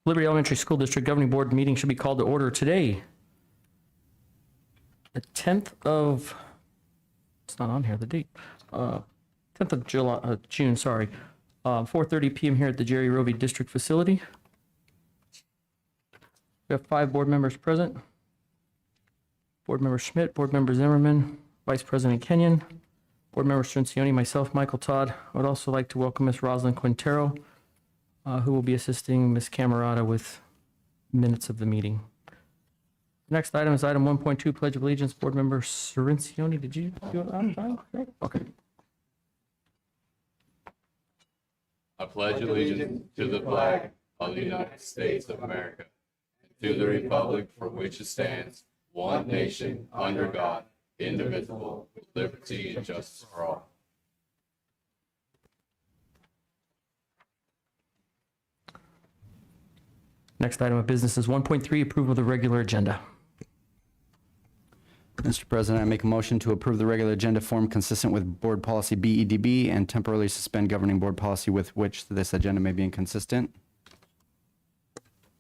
Liberty Elementary School District Governing Board meeting should be called to order today, the 10th of, it's not on here, the date, 10th of June, sorry, 4:30 p.m. here at the Jerry Rovey District Facility. We have 5 board members present. Board Member Schmidt, Board Member Zimmerman, Vice President Kenyon, Board Member Strincioni, myself, Michael Todd. I would also like to welcome Ms. Rosalind Quintero, who will be assisting Ms. Camerata with minutes of the meeting. Next item is item 1.2, Pledge of Allegiance. Board Member Strincioni, did you do it on time? Okay. I pledge allegiance to the flag of the United States of America, and to the republic for which it stands, one nation, under God, indivisible, with liberty and justice for all. Next item of business is 1.3, approval of the regular agenda. Mr. President, I make a motion to approve the regular agenda form consistent with Board Policy BEDB and temporarily suspend governing board policy with which this agenda may be inconsistent.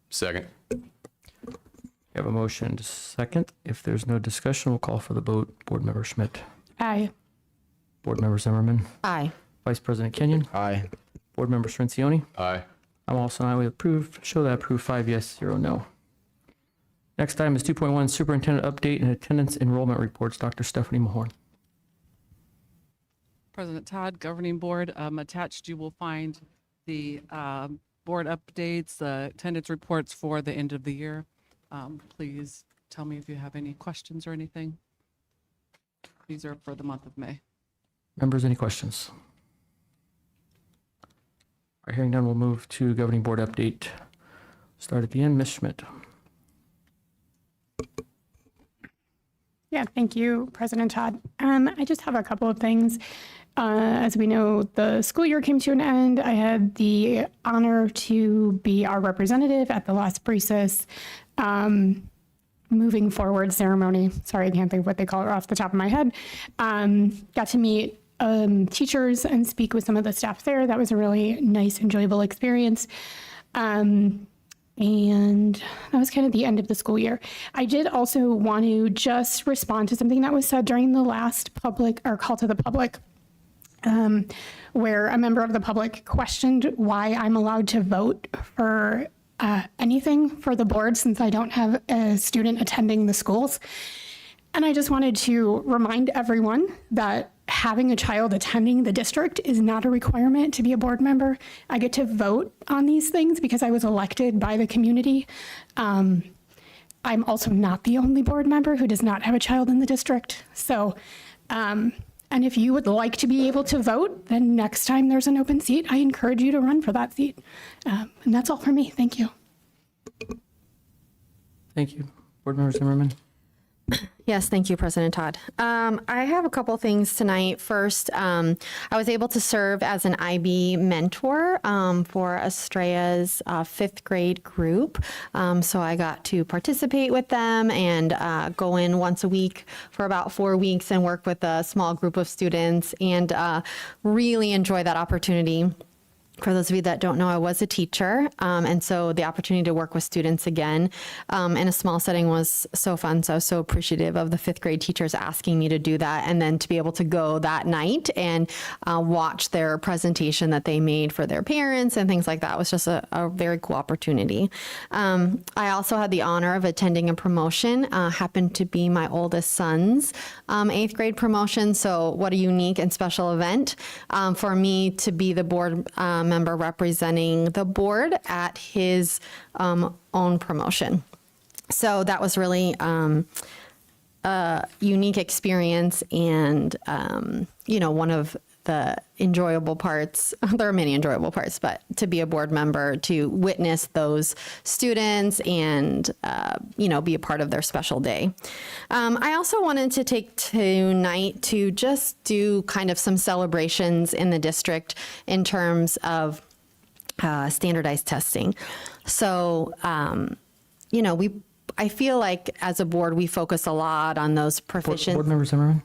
Second. We have a motion to second. If there's no discussion, we'll call for the vote. Board Member Schmidt. Aye. Board Member Zimmerman. Aye. Vice President Kenyon. Aye. Board Member Strincioni. Aye. I'm also an aye. We approve. Show that approved 5 yes, 0 no. Next item is 2.1, Superintendent Update and Attendance Enrollment Reports. Dr. Stephanie Mahorn. President Todd, Governing Board, attached you will find the board updates, the attendance reports for the end of the year. Please tell me if you have any questions or anything. These are for the month of May. Members, any questions? All right, hearing none, we'll move to Governing Board Update. Start at the end. Ms. Schmidt. Yeah, thank you, President Todd. I just have a couple of things. As we know, the school year came to an end. I had the honor to be our representative at the last BRECIS moving forward ceremony. Sorry, I can't think of what they call it off the top of my head. Got to meet teachers and speak with some of the staff there. That was a really nice, enjoyable experience. And that was kind of the end of the school year. I did also want to just respond to something that was said during the last public or call to the public, where a member of the public questioned why I'm allowed to vote for anything for the board since I don't have a student attending the schools. And I just wanted to remind everyone that having a child attending the district is not a requirement to be a board member. I get to vote on these things because I was elected by the community. I'm also not the only board member who does not have a child in the district. So, and if you would like to be able to vote, then next time there's an open seat, I encourage you to run for that seat. And that's all for me. Thank you. Thank you. Board Member Zimmerman. Yes, thank you, President Todd. I have a couple things tonight. First, I was able to serve as an IB mentor for Estrella's 5th grade group. So I got to participate with them and go in once a week for about 4 weeks and work with a small group of students and really enjoy that opportunity. For those of you that don't know, I was a teacher, and so the opportunity to work with students again in a small setting was so fun. So I was so appreciative of the 5th grade teachers asking me to do that, and then to be able to go that night and watch their presentation that they made for their parents and things like that was just a very cool opportunity. I also had the honor of attending a promotion, happened to be my oldest son's 8th grade promotion. So what a unique and special event for me to be the board member representing the board at his own promotion. So that was really a unique experience and, one of the enjoyable parts. There are many enjoyable parts, but to be a board member, to witness those students and, be a part of their special day. I also wanted to take tonight to just do kind of some celebrations in the district in terms of standardized testing. So, I feel like as a board, we focus a lot on those proficient. Board Member Zimmerman.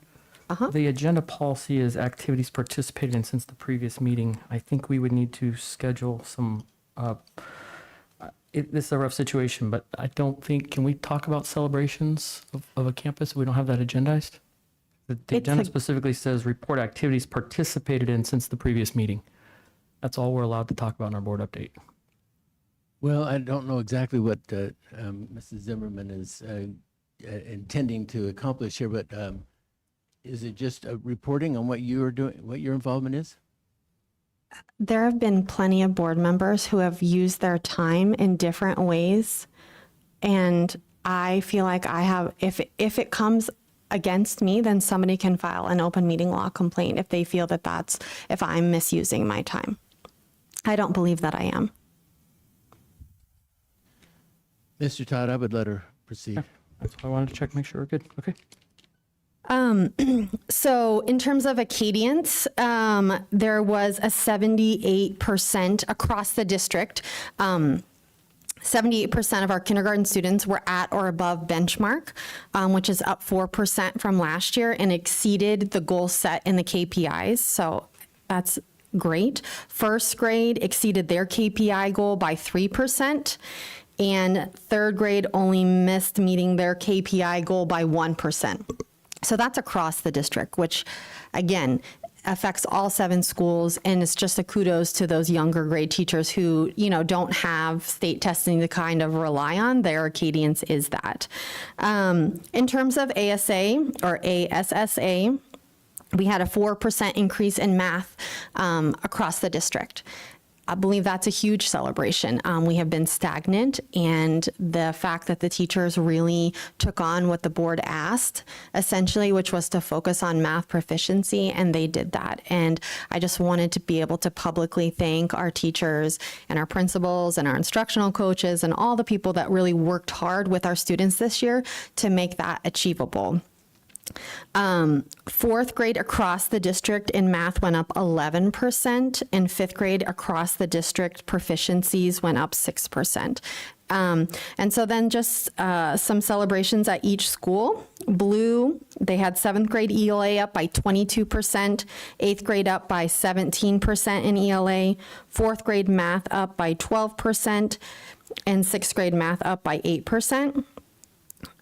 The agenda policy is activities participated in since the previous meeting. I think we would need to schedule some This is a rough situation, but I don't think, can we talk about celebrations of a campus? We don't have that agendized? The It's agenda a- specifically says report activities participated in since the previous meeting. That's all we're allowed to talk about in our board update. Well, I don't know exactly what Mrs. Zimmerman is intending to accomplish here, but is it just reporting on what you are doing, what your involvement is? There have been plenty of board members who have used their time in different ways. And I feel like I have, if it comes against me, then somebody can file an open meeting law complaint if they feel that if I'm misusing my time. I don't believe that I am. Mr. Todd, I would let her proceed. That's why I wanted to check, make sure we're good. Okay. So in terms of Acadians, there was a 78% across the district. 78% of our kindergarten students were at or above benchmark, which is up 4% from last year and exceeded the goal set in the KPIs. So that's great. First grade exceeded their KPI goal by 3%. And third grade only missed meeting their KPI goal by 1%. So that's across the district, which again affects all 7 schools. And it's just a kudos to those younger grade teachers who, don't have state testing to kind of rely on. Their Acadians is that. In terms of ASA or ASSA, we had a 4% increase in math across the district. I believe that's a huge celebration. We have been stagnant, and the fact that the teachers really took on what the board asked, essentially, which was to focus on math proficiency, and they did that. And I just wanted to be able to publicly thank our teachers and our principals and our instructional coaches and all the people that really worked hard with our students this year to make that achievable. Fourth grade across the district in math went up 11%, and fifth grade across the district proficiencies went up 6%. And so then just some celebrations at each school. Blue, they had 7th grade ELA up by 22%, 8th grade up by 17% in ELA, 4th grade math up by 12%, and 6th grade math up by 8%.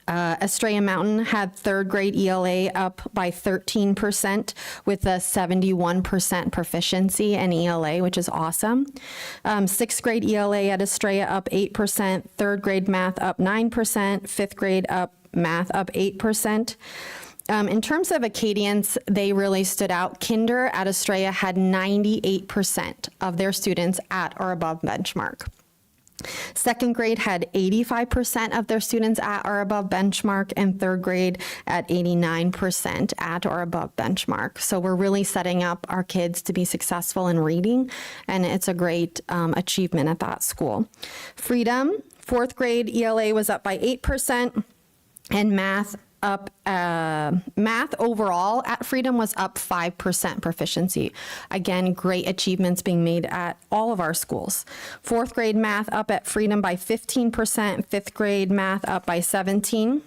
Estrella Mountain had 3rd grade ELA up by 13% with a 71% proficiency in ELA, which is awesome. 6th grade ELA at Estrella up 8%, 3rd grade math up 9%, 5th grade math up 8%. In terms of Acadians, they really stood out. Kinder at Estrella had 98% of their students at or above benchmark. 2nd grade had 85% of their students at or above benchmark, and 3rd grade at 89% at or above benchmark. So we're really setting up our kids to be successful in reading, and it's a great achievement at that school. Freedom, 4th grade ELA was up by 8%, and math overall at Freedom was up 5% proficiency. Again, great achievements being made at all of our schools. 4th grade math up at Freedom by 15%, 5th grade math up by 17%.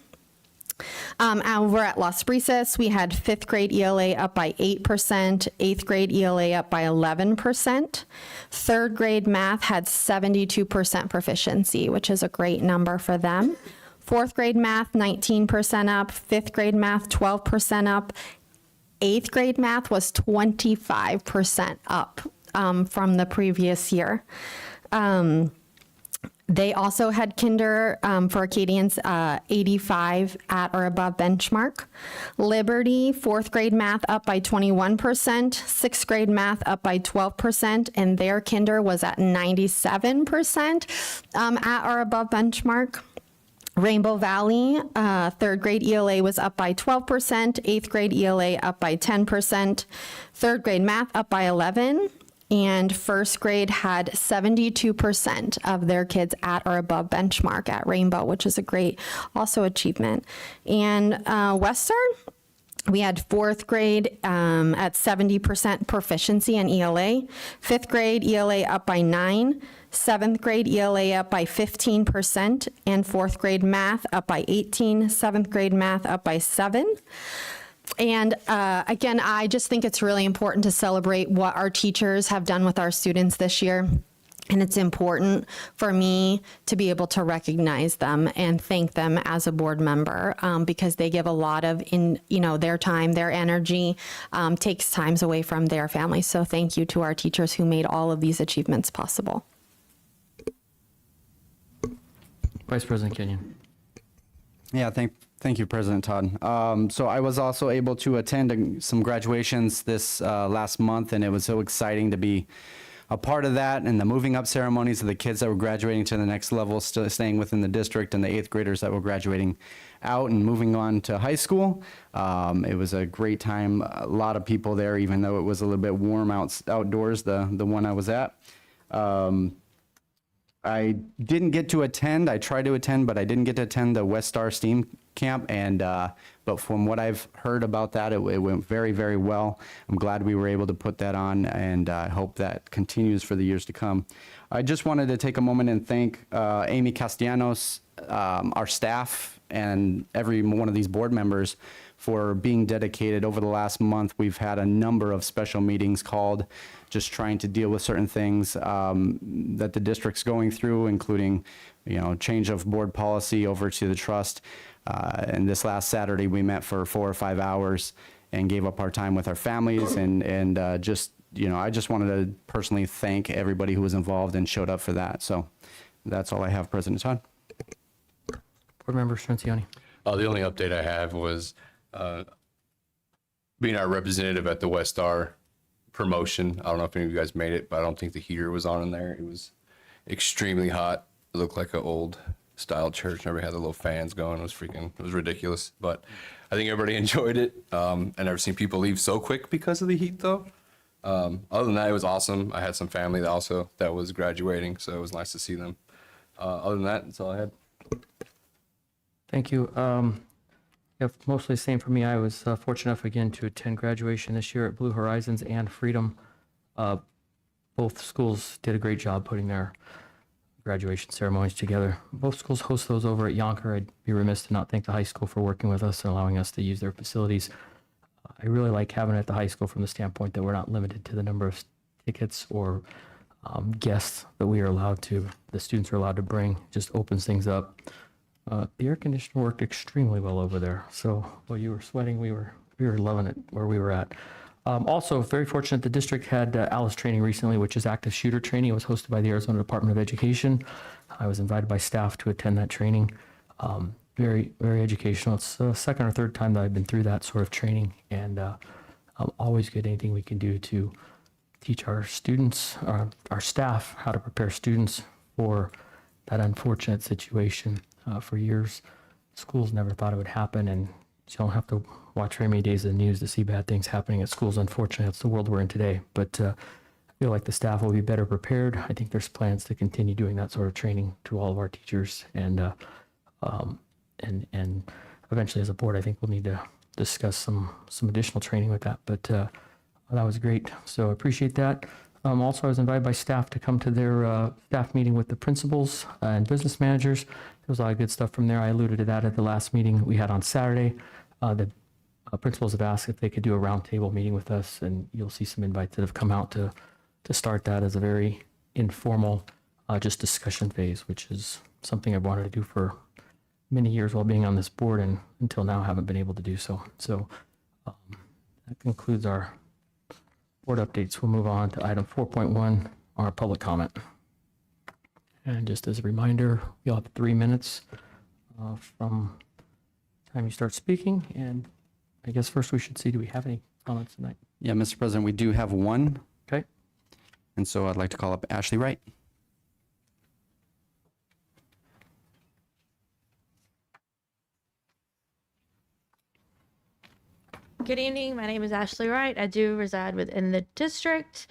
Over at Las Brisas, we had 5th grade ELA up by 8%, 8th grade ELA up by 11%. 3rd grade math had 72% proficiency, which is a great number for them. 4th grade math, 19% up. 5th grade math, 12% up. 8th grade math was 25% up from the previous year. They also had kinder for Acadians, 85 at or above benchmark. Liberty, 4th grade math up by 21%, 6th grade math up by 12%, and their kinder was at 97% at or above benchmark. Rainbow Valley, 3rd grade ELA was up by 12%, 8th grade ELA up by 10%, 3rd grade math up by 11%, and 1st grade had 72% of their kids at or above benchmark at Rainbow, which is a great also achievement. And Western, we had 4th grade at 70% proficiency in ELA, 5th grade ELA up by 9%, 7th grade ELA up by 15%, and 4th grade math up by 18%, 7th grade math up by 7%. And again, I just think it's really important to celebrate what our teachers have done with our students this year. And it's important for me to be able to recognize them and thank them as a board member because they give a lot of their time, their energy, takes times away from their families. So thank you to our teachers who made all of these achievements possible. Vice President Kenyon. Yeah, thank you, President Todd. So I was also able to attend some graduations this last month, and it was so exciting to be a part of that and the moving up ceremonies of the kids that were graduating to the next level, still staying within the district, and the 8th graders that were graduating out and moving on to high school. It was a great time. A lot of people there, even though it was a little bit warm outdoors, the one I was at. I didn't get to attend. I tried to attend, but I didn't get to attend the West Star STEAM camp. And but from what I've heard about that, it went very, very well. I'm glad we were able to put that on, and I hope that continues for the years to come. I just wanted to take a moment and thank Amy Castellanos, our staff, and every one of these board members for being dedicated. Over the last month, we've had a number of special meetings called, just trying to deal with certain things that the district's going through, including, change of board policy over to the trust. And this last Saturday, we met for 4 or 5 hours and gave up our time with our families. And just, I just wanted to personally thank everybody who was involved and showed up for that. So that's all I have, President Todd. Board Member Strencioni. The only update I have was being our representative at the West Star promotion. I don't know if any of you guys made it, but I don't think the heater was on in there. It was extremely hot. It looked like an old style church. Everybody had the little fans going. It was ridiculous. But I think everybody enjoyed it. I never seen people leave so quick because of the heat though. Other than that, it was awesome. I had some family that was graduating, so it was nice to see them. Other than that, that's all I had. Thank you. Mostly the same for me. I was fortunate enough again to attend graduation this year at Blue Horizons and Freedom. Both schools did a great job putting their graduation ceremonies together. Both schools host those over at Yonker. I'd be remiss to not thank the high school for working with us and allowing us to use their facilities. I really like having it at the high school from the standpoint that we're not limited to the number of tickets or guests that the students are allowed to bring. Just opens things up. The air conditioner worked extremely well over there. So while you were sweating, we were loving it where we were at. Also, very fortunate the district had ALICE training recently, which is active shooter training. It was hosted by the Arizona Department of Education. I was invited by staff to attend that training. Very, very educational. It's the second or third time that I've been through that sort of training, and always good anything we can do to teach our students, our staff, how to prepare students for that unfortunate situation. For years, schools never thought it would happen, and you don't have to watch very many days of the news to see bad things happening at schools. Unfortunately, that's the world we're in today. But I feel like the staff will be better prepared. I think there's plans to continue doing that sort of training to all of our teachers, and eventually, as a board, I think we'll need to discuss some additional training with that. But that was great, so I appreciate that. Also, I was invited by staff to come to their staff meeting with the principals and business managers. There was a lot of good stuff from there. I alluded to that at the last meeting we had on Saturday. The principals have asked if they could do a roundtable meeting with us, and you'll see some invites that have come out to start that as a very informal, just discussion phase, which is something I've wanted to do for many years while being on this board, and until now haven't been able to do so. So that concludes our board updates. We'll move on to item 4.1, our public comment. And just as a reminder, you'll have 3 minutes from the time you start speaking. And I guess first we should see, do we have any comments tonight? Yeah, Mr. President, we do have one. Okay. And so I'd like to call up Ashley Wright. Good evening. My name is Ashley Wright. I do reside within the district.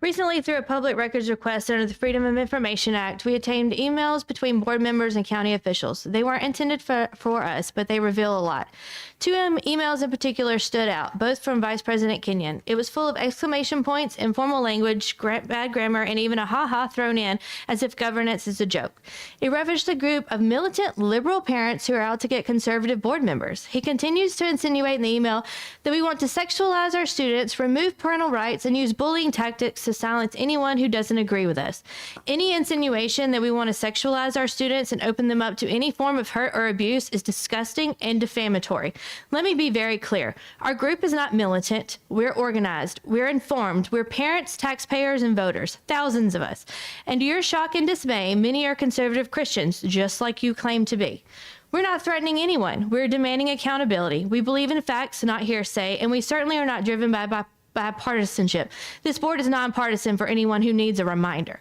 Recently, through a public records request under the Freedom of Information Act, we obtained emails between board members and county officials. They weren't intended for us, but they reveal a lot. 2 emails in particular stood out, both from Vice President Kenyon. It was full of exclamation points, informal language, bad grammar, and even a ha-ha thrown in as if governance is a joke. It referenced a group of militant liberal parents who are out to get conservative board members. He continues to insinuate in the email that we want to sexualize our students, remove parental rights, and use bullying tactics to silence anyone who doesn't agree with us. Any insinuation that we want to sexualize our students and open them up to any form of hurt or abuse is disgusting and defamatory. Let me be very clear. Our group is not militant. We're organized. We're informed. We're parents, taxpayers, and voters, thousands of us. And to your shock and dismay, many are conservative Christians, just like you claim to be. We're not threatening anyone. We're demanding accountability. We believe in facts, not hearsay, and we certainly are not driven by partisanship. This board is nonpartisan for anyone who needs a reminder.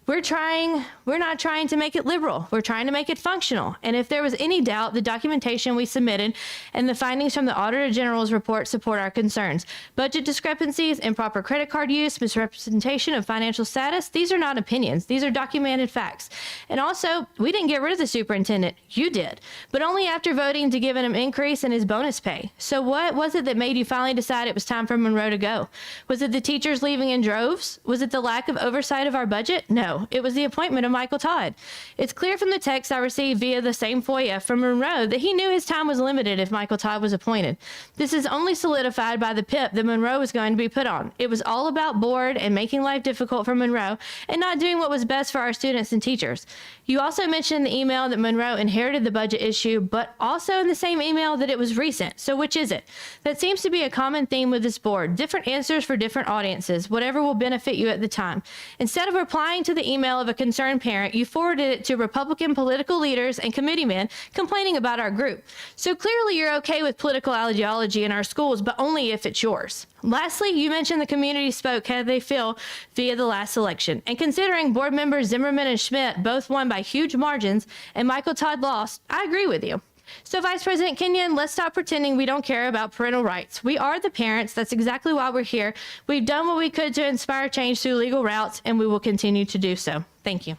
We're not trying to make it liberal. We're trying to make it functional. And if there was any doubt, the documentation we submitted and the findings from the Auditor General's report support our concerns. Budget discrepancies, improper credit card use, misrepresentation of financial status, these are not opinions. These are documented facts. And also, we didn't get rid of the superintendent. You did. But only after voting to give him an increase in his bonus pay. So what was it that made you finally decide it was time for Monroe to go? Was it the teachers leaving in droves? Was it the lack of oversight of our budget? No. It was the appointment of Michael Todd. It's clear from the text I received via the same FOIA from Monroe that he knew his time was limited if Michael Todd was appointed. This is only solidified by the PIP that Monroe was going to be put on. It was all about board and making life difficult for Monroe and not doing what was best for our students and teachers. You also mentioned in the email that Monroe inherited the budget issue, but also in the same email that it was recent. So which is it? That seems to be a common theme with this board. Different answers for different audiences, whatever will benefit you at the time. Instead of replying to the email of a concerned parent, you forwarded it to Republican political leaders and committeemen complaining about our group. So clearly you're okay with political ideology in our schools, but only if it's yours. Lastly, you mentioned the community spoke how they feel via the last election. And considering board members Zimmerman and Schmidt both won by huge margins and Michael Todd lost, I agree with you. So Vice President Kenyon, let's stop pretending we don't care about parental rights. We are the parents. That's exactly why we're here. We've done what we could to inspire change through legal routes, and we will continue to do so. Thank you.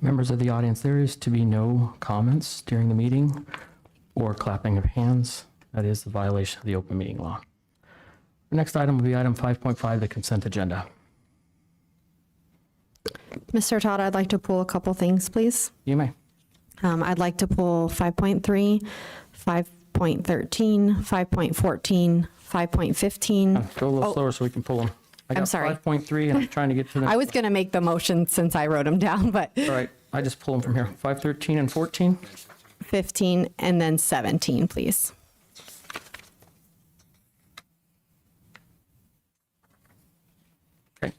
Members of the audience, there is to be no comments during the meeting or clapping of hands. That is the violation of the open meeting law. The next item will be item 5.5, the consent agenda. Mr. Todd, I'd like to pull a couple things, please. You may. I'd like to pull 5.3, 5.13, 5.14, 5.15. Go a little slower so we can pull them. I I'm got sorry. 5.3 and I'm trying to get to them. I was going to make the motion since I wrote them down, but All right, I just pull them from here. 513 and 14. 15 and then 17, please. Okay.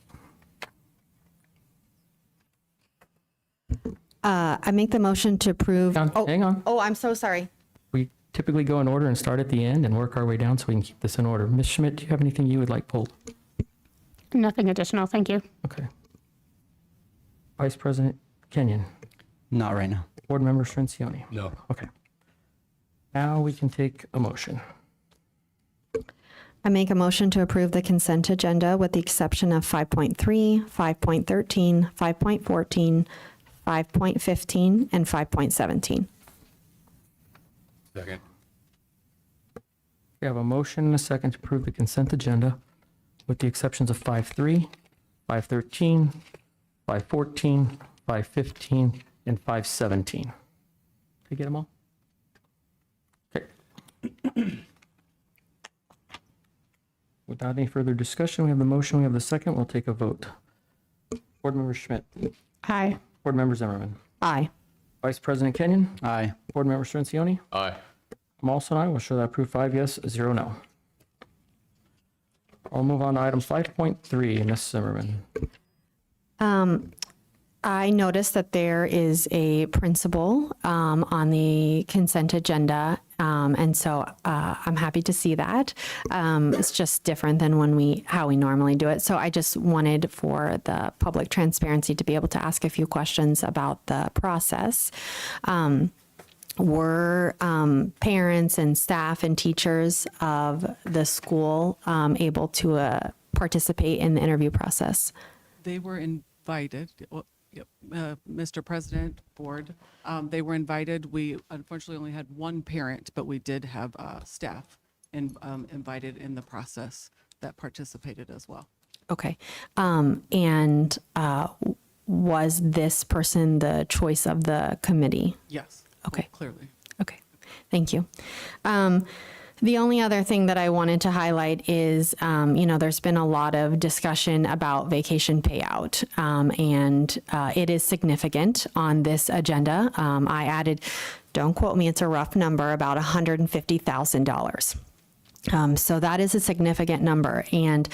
I make the motion to approve. Hang on. Oh, I'm so sorry. We typically go in order and start at the end and work our way down so we can keep this in order. Ms. Schmidt, do you have anything you would like pulled? Nothing additional, thank you. Okay. Vice President Kenyon. Not right now. Board Member Strencioni. No. Okay. Now we can take a motion. I make a motion to approve the consent agenda with the exception of 5.3, 5.13, 5.14, 5.15, and 5.17. Second. We have a motion and a second to approve the consent agenda with the exceptions of 5.3, 5.13, 5.14, 5.15, and 5.17. Did you get them all? Okay. Without any further discussion, we have the motion, we have the second, we'll take a vote. Board Member Schmidt. Aye. Board Member Zimmerman. Aye. Vice President Kenyon. Aye. Board Member Strencioni. Aye. I'm also an aye. We'll show that approved 5 yes, 0 no. I'll move on to item 5.3, Ms. Zimmerman. I noticed that there is a principal on the consent agenda, and so I'm happy to see that. It's just different than how we normally do it. So I just wanted for the public transparency to be able to ask a few questions about the process. Were parents and staff and teachers of the school able to participate in the interview process? They were invited. Well, yep, Mr. President, board, they were invited. We unfortunately only had one parent, but we did have staff invited in the process that participated as well. Okay. Was this person the choice of the committee? Yes. Okay. Clearly. Okay. Thank you. The only other thing that I wanted to highlight is, there's been a lot of discussion about vacation payout, and it is significant on this agenda. I added, don't quote me, it's a rough number, about $150,000. So that is a significant number. And,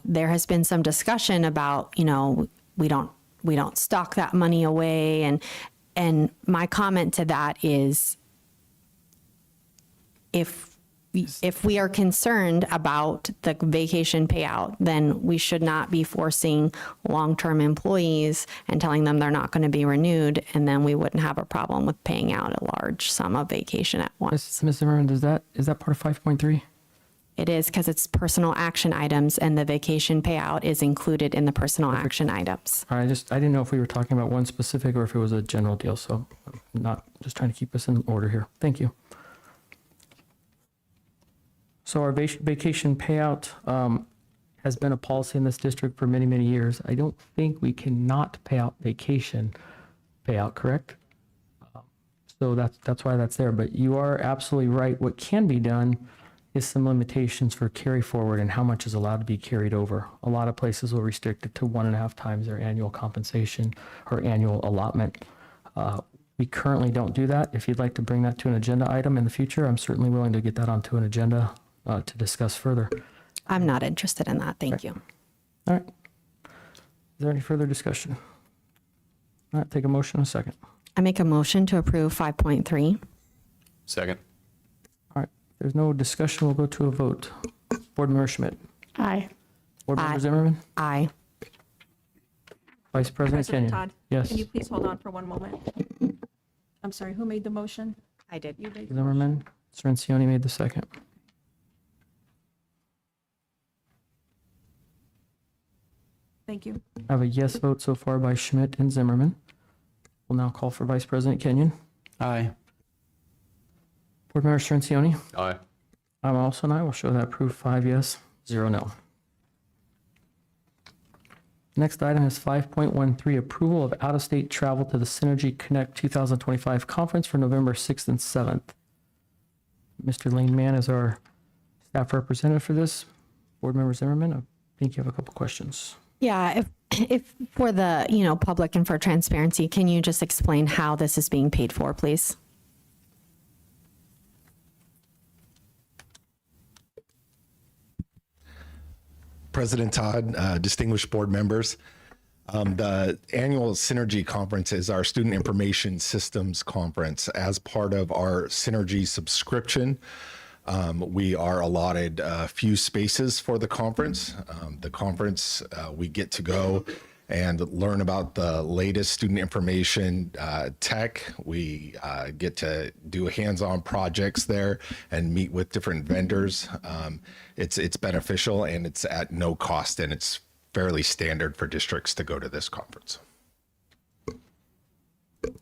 there has been some discussion about, we don't stock that money away. And my comment to that is, if we are concerned about the vacation payout, then we should not be forcing long-term employees and telling them they're not going to be renewed, and then we wouldn't have a problem with paying out a large sum of vacation at once. Ms. Zimmerman, is that part of 5.3? It is, because it's personal action items, and the vacation payout is included in the personal action items. All right, I didn't know if we were talking about one specific or if it was a general deal, so I'm not just trying to keep us in order here. Thank you. So our vacation payout has been a policy in this district for many, many years. I don't think we cannot pay out vacation payout, correct? So that's why that's there. But you are absolutely right. What can be done is some limitations for carry forward and how much is allowed to be carried over. A lot of places will restrict it to 1.5 times their annual compensation or annual allotment. We currently don't do that. If you'd like to bring that to an agenda item in the future, I'm certainly willing to get that onto an agenda to discuss further. I'm not interested in that. Thank you. All right. Is there any further discussion? All right, take a motion in a second. I make a motion to approve 5.3. Second. All right, if there's no discussion, we'll go to a vote. Board Member Schmidt. Aye. Board Member Aye. Zimmerman. Aye. Vice President President Kenyon. Todd, Yes. can you please hold on for one moment? I'm sorry, who made the motion? I did. You made the motion. Zimmerman. Cirincione made the second. Thank you. I have a yes vote so far by Schmidt and Zimmerman. We'll now call for Vice President Kenyon. Aye. Board Member Cirincione. Aye. I'm also an aye. We'll show that approved 5 yes, 0 no. Next item is 5.13, approval of out-of-state travel to the Synergy Connect 2025 conference for November 6th and 7th. Mr. Lane Mann is our staff representative for this. Board Member Zimmerman, I think you have a couple questions. Yeah, if for the, public and for transparency, can you just explain how this is being paid for, please? President Todd, distinguished board members. The annual Synergy Conference is our Student Information Systems Conference. As part of our Synergy subscription, we are allotted a few spaces for the conference. We get to go and learn about the latest student information tech. We get to do hands-on projects there and meet with different vendors. It's beneficial and it's at no cost, and it's fairly standard for districts to go to this conference.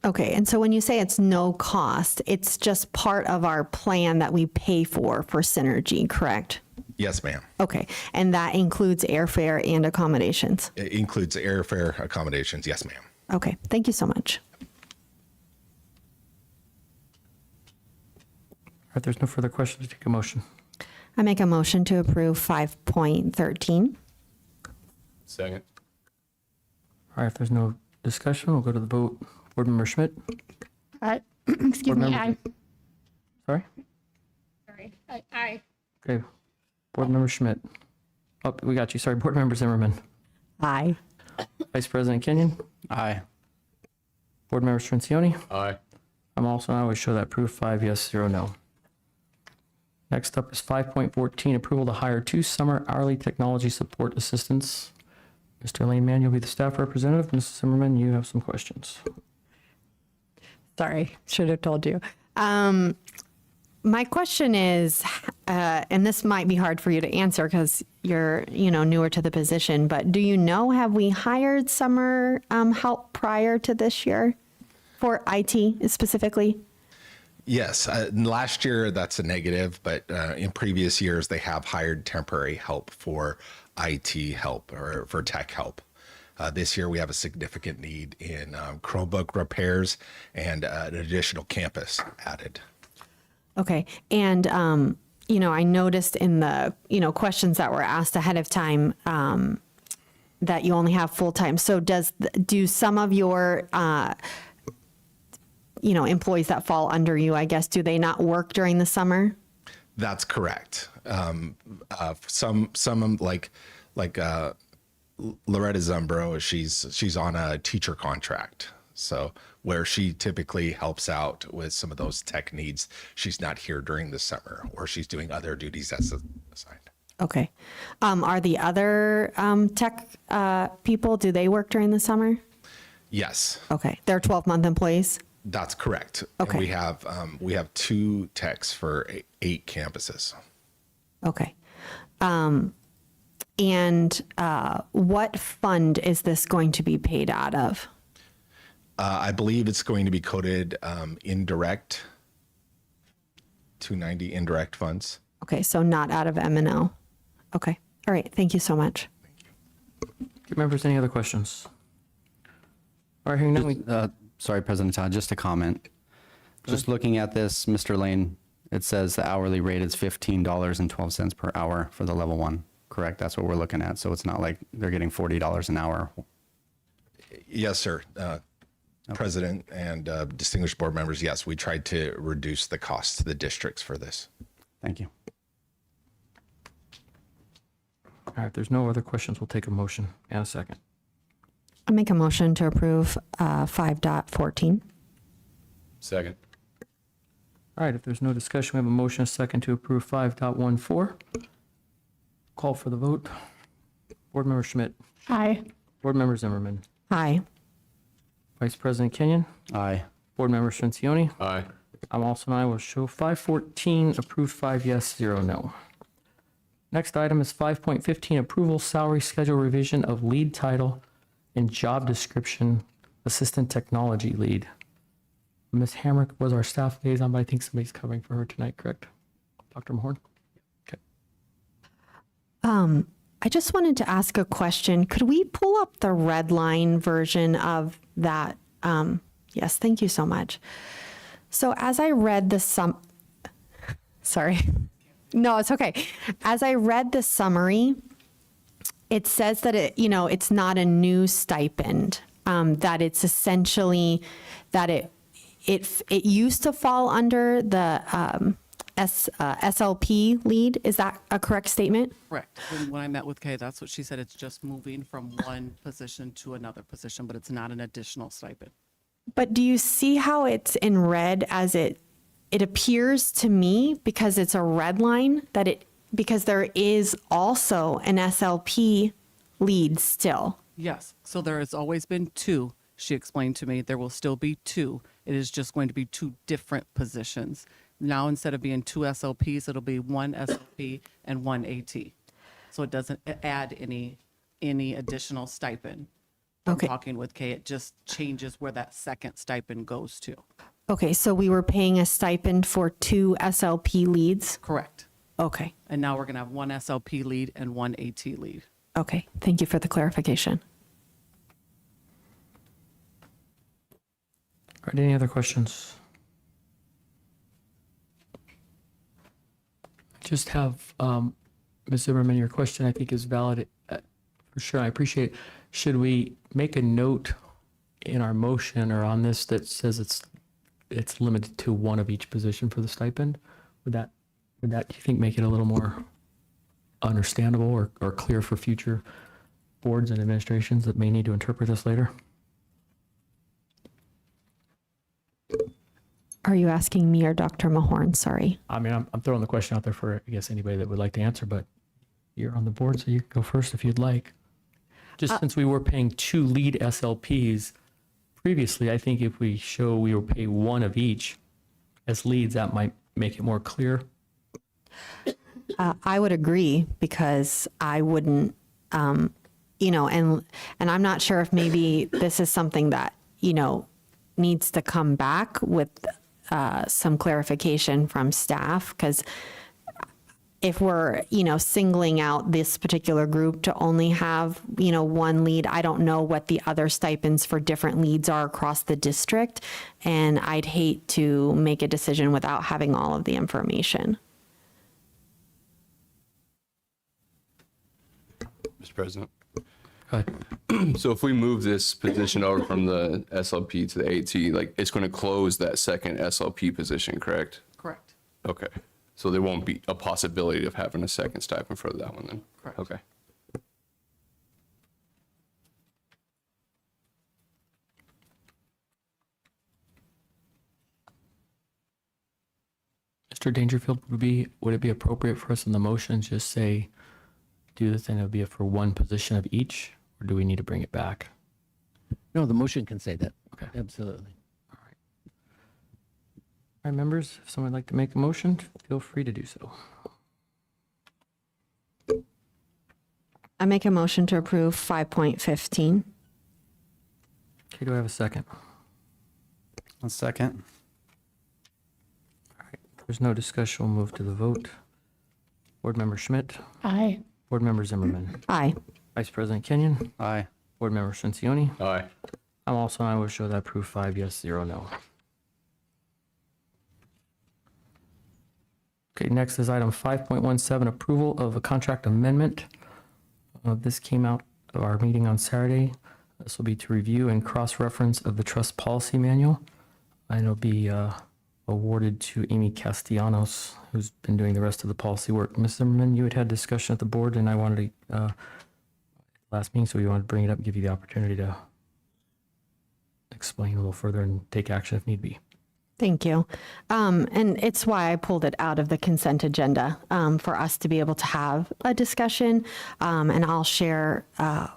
Okay, and so when you say it's no cost, it's just part of our plan that we pay for Synergy, correct? Yes, ma'am. Okay, and that includes airfare and accommodations? It includes airfare accommodations. Yes, ma'am. Okay, thank you so much. All right, there's no further questions. Take a motion. I make a motion to approve 5.13. Second. All right, if there's no discussion, we'll go to the vote. Board Member Schmidt. Excuse me, member- aye. Sorry? Sorry. Aye. Okay. Board Member Schmidt. Oh, we got you. Sorry. Board Member Zimmerman. Aye. Vice President Kenyon. Aye. Board Member Cirincione. Aye. I'm also, I always show that proof 5 yes, 0 no. Next up is 5.14, approval to hire 2 summer hourly technology support assistants. Mr. Lane Mann, you'll be the staff representative. Mrs. Zimmerman, you have some questions. Sorry, should have told you. My question is, and this might be hard for you to answer because you're, newer to the position, but do you know, have we hired summer help prior to this year for IT specifically? Yes, last year that's a negative, but in previous years they have hired temporary help for IT help or for tech help. This year we have a significant need in Chromebook repairs and an additional campus added. Okay. And, I noticed in the, questions that were asked ahead of time, that you only have full-time. So do some of your, employees that fall under you, I guess, do they not work during the summer? That's correct. Some like Loretta Zumbro, she's on a teacher contract. So where she typically helps out with some of those tech needs, she's not here during the summer, or she's doing other duties as assigned. Okay. Are the other tech people, do they work during the summer? Yes, Okay. They're 12-month employees? that's correct. Okay. And we have 2 techs for 8 campuses. Okay. And what fund is this going to be paid out of? I believe it's going to be coded indirect, 290 indirect funds. Okay, so not out of M&L. Okay. All right. Thank you so much. Okay, members, any other questions? All right, hearing none, we, Sorry, President Todd, just a comment. Just looking at this, Mr. Lane, it says the hourly rate is $15.12 per hour for the level 1, correct? That's what we're looking at. So it's not like they're getting $40 an hour. Yes, sir. President and distinguished board members, yes, we tried to reduce the cost to the districts for this. Thank you. all right, if there's no other questions, we'll take a motion and a second. I'll make a motion to approve 5.14. Second. All right, if there's no discussion, we have a motion, a second to approve 5.14. Call for the vote. Board Member Schmidt, Aye. Board Member Zimmerman, Aye. Vice President Kenyon, Aye. Board Member Strencioni. Aye. I'm also an aye, will show 514, approved 5 yes, 0 no. Next item is 5.15, approval salary schedule revision of lead title and job description, assistant technology lead. Ms. Hamrick was our staff liaison, but I think somebody's covering for her tonight, correct? Dr. Mahorn? Okay. I just wanted to ask a question. Could we pull up the red line version of that? Yes, thank you so much. So as I read the sorry. No, it's okay. As I read the summary, it says that it's not a new stipend, that it's essentially that it used to fall under the SLP lead. Is that a correct statement? Correct. When I met with Kay, that's what she said. It's just moving from one position to another position, but it's not an additional stipend. But do you see how it's in red as it appears to me, because it's a red line, because there is also an SLP lead still? Yes. So there has always been 2. She explained to me there will still be 2. It is just going to be 2 different positions. Now, instead of being 2 SLPs, it'll be 1 SLP and 1 AT. So it doesn't add any additional stipend. From Okay. talking with Kay, it just changes where that second stipend goes to. Okay, so we were paying a stipend for 2 SLP leads? Correct. Okay, And now we're going to have 1 SLP lead and 1 AT lead. okay. Thank you for the clarification. All right, any other questions? Just have, Ms. Zimmerman, your question I think is valid, for sure, I appreciate it. Should we make a note in our motion or on this that says it's limited to 1 of each position for the stipend? Would that, do you think, make it a little more understandable or clear for future boards and administrations that may need to interpret this later? Are you asking me or Dr. Mahorn? Sorry. I mean, I'm throwing the question out there for, I guess, anybody that would like to answer, but you're on the board, so you can go first if you'd like. Just since we were paying 2 lead SLPs previously, I think if we show we will pay 1 of each as leads, that might make it more clear. I would agree, because I wouldn't, and I'm not sure if maybe this is something that, needs to come back with some clarification from staff, because if we're, singling out this particular group to only have, one lead, I don't know what the other stipends for different leads are across the district. And I'd hate to make a decision without having all of the information. Mr. President. Go ahead. So if we move this position over from the SLP to the AT, like it's going to close that second SLP position, correct? Correct. Okay. So there won't be a possibility of having a second stipend for that one then? Correct. Okay. Mr. Dangerfield, would it be appropriate for us in the motion just say, do the thing that would be for one position of each, or do we need to bring it back? No, the motion can say that. Okay. Absolutely. All right, members, if someone would like to make a motion, feel free to do so. I make a motion to approve 5.15. Okay, do I have a second? One second. All right, if there's no discussion, we'll move to the vote. Board Member Schmidt, Aye. Board Member Zimmerman, Aye. Vice President Kenyon, Aye. Board Member Cincioni. Aye. I'm also, I will show that approve 5 yes, 0 no. Okay, next is item 5.17, approval of a contract amendment. This came out of our meeting on Saturday. This will be to review and cross-reference of the trust policy manual. And it'll be awarded to Amy Castellanos, who's been doing the rest of the policy work. Ms. Zimmerman, you had discussion at the board, and I wanted to, last meeting, so we wanted to bring it up, give you the opportunity to explain a little further and take action if need be. Thank you. And it's why I pulled it out of the consent agenda for us to be able to have a discussion. And I'll share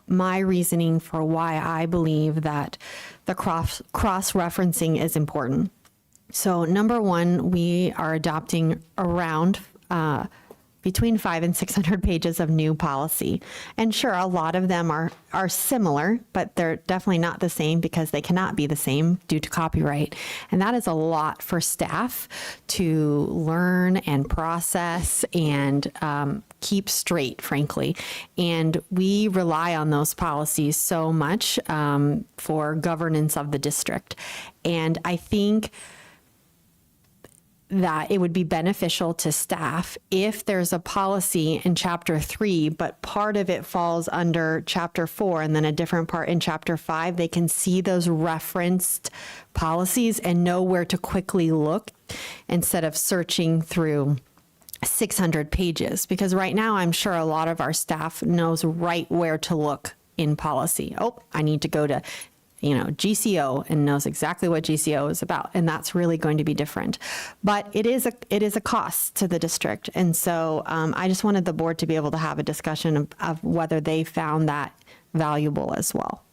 my reasoning for why I believe that the cross-referencing is important. So number one, we are adopting around between 500 and 600 pages of new policy. And sure, a lot of them are similar, but they're definitely not the same because they cannot be the same due to copyright. And that is a lot for staff to learn and process and keep straight, frankly. And we rely on those policies so much for governance of the district. And I think that it would be beneficial to staff if there's a policy in chapter 3, but part of it falls under chapter 4 and then a different part in chapter 5, they can see those referenced policies and know where to quickly look instead of searching through 600 pages. Because right now, I'm sure a lot of our staff knows right where to look in policy. Oh, I need to go to GCO, and knows exactly what GCO is about. And that's really going to be different. But it is a cost to the district. And so I just wanted the board to be able to have a discussion of whether they found that valuable as well.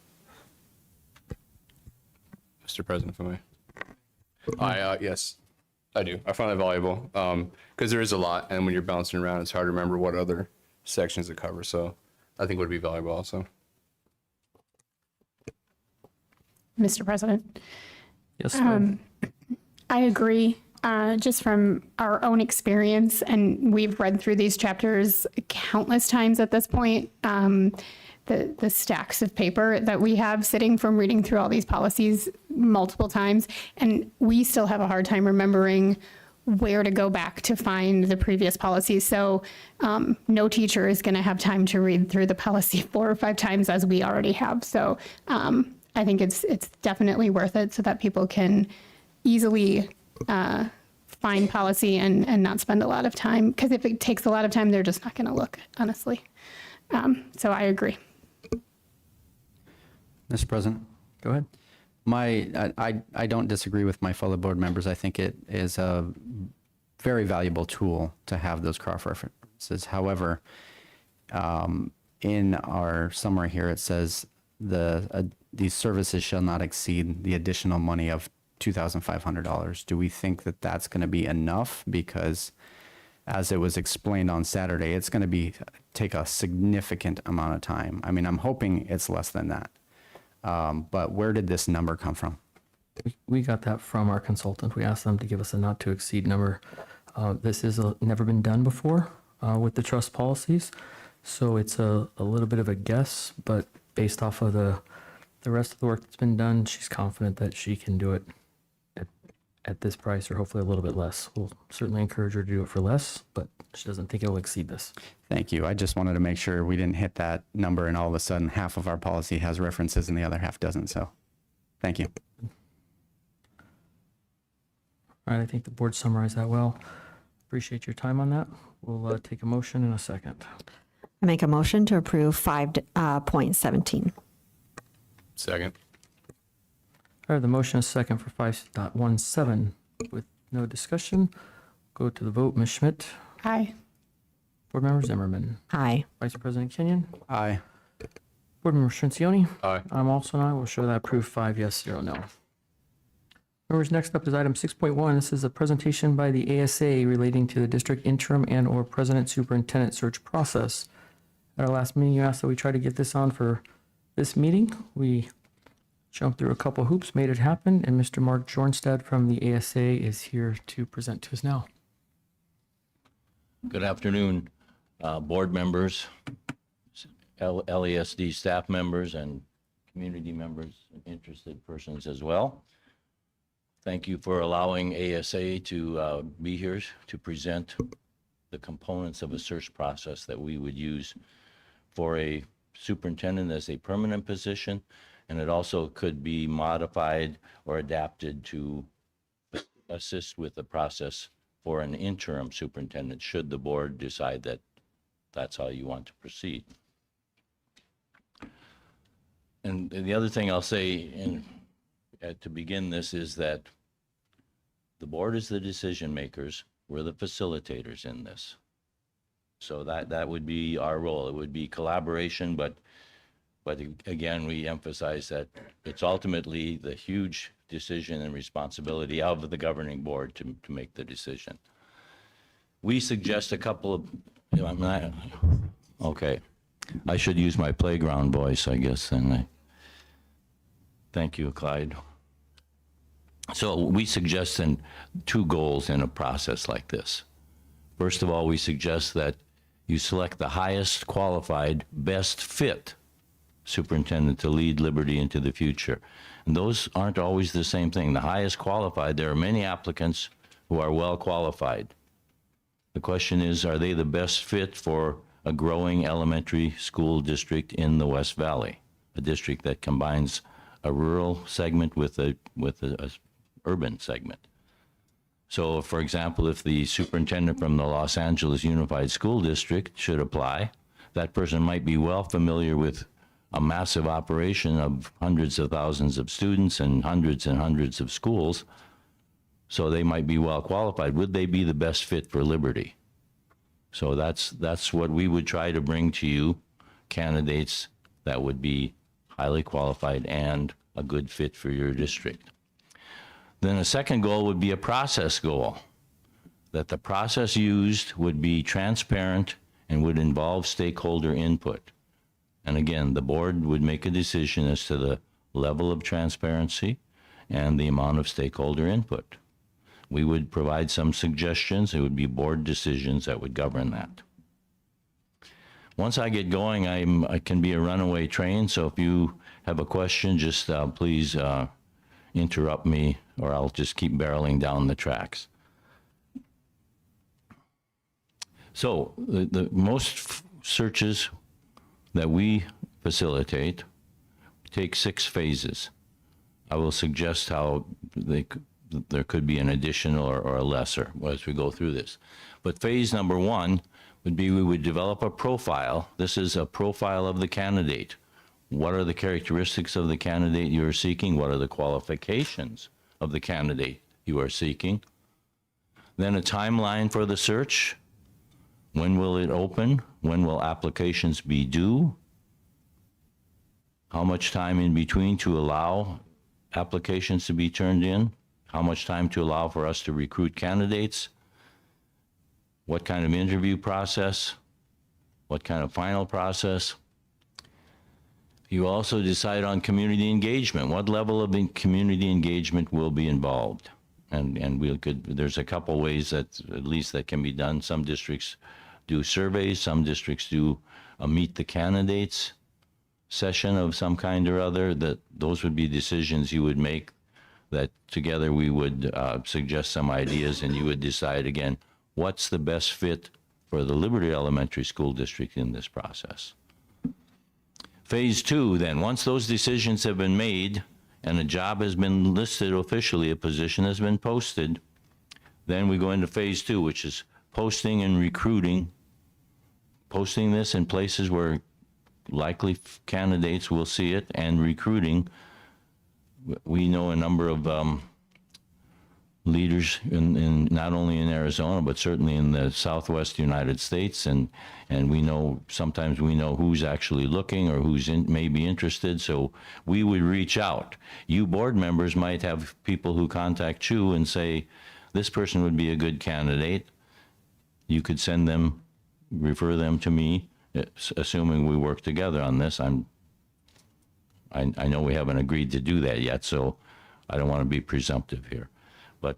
Mr. President, for me. Yes, I do. I find that valuable because there is a lot. And when you're bouncing around, it's hard to remember what other sections it covers. So I think it would be valuable also. Mr. President. Yes, I agree. Just from our own experience, and we've read through these chapters countless times at this point, the stacks of paper that we have sitting from reading through all these policies multiple times, and we still have a hard time remembering where to go back to find the previous policies. So no teacher is going to have time to read through the policy 4 or 5 times as we already have. So I think it's definitely worth it so that people can easily find policy and not spend a lot of time. Because if it takes a lot of time, they're just not going to look, honestly. So I agree. Mr. President, go ahead. I don't disagree with my fellow board members. I think it is a very valuable tool to have those cross-references. However, in our summary here, it says these services shall not exceed the additional money of $2,500. Do we think that that's going to be enough? Because as it was explained on Saturday, it's going to take a significant amount of time. I mean, I'm hoping it's less than that. But where did this number come from? We got that from our consultant. We asked them to give us a not to exceed number. This is never been done before. with the trust policies. So it's a little bit of a guess, but based off of the rest of the work that's been done, she's confident that she can do it at this price or hopefully a little bit less. We'll certainly encourage her to do it for less, but she doesn't think it will exceed this. Thank you. I just wanted to make sure we didn't hit that number and all of a sudden half of our policy has references and the other half doesn't. So thank you. All right, I think the board summarized that well. Appreciate your time on that. We'll take a motion in a second. I make a motion to approve 5.17. Second. All right, the motion is second for 5.17. With no discussion, go to the vote. Ms. Schmidt, Aye. Board Member Zimmerman, Aye. Vice President Kenyon, Aye. Board Member Strencioni. Aye. I'm also an aye. We'll show that approved 5 yes, 0 no. Members, next up is item 6.1. This is a presentation by the ASA relating to the district interim and/or president superintendent search process. At our last meeting, you asked that we try to get this on for this meeting. We jumped through a couple hoops, made it happen, and Mr. Mark Jornstad from the ASA is here to present to us now. Good afternoon, board members, LASD staff members, and community members and interested persons as well. Thank you for allowing ASA to be here to present the components of a search process that we would use for a superintendent as a permanent position, and it also could be modified or adapted to assist with the process for an interim superintendent, should the board decide that that's how you want to proceed. And the other thing I'll say to begin this is that the board is the decision makers. We're the facilitators in this. So that would be our role. It would be collaboration, but again, we emphasize that it's ultimately the huge decision and responsibility of the governing board to make the decision. We suggest a couple of, okay, I should use my playground voice, I guess, then. Thank you, Clyde. So we suggest 2 goals in a process like this. First of all, we suggest that you select the highest qualified, best fit superintendent to lead Liberty into the future. And those aren't always the same thing. The highest qualified, there are many applicants who are well qualified. The question is, are they the best fit for a growing elementary school district in the West Valley, a district that combines a rural segment with a urban segment? So, for example, if the superintendent from the Los Angeles Unified School District should apply, that person might be well familiar with a massive operation of hundreds of thousands of students and hundreds of schools, so they might be well qualified. Would they be the best fit for Liberty? So that's what we would try to bring to you, candidates that would be highly qualified and a good fit for your district. Then a second goal would be a process goal, that the process used would be transparent and would involve stakeholder input. And again, the board would make a decision as to the level of transparency and the amount of stakeholder input. We would provide some suggestions. It would be board decisions that would govern that. Once I get going, I can be a runaway train, so if you have a question, just please interrupt me, or I'll just keep barreling down the tracks. So the most searches that we facilitate take 6 phases. I will suggest how there could be an additional or a lesser as we go through this. But phase number 1 would be we would develop a profile. This is a profile of the candidate. What are the characteristics of the candidate you are seeking? What are the qualifications of the candidate you are seeking? Then a timeline for the search. When will it open? When will applications be due? How much time in between to allow applications to be turned in? How much time to allow for us to recruit candidates? What kind of interview process? What kind of final process? You also decide on community engagement. What level of community engagement will be involved? And there's a couple ways that at least that can be done. Some districts do surveys. Some districts do a meet the candidates session of some kind or other. That those would be decisions you would make, that together we would suggest some ideas, and you would decide again what's the best fit for the Liberty Elementary School District in this process. Phase 2, then, once those decisions have been made and a job has been listed officially, a position has been posted, then we go into phase 2, which is posting and recruiting, posting this in places where likely candidates will see it, and recruiting. We know a number of leaders in not only in Arizona, but certainly in the Southwest United States, and we know, sometimes we know who's actually looking or who's may be interested, so we would reach out. You board members might have people who contact you and say, this person would be a good candidate. You could send them, refer them to me, assuming we work together on this. I know we haven't agreed to do that yet, so I don't want to be presumptive here. But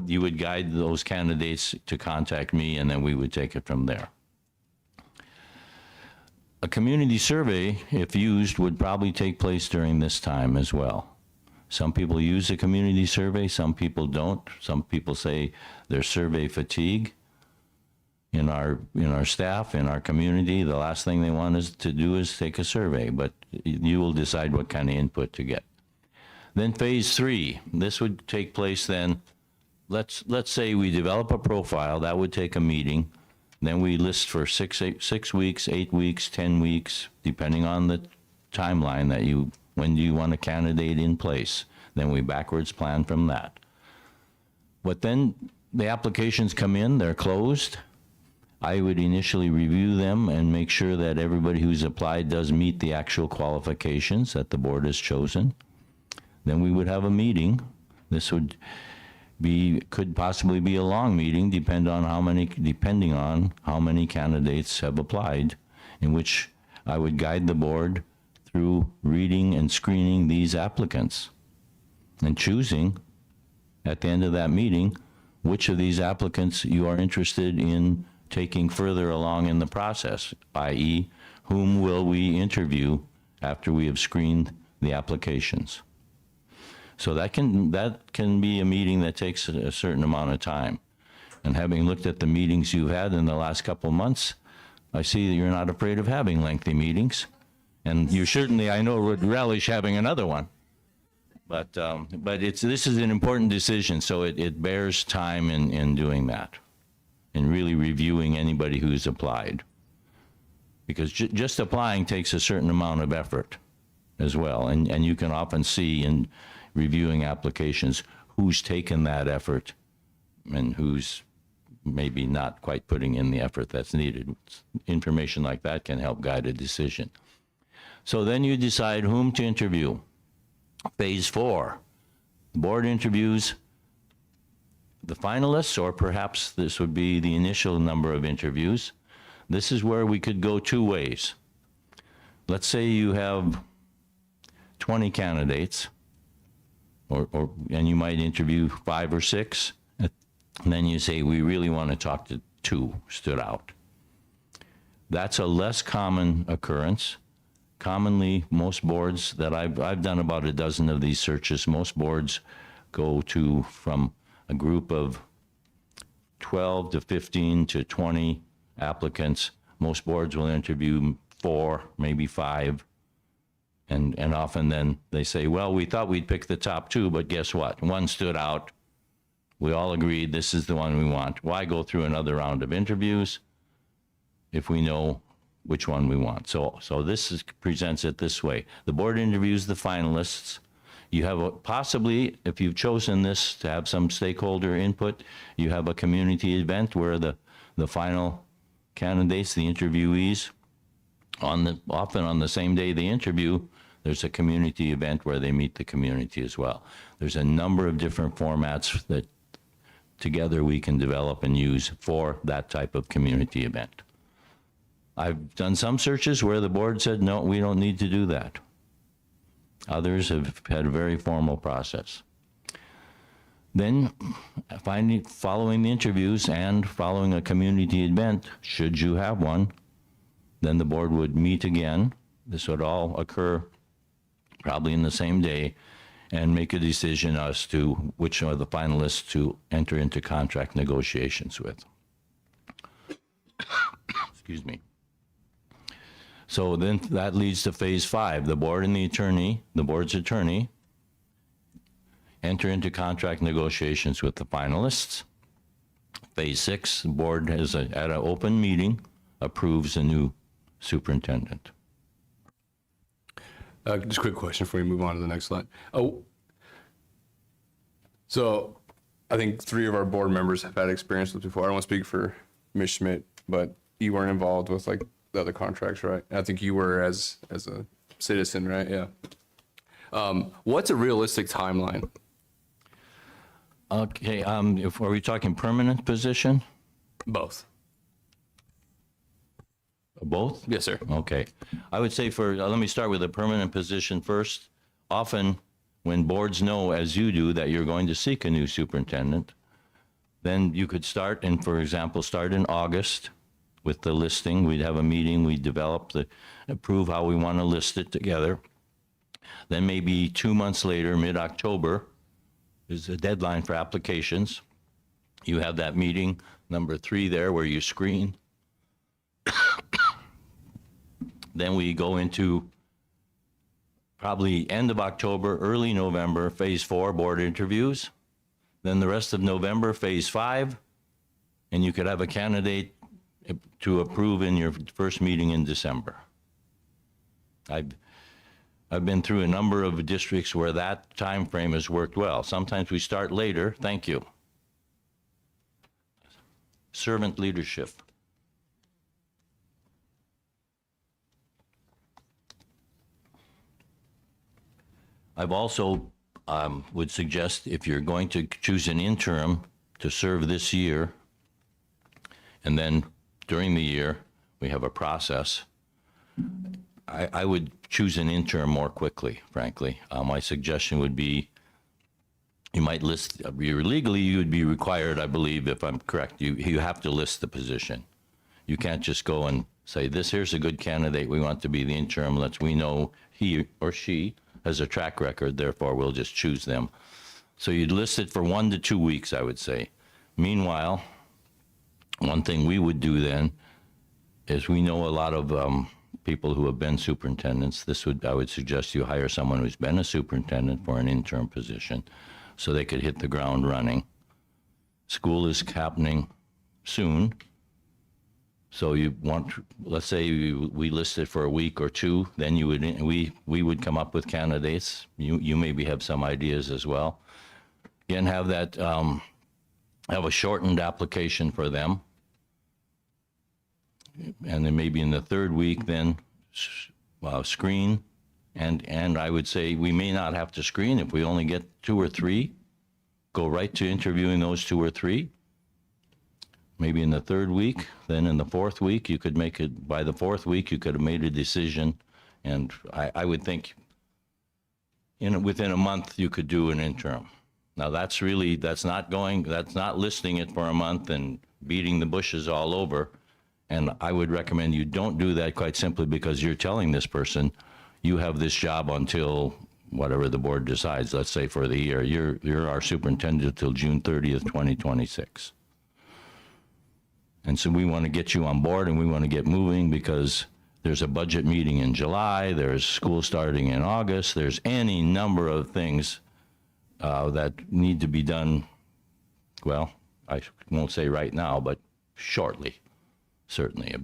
you would guide those candidates to contact me, and then we would take it from there. A community survey, if used, would probably take place during this time as well. Some people use a community survey, some people don't. Some people say there's survey fatigue. In our staff, in our community, the last thing they want us to do is take a survey, but you will decide what kind of input to get. Then phase 3, this would take place then, let's say we develop a profile, that would take a meeting, then we list for 6 weeks, 8 weeks, 10 weeks, depending on the timeline that when do you want a candidate in place. Then we backwards plan from that. But then the applications come in, they're closed. I would initially review them and make sure that everybody who's applied does meet the actual qualifications that the board has chosen. Then we would have a meeting. This could possibly be a long meeting, depending on how many candidates have applied, in which I would guide the board through reading and screening these applicants and choosing at the end of that meeting which of these applicants you are interested in taking further along in the process, i.e., whom will we interview after we have screened the applications. So that can be a meeting that takes a certain amount of time. And having looked at the meetings you've had in the last couple of months, I see that you're not afraid of having lengthy meetings. And you certainly, I know, would relish having another one. But this is an important decision, so it bears time in doing that and really reviewing anybody who's applied. Because just applying takes a certain amount of effort as well. And you can often see in reviewing applications who's taken that effort and who's maybe not quite putting in the effort that's needed. Information like that can help guide a decision. So then you decide whom to interview. Phase 4, board interviews the finalists, or perhaps this would be the initial number of interviews. This is where we could go 2 ways. Let's say you have 20 candidates, and you might interview 5 or 6, and then you say, we really want to talk to 2 stood out. That's a less common occurrence. Commonly, most boards that I've done about a dozen of these searches, most boards go to from a group of 12 to 15 to 20 applicants. Most boards will interview 4, maybe 5. And often then they say, well, we thought we'd pick the top 2, but guess what? 1 stood out. We all agreed this is the one we want. Why go through another round of interviews if we know which one we want? So this presents it this way. The board interviews the finalists. You have possibly, if you've chosen this to have some stakeholder input, you have a community event where the final candidates, the interviewees, often on the same day they interview, there's a community event where they meet the community as well. There's a number of different formats that together we can develop and use for that type of community event. I've done some searches where the board said, no, we don't need to do that. Others have had a very formal process. Then, following the interviews and following a community event, should you have one, then the board would meet again. This would all occur probably in the same day, and make a decision as to which are the finalists to enter into contract negotiations with. Excuse me. So then that leads to phase 5. The board and the board's attorney, enter into contract negotiations with the finalists. Phase 6, the board has at an open meeting, approves a new superintendent. Just a quick question before we move on to the next slide. Oh, so I think 3 of our board members have had experience with before. I don't want to speak for Ms. Schmidt, but you weren't involved with like the other contracts, right? I think you were as a citizen, right? Yeah. What's a realistic timeline? Okay, are we talking permanent position? Both. Both? Yes, sir. Okay. I would say let me start with a permanent position first. Often, when boards know, as you do, that you're going to seek a new superintendent, then you could start, and for example, start in August with the listing. We'd have a meeting, we'd approve how we want to list it together. Then maybe 2 months later, mid-October, is the deadline for applications. You have that meeting, number 3 there, where you screen. Then we go into probably end of October, early November, phase 4, board interviews. Then the rest of November, phase 5, and you could have a candidate to approve in your first meeting in December. I've been through a number of districts where that time frame has worked well. Sometimes we start later. Thank you. Servant leadership. I've also would suggest if you're going to choose an interim to serve this year, and then during the year, we have a process, I would choose an interim more quickly, frankly. My suggestion would be you might list, legally you would be required, I believe, if I'm correct, you have to list the position. You can't just go and say, here's a good candidate, we want to be the interim, we know he or she has a track record, therefore we'll just choose them. So you'd list it for 1 to 2 weeks, I would say. Meanwhile, one thing we would do then is we know a lot of people who have been superintendents. I would suggest you hire someone who's been a superintendent for an interim position so they could hit the ground running. School is happening soon. So you want, let's say we list it for a week or 2, then we would come up with candidates. You maybe have some ideas as well. Again, have a shortened application for them. And then maybe in the 3rd week, then screen. And I would say we may not have to screen if we only get 2 or 3. Go right to interviewing those 2 or 3. Maybe in the 3rd week, then in the 4th week, you could make it, by the 4th week, you could have made a decision. And I would think within a month, you could do an interim. Now that's not listing it for a month and beating the bushes all over. And I would recommend you don't do that, quite simply because you're telling this person, you have this job until whatever the board decides, let's say for the year. You're our superintendent till June 30th, 2026. And so we want to get you on board and we want to get moving because there's a budget meeting in July, there's school starting in August, there's any number of things that need to be done, well, I won't say right now, but shortly, certainly.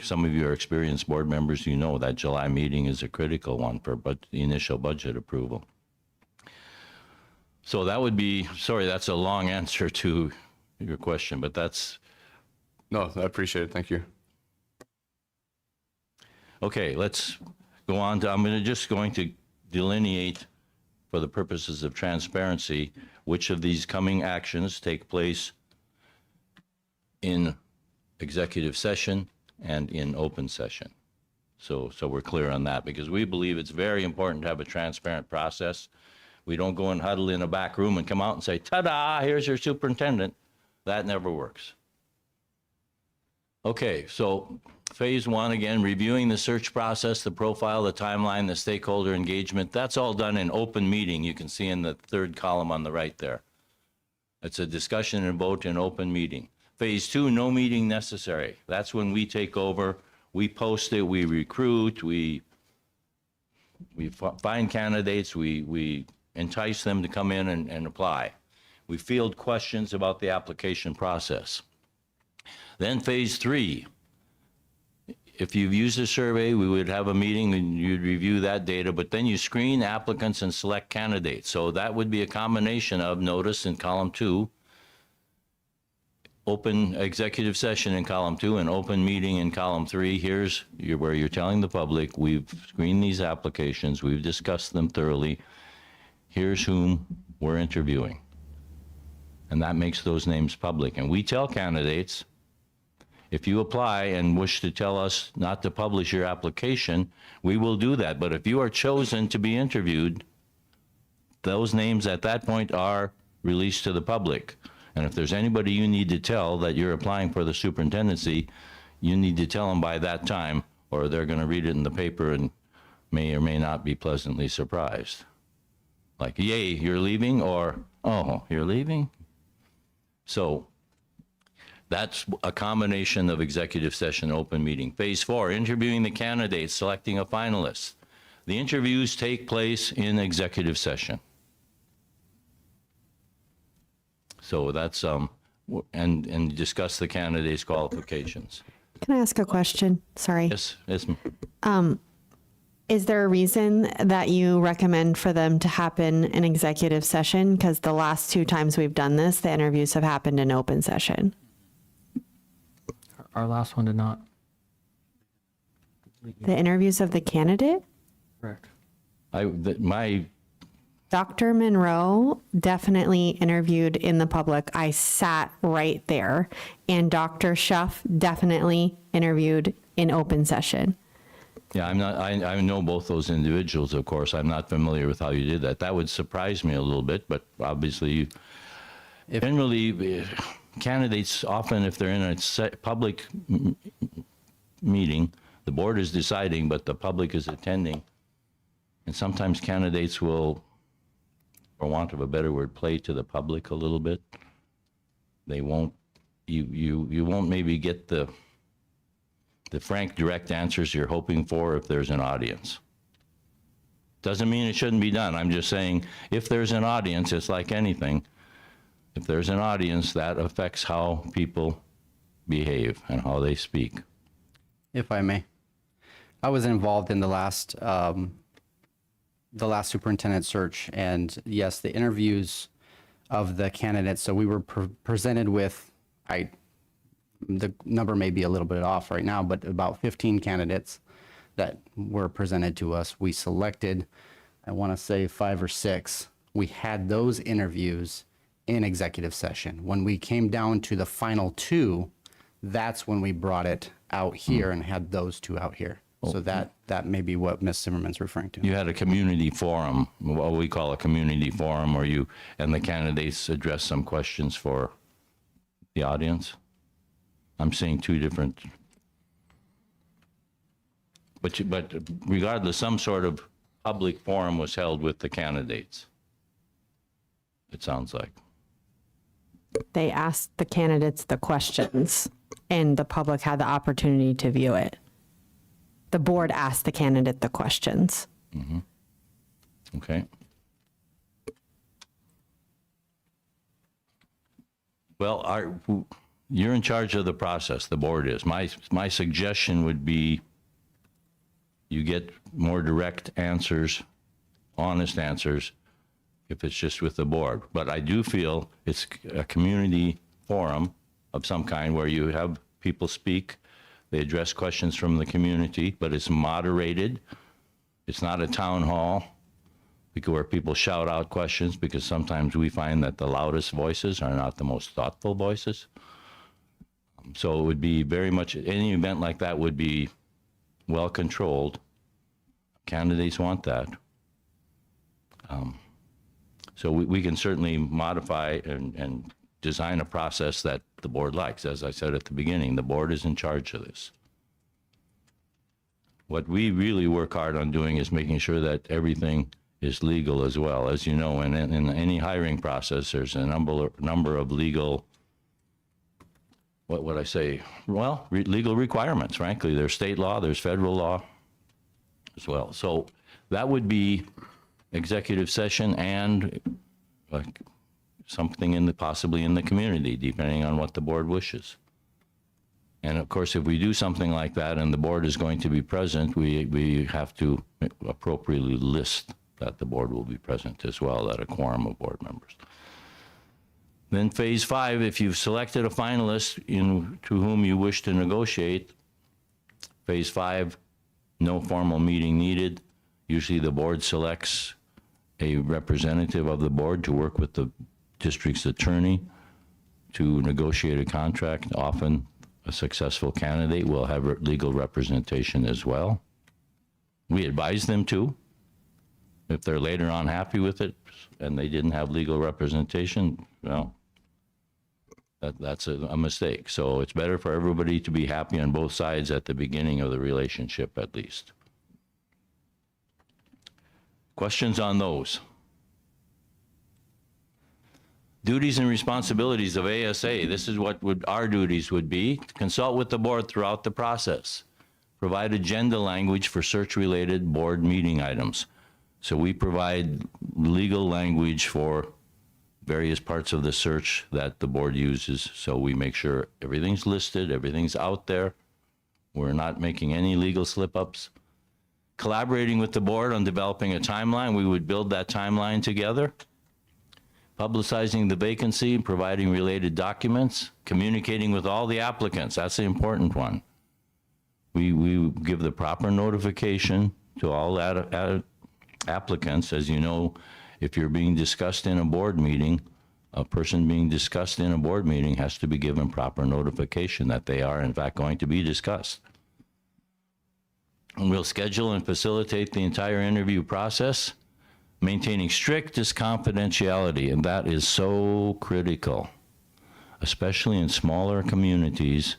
Some of you are experienced board members, you know that July meeting is a critical one for the initial budget approval. So that would be, sorry, that's a long answer to your question, but that's... No, I appreciate it. Thank you. Okay, let's go on to, I'm just going to delineate for the purposes of transparency, which of these coming actions take place in executive session and in open session. So we're clear on that because we believe it's very important to have a transparent process We don't go and huddle in a back room and come out and say, ta-da, here's your superintendent. That never works. Okay, so phase one, again, reviewing the search process, the profile, the timeline, the stakeholder engagement. That's all done in open meeting. You can see in the third column on the right there. It's a discussion and vote in open meeting. Phase two, no meeting necessary. That's when we take over. We post it, we recruit, we find candidates, we entice them to come in and apply. We field questions about the application process. Then phase three, if you've used a survey, we would have a meeting and you'd review that data, but then you screen applicants and select candidates. So that would be a combination of notice in column 2, open executive session in column 2, and open meeting in column 3. Here's where you're telling the public, we've screened these applications, we've discussed them thoroughly. Here's whom we're interviewing. And that makes those names public. And we tell candidates, if you apply and wish to tell us not to publish your application, we will do that. But if you are chosen to be interviewed, those names at that point are released to the public. And if there's anybody you need to tell that you're applying for the superintendency, you need to tell them by that time, or they're going to read it in the paper and may or may not be pleasantly surprised. Like, yay, you're leaving, or, oh, you're leaving? So that's a combination of executive session, open meeting. Phase 4, interviewing the candidates, selecting a finalist. The interviews take place in executive session. So that's, and discuss the candidates' qualifications. Can I ask a question? Sorry. Yes, yes. Is there a reason that you recommend for them to happen in executive session? Because the last 2 times we've done this, the interviews have happened in open session. Our last one did not. The interviews of the candidate? Correct. My Dr. Monroe definitely interviewed in the public. I sat right there. And Dr. Schuff definitely interviewed in open session. Yeah, I know both those individuals, of course. I'm not familiar with how you did that. That would surprise me a little bit, but obviously, generally, candidates often, if they're in a public meeting, the board is deciding, but the public is attending. And sometimes candidates will, for want of a better word, play to the public a little bit. They won't, you won't maybe get the frank, direct answers you're hoping for if there's an audience. Doesn't mean it shouldn't be done. I'm just saying, if there's an audience, it's like anything. If there's an audience, that affects how people behave and how they speak. If I may. I was involved in the last superintendent search, and yes, the interviews of the candidates. So we were presented with, the number may be a little bit off right now, but about 15 candidates that were presented to us. We selected, I want to say 5 or 6. We had those interviews in executive session. When we came down to the final 2, that's when we brought it out here and had those 2 out here. So that may be what Ms. Zimmerman's referring to. You had a community forum, what we call a community forum, where you and the candidates address some questions for the audience. I'm seeing 2 different, but regardless, some sort of public forum was held with the candidates. It sounds like. They asked the candidates the questions, and the public had the opportunity to view it. The board asked the candidate the questions. Mm-hmm. Okay. Well, you're in charge of the process, the board is. My suggestion would be you get more direct answers, honest answers, if it's just with the board. But I do feel it's a community forum of some kind where you have people speak, they address questions from the community, but it's moderated. It's not a town hall where people shout out questions, because sometimes we find that the loudest voices are not the most thoughtful voices. So it would be very much, any event like that would be well controlled. Candidates want that. So we can certainly modify and design a process that the board likes. As I said at the beginning, the board is in charge of this. What we really work hard on doing is making sure that everything is legal as well. As you know, in any hiring process, there's a number of legal, what would I say? Well, legal requirements, frankly. There's state law, there's federal law as well. So that would be executive session and something possibly in the community, depending on what the board wishes. And of course, if we do something like that and the board is going to be present, we have to appropriately list that the board will be present as well, at a quorum of board members. Then phase 5, if you've selected a finalist to whom you wish to negotiate, phase 5, no formal meeting needed. Usually the board selects a representative of the board to work with the district's attorney to negotiate a contract. Often a successful candidate will have legal representation as well. We advise them to. If they're later on happy with it and they didn't have legal representation, well, that's a mistake. So it's better for everybody to be happy on both sides at the beginning of the relationship, at least. Questions on those? Duties and responsibilities of ASA. This is what our duties would be. Consult with the board throughout the process. Provide agenda language for search-related board meeting items. So we provide legal language for various parts of the search that the board uses. So we make sure everything's listed, everything's out there. We're not making any legal slip-ups. Collaborating with the board on developing a timeline. We would build that timeline together. Publicizing the vacancy, providing related documents, communicating with all the applicants. That's the important one. We give the proper notification to all applicants. As you know, if you're being discussed in a board meeting, a person being discussed in a board meeting has to be given proper notification that they are in fact going to be discussed. And we'll schedule and facilitate the entire interview process, maintaining strictest confidentiality, and that is so critical, especially in smaller communities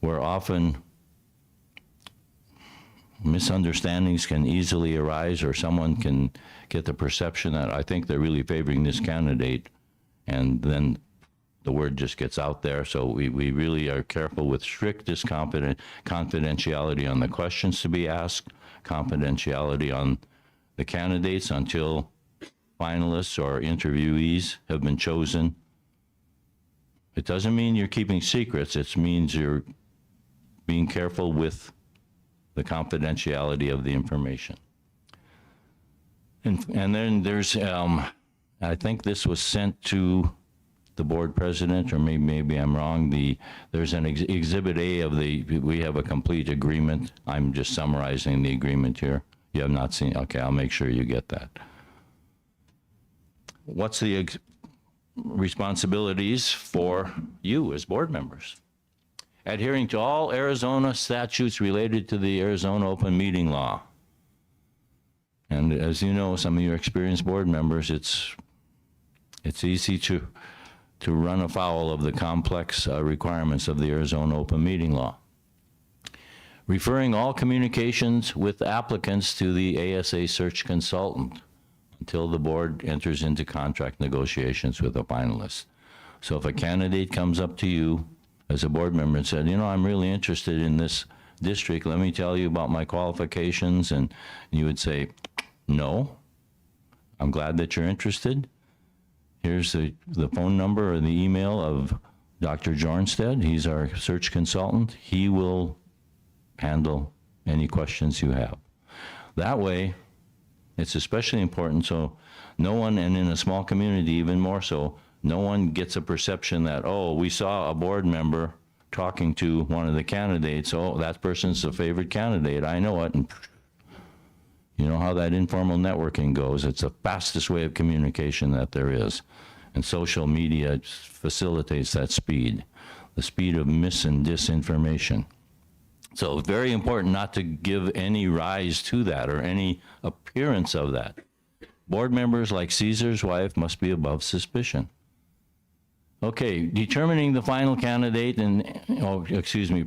where often misunderstandings can easily arise, or someone can get the perception that I think they're really favoring this candidate, and then the word just gets out there. So we really are careful with strictest confidentiality on the questions to be asked, confidentiality on the candidates until finalists or interviewees have been chosen. It doesn't mean you're keeping secrets. It means you're being careful with the confidentiality of the information. And then there's, I think this was sent to the board president, or maybe I'm wrong. There's an exhibit A we have a complete agreement. I'm just summarizing the agreement here. You have not seen, okay, I'll make sure you get that. What's the responsibilities for you as board members? Adhering to all Arizona statutes related to the Arizona Open Meeting Law. And as you know, some of your experienced board members, it's easy to run afoul of the complex requirements of the Arizona Open Meeting Law. Referring all communications with applicants to the ASA search consultant until the board enters into contract negotiations with a finalist. So if a candidate comes up to you as a board member and said, you know, I'm really interested in this district, let me tell you about my qualifications, and you would say, no, I'm glad that you're interested. Here's the phone number or the email of Dr. Jornstedt. He's our search consultant. He will handle any questions you have. That way, it's especially important so no one, and in a small community even more so, no one gets a perception that, oh, we saw a board member talking to one of the candidates. Oh, that person's the favorite candidate. I know it. And you know how that informal networking goes. It's the fastest way of communication that there is. And social media facilitates that speed, the speed of mis and disinformation. So very important not to give any rise to that or any appearance of that. Board members, like Caesar's wife, must be above suspicion. Okay, determining the final candidate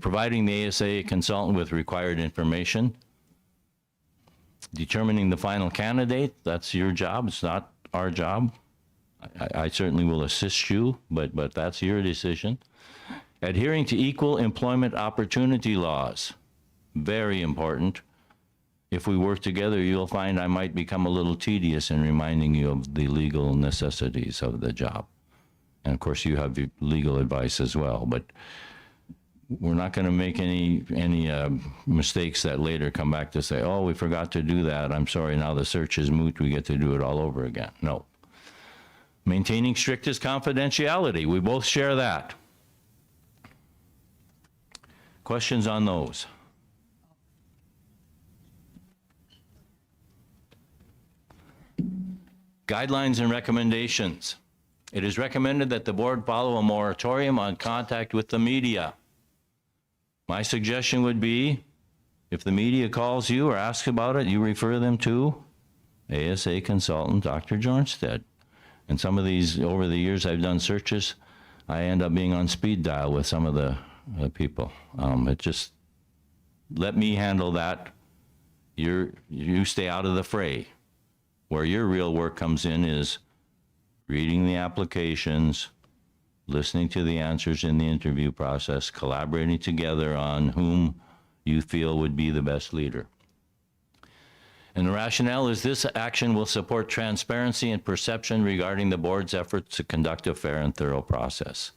providing the ASA consultant with required information. Determining the final candidate, that's your job, it's not our job. I certainly will assist you, but that's your decision. Adhering to equal employment opportunity laws, very important. If we work together, you'll find I might become a little tedious in reminding you of the legal necessities of the job. And of course, you have legal advice as well, but we're not going to make any mistakes that later come back to say, oh, we forgot to do that. I'm sorry, now the search is moot. We get to do it all over again. No. Maintaining strictest confidentiality. We both share that. Questions on those? Guidelines and recommendations. It is recommended that the board follow a moratorium on contact with the media. My suggestion would be, if the media calls you or asks about it, you refer them to ASA consultant Dr. Jornstedt. And some of these, over the years I've done searches, I end up being on speed dial with some of the people. It just, let me handle that. You stay out of the fray. Where your real work comes in is reading the applications, listening to the answers in the interview process, collaborating together on whom you feel would be the best leader. And the rationale is this action will support transparency and perception regarding the board's efforts to conduct a fair and thorough process.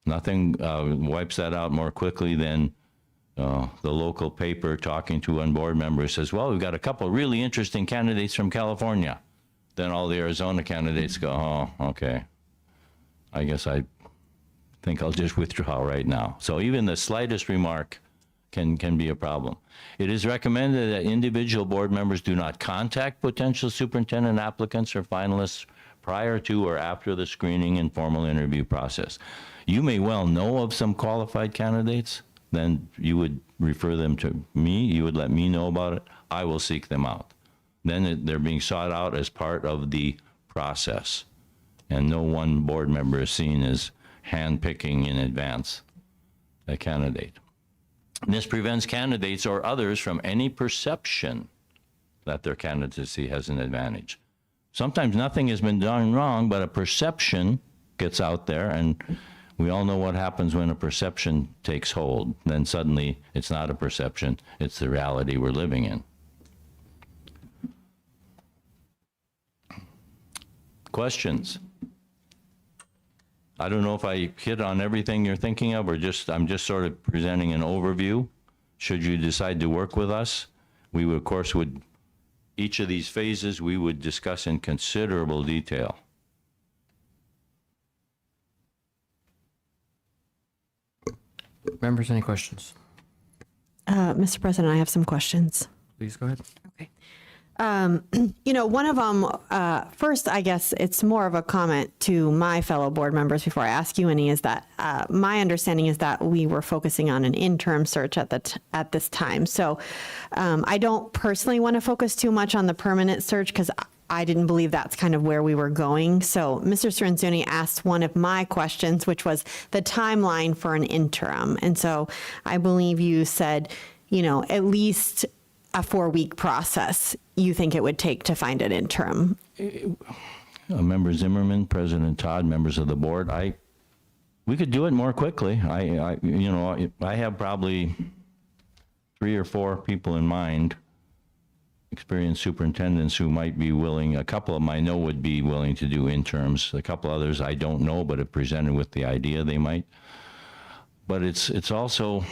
Nothing wipes that out more quickly than the local paper talking to one board member says, well, we've got a couple really interesting candidates from California. Then all the Arizona candidates go, oh, okay. I guess I think I'll just withdraw right now. So even the slightest remark can be a problem. It is recommended that individual board members do not contact potential superintendent applicants or finalists prior to or after the screening and formal interview process. You may well know of some qualified candidates, then you would refer them to me, you would let me know about it, I will seek them out. Then they're being sought out as part of the process. And no one board member is seen as handpicking in advance a candidate. This prevents candidates or others from any perception that their candidacy has an advantage. Sometimes nothing has been done wrong, but a perception gets out there, and we all know what happens when a perception takes hold. Then suddenly it's not a perception, it's the reality we're living in. Questions? I don't know if I hit on everything you're thinking of, or I'm just sort of presenting an overview. Should you decide to work with us, we would, of course, each of these phases we would discuss in considerable detail. Members, any questions? Mr. President, I have some questions. Please go ahead. Okay. One of them, first, I guess it's more of a comment to my fellow board members before I ask you any, is that my understanding is that we were focusing on an interim search at this time. So I don't personally want to focus too much on the permanent search because I didn't believe that's kind of where we were going. So Mr. Cirincione asked one of my questions, which was the timeline for an interim. And so I believe you said, at least a 4-week process you think it would take to find an interim. Member Zimmerman, President Todd, members of the board, we could do it more quickly. I have probably 3 or 4 people in mind, experienced superintendents who might be willing. A couple of them I know would be willing to do interims. A couple others I don't know, but have presented with the idea they might. But it's also,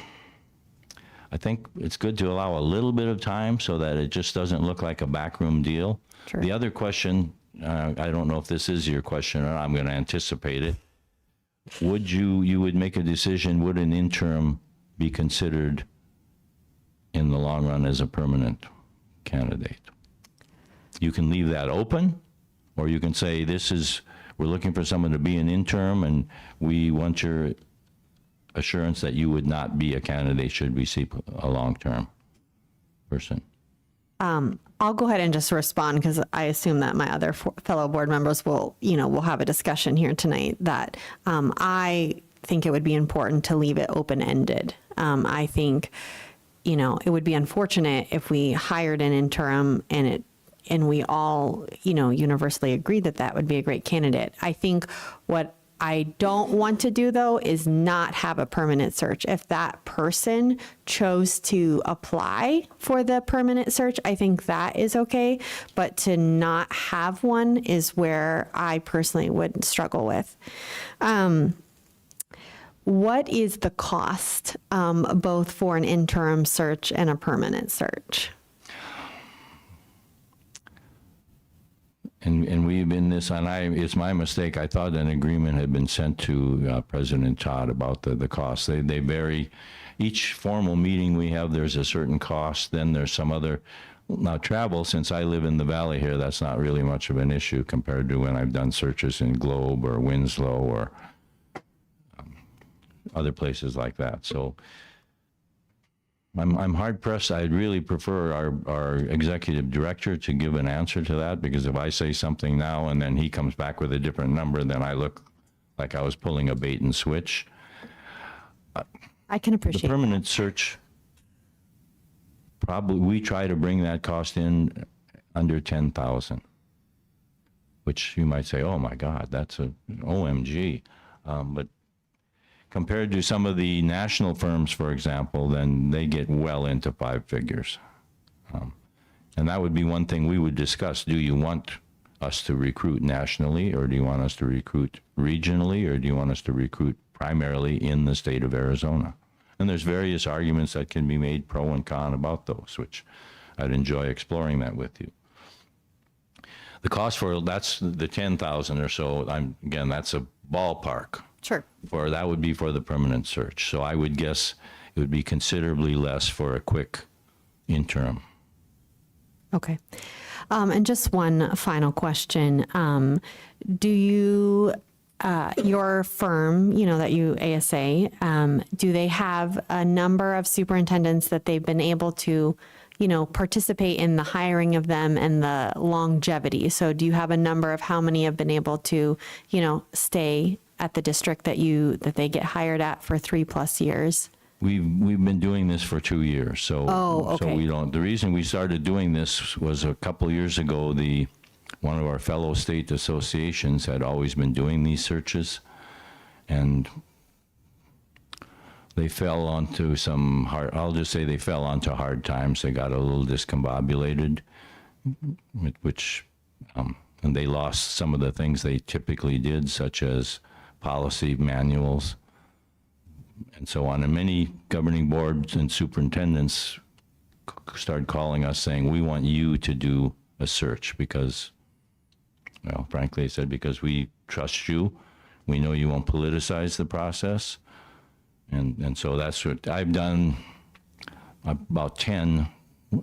I think it's good to allow a little bit of time so that it just doesn't look like a backroom deal. Sure. The other question, I don't know if this is your question or I'm going to anticipate it. You would make a decision, would an interim be considered in the long run as a permanent candidate? You can leave that open, or you can say, we're looking for someone to be an interim and we want your assurance that you would not be a candidate should we see a long-term person. I'll go ahead and just respond because I assume that my other fellow board members will, we'll have a discussion here tonight that I think it would be important to leave it open-ended. I think, it would be unfortunate if we hired an interim and we all, universally agreed that that would be a great candidate. I think what I don't want to do, though, is not have a permanent search. If that person chose to apply for the permanent search, I think that is okay. But to not have one is where I personally would struggle with. What is the cost, both for an interim search and a permanent search? And we've been this, and it's my mistake. I thought an agreement had been sent to President Todd about the costs. They vary. Each formal meeting we have, there's a certain cost. Then there's some other. Now travel, since I live in the valley here, that's not really much of an issue compared to when I've done searches in Globe or Winslow or other places like that. So I'm hard pressed. I'd really prefer our executive director to give an answer to that, because if I say something now and then he comes back with a different number, then I look like I was pulling a bait and switch. I can appreciate the permanent search. Probably we try to bring that cost in under 10,000, which you might say, oh my God, that's a OMG. But compared to some of the national firms, for example, then they get well into 5 figures. And that would be one thing we would discuss. Do you want us to recruit nationally, or do you want us to recruit regionally, or do you want us to recruit primarily in the state of Arizona? And there's various arguments that can be made pro and con about those, which I'd enjoy exploring that with you. The cost for that's the 10,000 or so. Again, that's a ballpark. Sure. That would be for the permanent search. So I would guess it would be considerably less for a quick interim. Okay. And just one final question. Do you, your firm, that you ASA, do they have a number of superintendents that they've been able to, participate in the hiring of them and the longevity? So do you have a number of how many have been able to, stay at the district that they get hired at for 3+ years? We've been doing this for 2 years, so okay. So we don't. The reason we started doing this was a couple years ago. One of our fellow state associations had always been doing these searches, and they fell onto some hard. I'll just say they fell onto hard times. They got a little discombobulated, which and they lost some of the things they typically did, such as policy manuals and so on. And many governing boards and superintendents started calling us saying, we want you to do a search because, well, frankly, they said, because we trust you. We know you won't politicize the process. And so that's what I've done, about 10.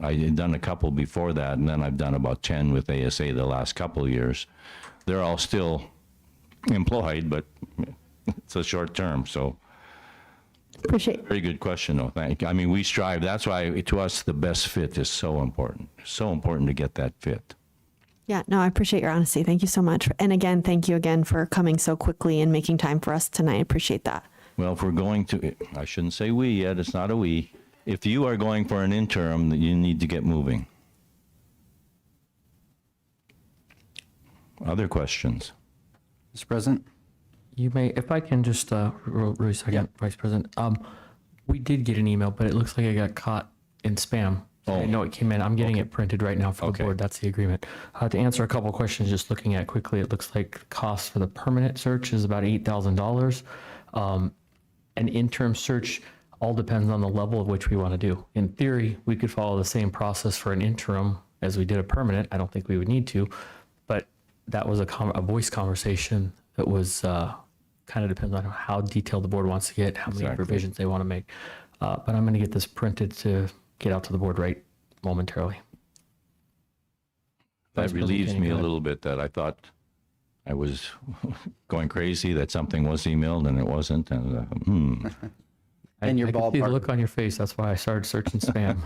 I had done a couple before that, and then I've done about 10 with ASA the last couple of years. They're all still employed, but it's a short term. So Appreciate. very good question, though. Thank you. I mean, we strive. That's why to us the best fit is so important. So important to get that fit. Yeah, no, I appreciate your honesty. Thank you so much. And again, thank you again for coming so quickly and making time for us tonight. I appreciate that. Well, if we're going to, I shouldn't say we yet. It's not a we. If you are going for an interim, then you need to get moving. Other questions? Mr. President? You may, if I can just, really second, Vice President, we did get an email, but it looks like it got caught in spam. Oh. No, it came in. I'm getting it printed right now for the board. That's the agreement. To answer a couple questions, just looking at quickly, it looks like the cost for the permanent search is about $8,000. An interim search all depends on the level of which we want to do. In theory, we could follow the same process for an interim as we did a permanent. I don't think we would need to, but that was a voice conversation that was kind of depends on how detailed the board wants to get, how many revisions they want to make. But I'm going to get this printed to get out to the board right momentarily. That relieves me a little bit that I thought I was going crazy that something was emailed and it wasn't. And And your I could see the ballpark. look on your face. That's why I started searching spam.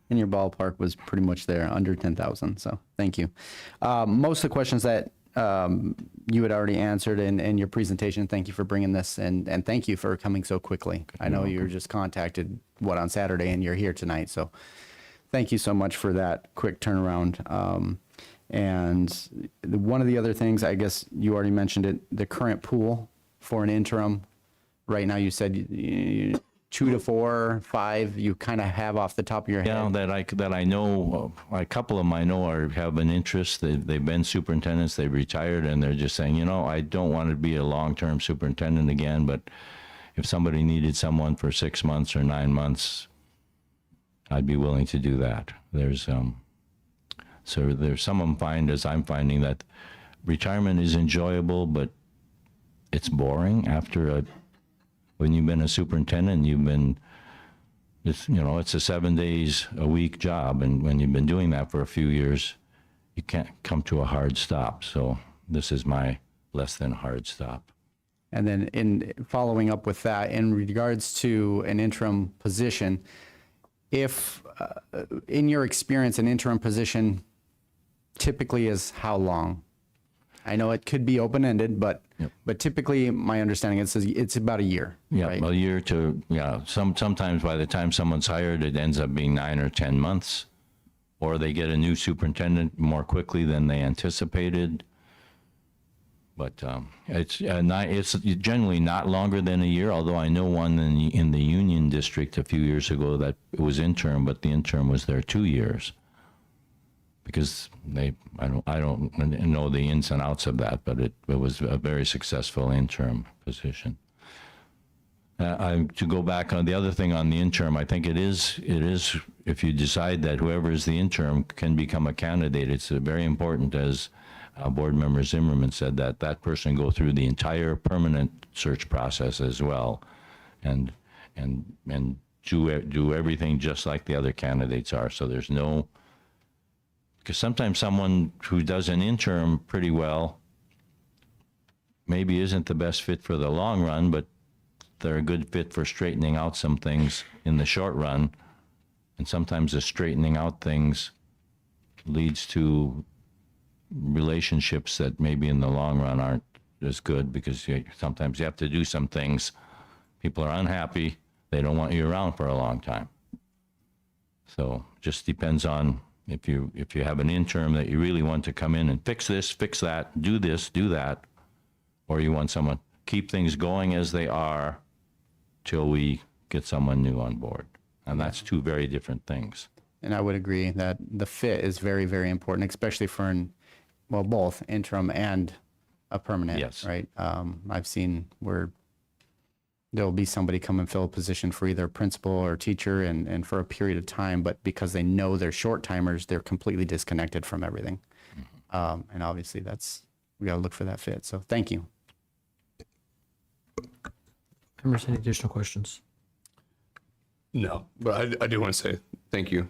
in your ballpark was pretty much there, under 10,000. So thank you. Most of the questions that you had already answered in your presentation. Thank you for bringing this, and thank you for coming so quickly. I know you were just contacted, on Saturday, and you're here tonight. So thank you so much for that quick turnaround. And one of the other things, I guess you already mentioned it, the current pool for an interim. Right now, you said 2 to 4, 5. You kind of have off the top of your head. Yeah, that I know, a couple of them I know have an interest. They've been superintendents, they've retired, and they're just saying, I don't want to be a long-term superintendent again, but if somebody needed someone for 6 months or 9 months, I'd be willing to do that. There's some of them I'm finding that retirement is enjoyable, but it's boring when you've been a superintendent, it's a 7 days a week job. And when you've been doing that for a few years, you can't come to a hard stop. So this is my less than hard stop. And then in following up with that, in regards to an interim position, if in your experience, an interim position typically is how long? I know it could be open-ended, but typically my understanding is it's about a year. Yeah, right? a year to, sometimes by the time someone's hired, it ends up being 9 or 10 months, or they get a new superintendent more quickly than they anticipated. But it's generally not longer than a year, although I know one in the Union District a few years ago that it was interim, but the interim was there 2 years. Because I don't know the ins and outs of that, but it was a very successful interim position. To go back on the other thing on the interim, I think it is if you decide that whoever is the interim can become a candidate, it's very important, as Board Member Zimmerman said, that person go through the entire permanent search process as well, and do everything just like the other candidates are. So there's no. Because sometimes someone who does an interim pretty well maybe isn't the best fit for the long run, but they're a good fit for straightening out some things in the short run. And sometimes the straightening out things leads to relationships that maybe in the long run aren't as good, because sometimes you have to do some things. People are unhappy. They don't want you around for a long time. So just depends on if you have an interim that you really want to come in and fix this, fix that, do this, do that, or you want someone keep things going as they are till we get someone new on board. And that's two very different things. And I would agree that the fit is very, very important, especially for both interim and a permanent. Yes. Right. I've seen where there'll be somebody come and fill a position for either principal or teacher and for a period of time, but because they know they're short timers, they're completely disconnected from everything. And obviously we got to look for that fit. So thank you. Members, any additional questions? No, but I do want to say thank you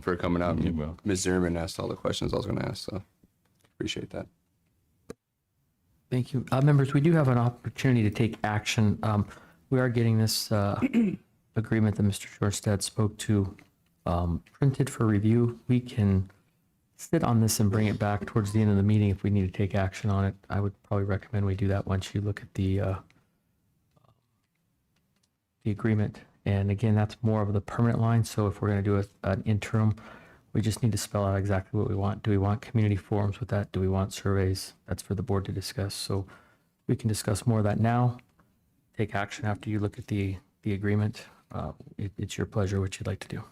for coming out. You're welcome. Ms. Zimmerman asked all the questions I was going to ask, so appreciate that. Thank you. Members, we do have an opportunity to take action. We are getting this agreement that Mr. Shorstad spoke to printed for review. We can sit on this and bring it back towards the end of the meeting if we need to take action on it. I would probably recommend we do that once you look at the agreement. And again, that's more of the permanent line. So if we're going to do an interim, we just need to spell out exactly what we want. Do we want community forums with that? Do we want surveys? That's for the board to discuss. So we can discuss more of that now. Take action after you look at the agreement. It's your pleasure what you'd like to do.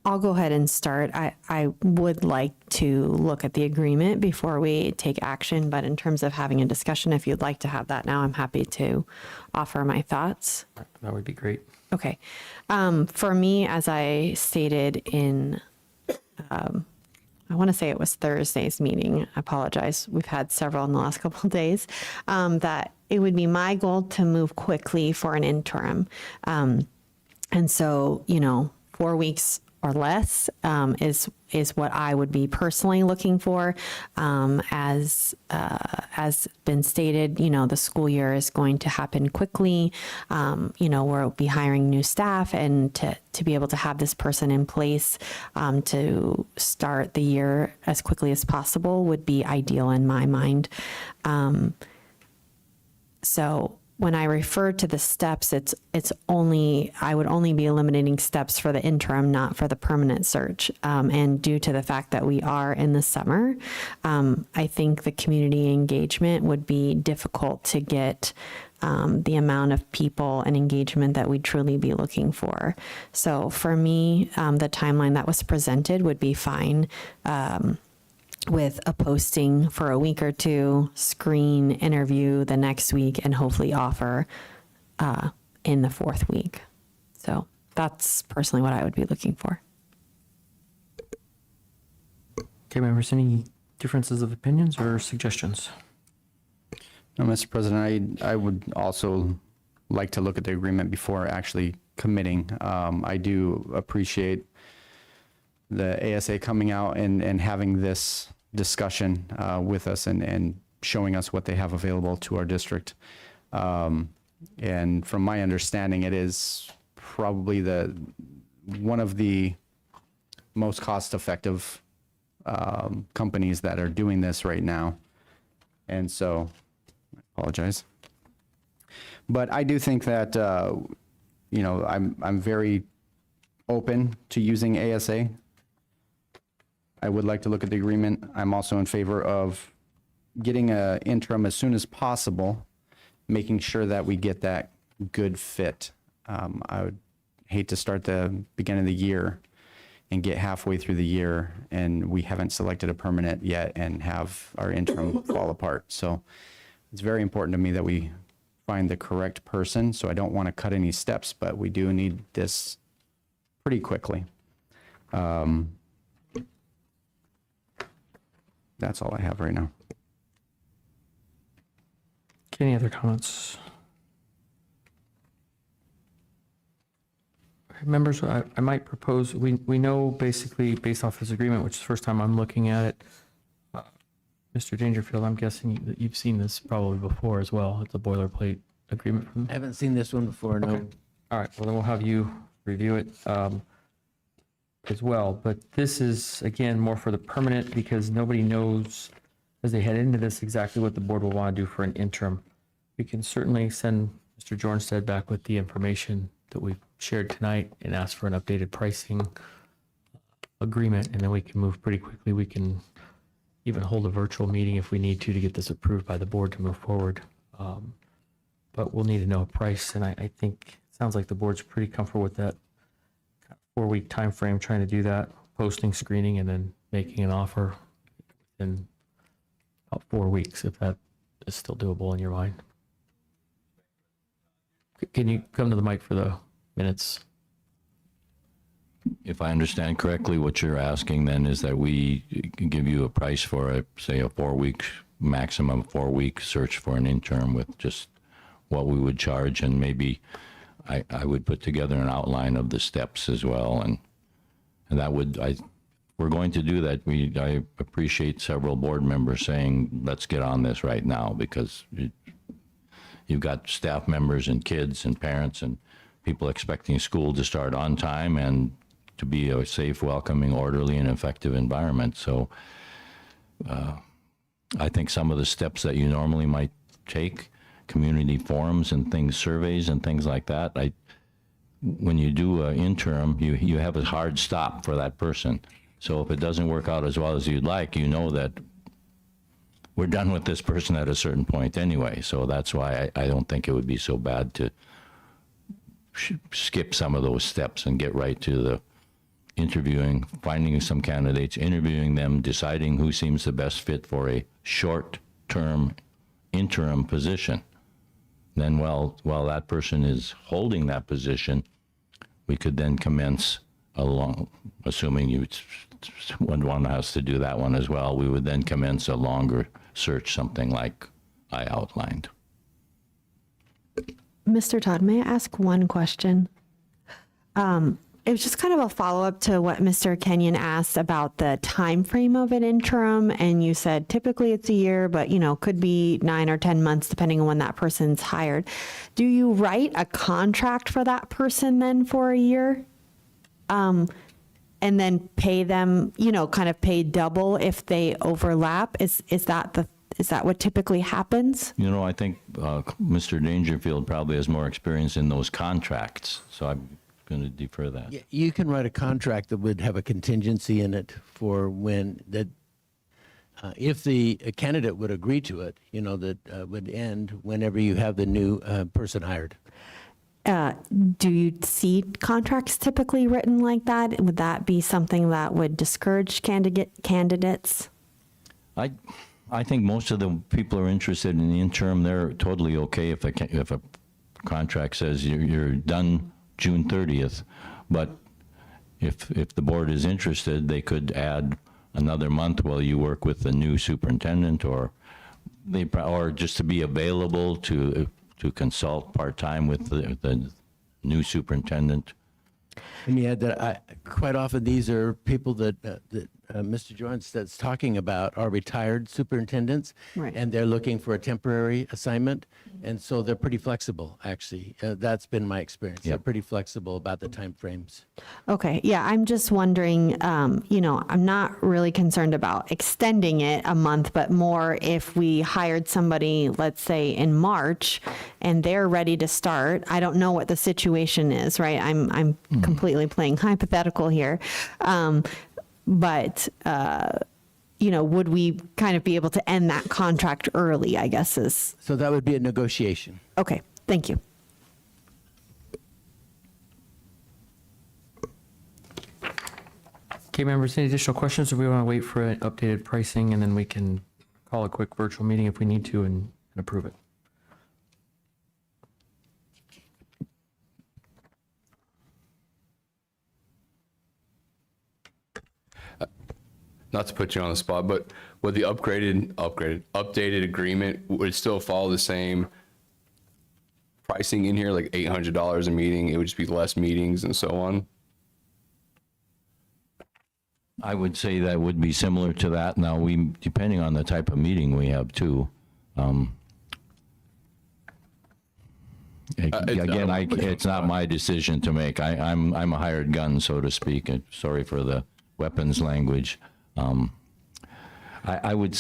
I'll go ahead and start. I would like to look at the agreement before we take action, but in terms of having a discussion, if you'd like to have that now, I'm happy to offer my thoughts. That would be great. Okay. For me, as I stated in, I want to say it was Thursday's meeting. I apologize. We've had several in the last couple of days. That it would be my goal to move quickly for an interim. And so, 4 weeks or less is what I would be personally looking for. As been stated, the school year is going to happen quickly. We'll be hiring new staff, and to be able to have this person in place to start the year as quickly as possible would be ideal in my mind. So when I refer to the steps, I would only be eliminating steps for the interim, not for the permanent search. And due to the fact that we are in the summer, I think the community engagement would be difficult to get the amount of people and engagement that we'd truly be looking for. So for me, the timeline that was presented would be fine. With a posting for a week or two, screen, interview the next week, and hopefully offer in the fourth week. So that's personally what I would be looking for. Okay, members, any differences of opinions or suggestions? No, Mr. President, I would also like to look at the agreement before actually committing. I do appreciate the ASA coming out and having this discussion with us and showing us what they have available to our district. And from my understanding, it is probably one of the most cost-effective companies that are doing this right now. And so, I apologize. But I do think that, I'm very open to using ASA. I would like to look at the agreement. I'm also in favor of getting an interim as soon as possible, making sure that we get that good fit. I would hate to start the beginning of the year and get halfway through the year and we haven't selected a permanent yet and have our interim fall apart. So it's very important to me that we find the correct person. So I don't want to cut any steps, but we do need this pretty quickly. That's all I have right now. Okay, any other comments? Members, I might propose, we know basically based off this agreement, which is the first time I'm looking at it. Mr. Dangerfield, I'm guessing that you've seen this probably before as well. It's a boilerplate agreement from. I haven't seen this one before, no. Okay. All right, well then we'll have you review it as well. But this is, again, more for the permanent because nobody knows as they head into this exactly what the board will want to do for an interim. We can certainly send Mr. Jornstead back with the information that we've shared tonight and ask for an updated pricing agreement, and then we can move pretty quickly. We can even hold a virtual meeting if we need to get this approved by the board to move forward. But we'll need to know a price, and I think it sounds like the board's pretty comfortable with that 4-week time frame, trying to do that, posting, screening, and then making an offer in about 4 weeks, if that is still doable in your mind. Can you come to the mic for the minutes? If I understand correctly, what you're asking then is that we can give you a price for say a 4-week, maximum 4-week search for an intern with just what we would charge, and maybe I would put together an outline of the steps as well, and that would, we're going to do that. I appreciate several board members saying, let's get on this right now, because you've got staff members and kids and parents and people expecting school to start on time and to be a safe, welcoming, orderly, and effective environment. So I think some of the steps that you normally might take, community forums and things, surveys and things like that, when you do an interim, you have a hard stop for that person. So if it doesn't work out as well as you'd like, you know that we're done with this person at a certain point anyway. So that's why I don't think it would be so bad to skip some of those steps and get right to the interviewing, finding some candidates, interviewing them, deciding who seems the best fit for a short-term interim position. Then while that person is holding that position, we could then commence along, assuming you would want us to do that one as well, we would then commence a longer search, something like I outlined. Mr. Todd, may I ask one question? it was just kind of a follow-up to what Mr. Kenyon asked about the time frame of an interim, and you said typically it's a year, but could be 9 or 10 months depending on when that person's hired. Do you write a contract for that person then for a year? And then pay them, kind of pay double if they overlap? Is that what typically happens? I think Mr. Dangerfield probably has more experience in those contracts, so I'm going to defer that. Yeah, you can write a contract that would have a contingency in it for when that, if the candidate would agree to it, that would end whenever you have the new person hired. Do you see contracts typically written like that? Would that be something that would discourage candidates? I think most of the people are interested in the interim. They're totally okay if a contract says you're done June 30th, but if the board is interested, they could add another month while you work with the new superintendent, or just to be available to consult part-time with the new superintendent. And you add that quite often these are people that Mr. Jones that's talking about are retired superintendents, Right. and they're looking for a temporary assignment, and so they're pretty flexible, actually. That's been my experience. They're pretty flexible about the timeframes. Okay, yeah, I'm just wondering, I'm not really concerned about extending it a month, but more if we hired somebody, let's say in March, and they're ready to start. I don't know what the situation is, right? I'm completely playing hypothetical here. But would we kind of be able to end that contract early, I guess is. So that would be a negotiation. Okay, thank you. Okay, members, any additional questions, or we want to wait for updated pricing and then we can call a quick virtual meeting if we need to and approve it? Not to put you on the spot, but would the updated agreement, would it still follow the same pricing in here, like $800 a meeting? It would just be less meetings and so on? I would say that would be similar to that. Now, depending on the type of meeting we have too. Again, it's not my decision to make. I'm a hired gun, so to speak. And sorry for the weapons language. I would.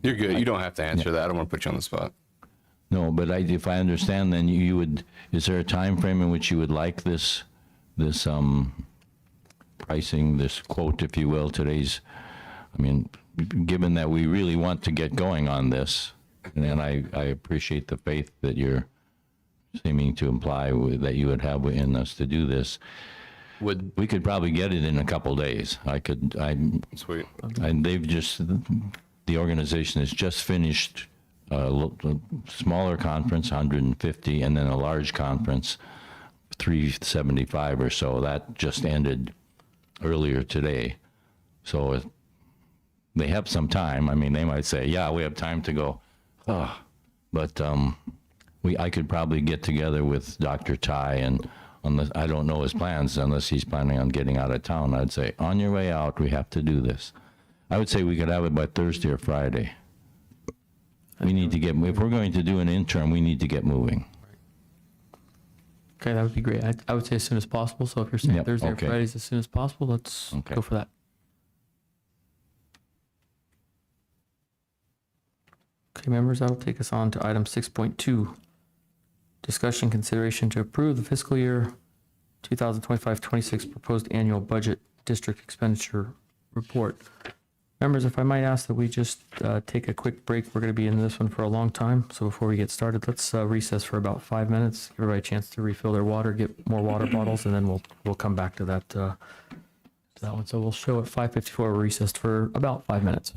You're good. You don't have to answer that. I don't want to put you on the spot. No, but if I understand, then you would. Is there a time frame in which you would like this pricing, this quote, if you will? Given that we really want to get going on this, and I appreciate the faith that you're seeming to imply that you would have in us to do this. We could probably get it in a couple days. Sweet. And the organization has just finished a smaller conference, 150, and then a large conference, 375 or so. That just ended earlier today. So they have some time. They might say, yeah, we have time to go. But I could probably get together with Dr. Tai, and I don't know his plans unless he's planning on getting out of town. I'd say, on your way out, we have to do this. I would say we could have it by Thursday or Friday. We need to if we're going to do an interim, we need to get moving. Okay, that would be great. I would say as soon as possible. So if you're saying Yep, Thursday okay. or Fridays as soon as possible, let's Okay. go for that. Okay, members, that'll take us on to item 6.2. Discussion consideration to approve the fiscal year 2025-26 proposed annual budget district expenditure report. Members, if I might ask that we just take a quick break. We're going to be in this one for a long time. So before we get started, let's recess for about 5 minutes. Give everybody a chance to refill their water, get more water bottles, and then we'll come back to that one. So we'll show at 5:54. We're recessed for about 5 minutes.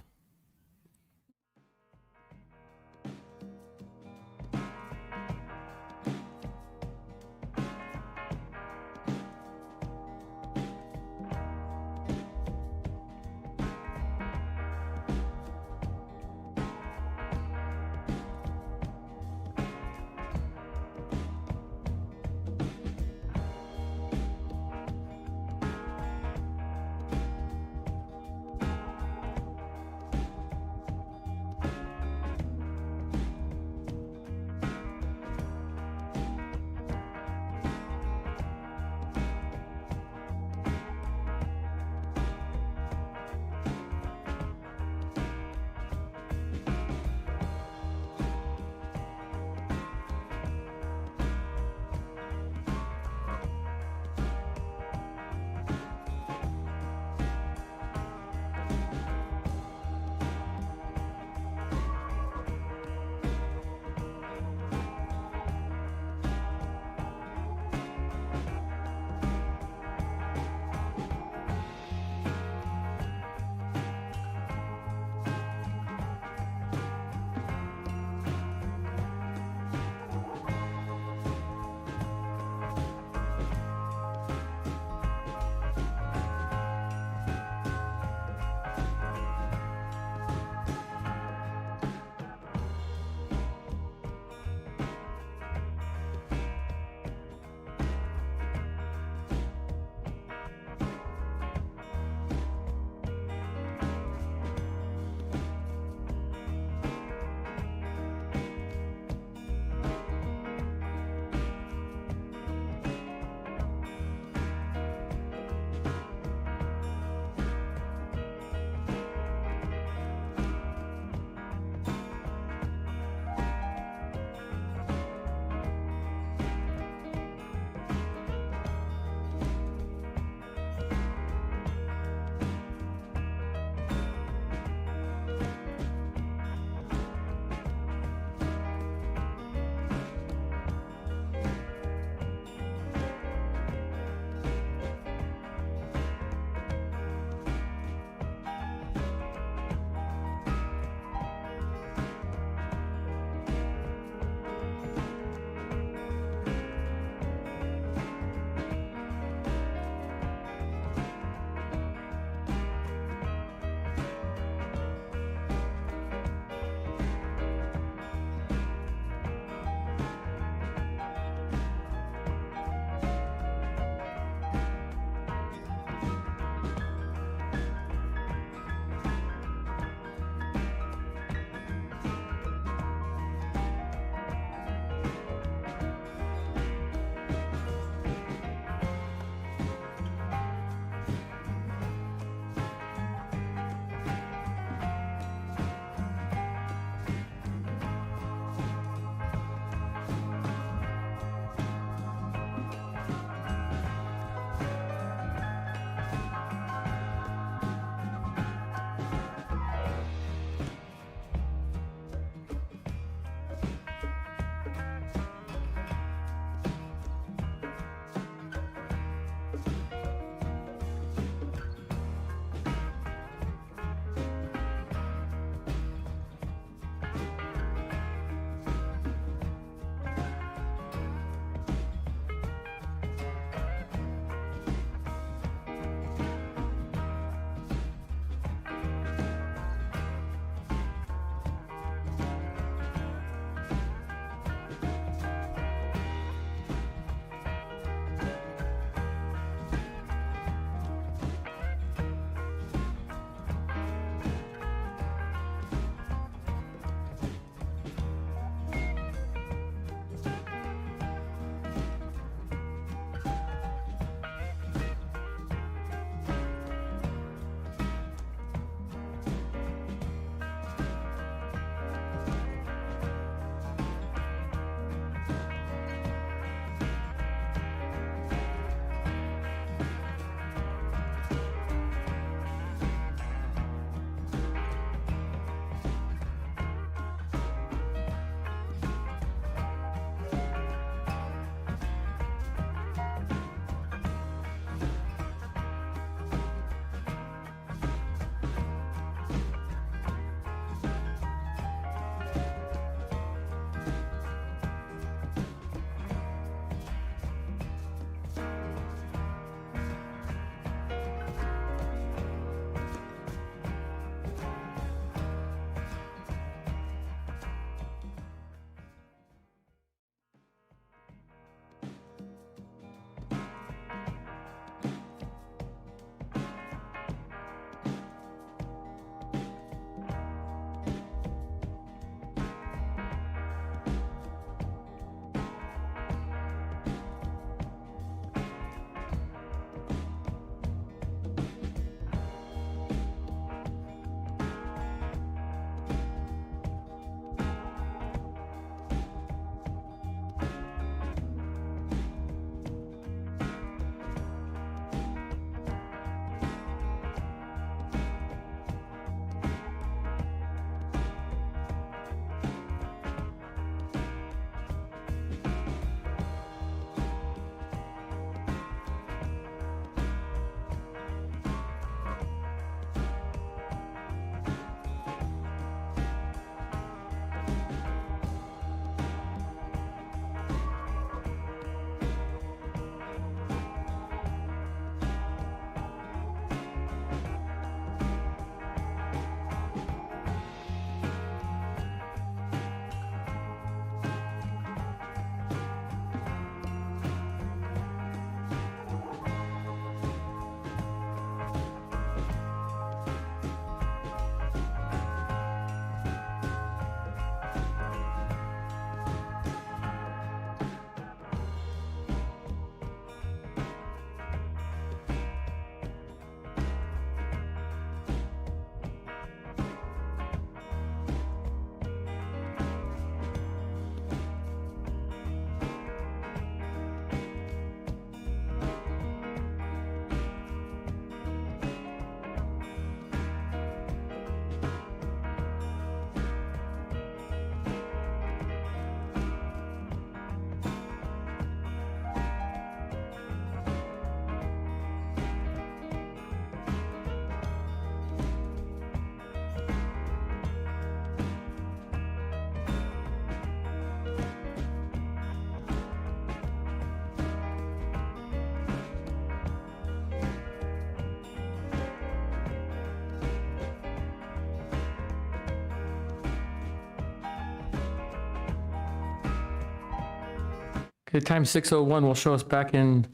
Okay, time 6:01 will show us back in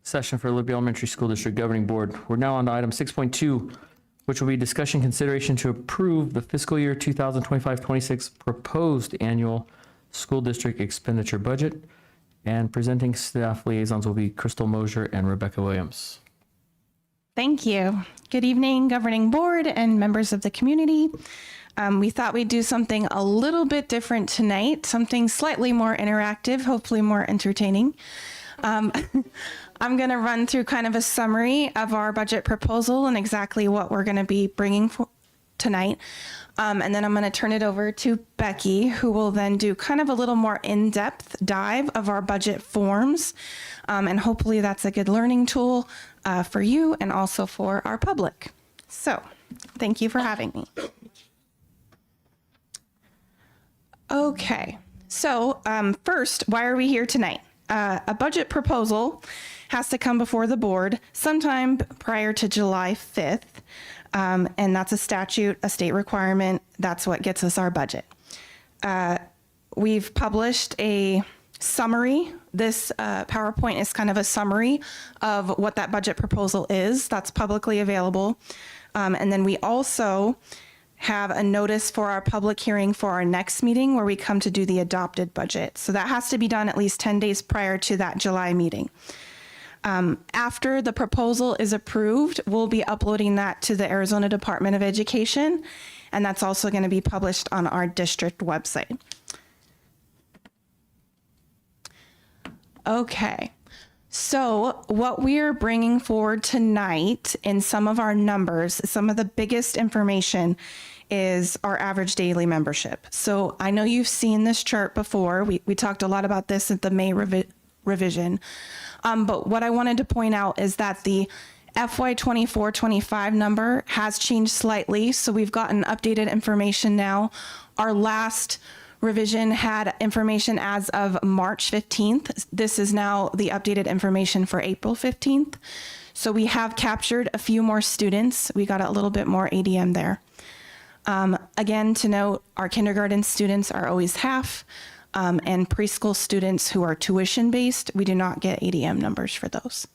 session for Libby Elementary School District Governing Board. We're now on to item 6.2, which will be discussion consideration to approve the fiscal year 2025-26 proposed annual school district expenditure budget. And presenting staff liaisons will be Crystal Mosier and Rebecca Williams. Thank you. Good evening, governing board and members of the community. We thought we'd do something a little bit different tonight, something slightly more interactive, hopefully more entertaining. I'm going to run through kind of a summary of our budget proposal and exactly what we're going to be bringing for tonight. And then I'm going to turn it over to Becky, who will then do kind of a little more in-depth dive of our budget forms. And hopefully that's a good learning tool for you and also for our public. So thank you for having me. Okay, so first, why are we here tonight? A budget proposal has to come before the board sometime prior to July 5th. And that's a statute, a state requirement. That's what gets us our budget. We've published a summary. This PowerPoint is kind of a summary of what that budget proposal is. That's publicly available. And then we also have a notice for our public hearing for our next meeting where we come to do the adopted budget. So that has to be done at least 10 days prior to that July meeting. After the proposal is approved, we'll be uploading that to the Arizona Department of Education, and that's also going to be published on our district website. Okay, so what we are bringing forward tonight in some of our numbers, some of the biggest information is our average daily membership. So I know you've seen this chart before. We talked a lot about this at the May revision. But what I wanted to point out is that the FY 24-25 number has changed slightly. So we've gotten updated information now. Our last revision had information as of March 15th. This is now the updated information for April 15th. So we have captured a few more students. We got a little bit more ADM there. Again, to note, our kindergarten students are always half. And preschool students who are tuition-based, we do not get ADM numbers for those.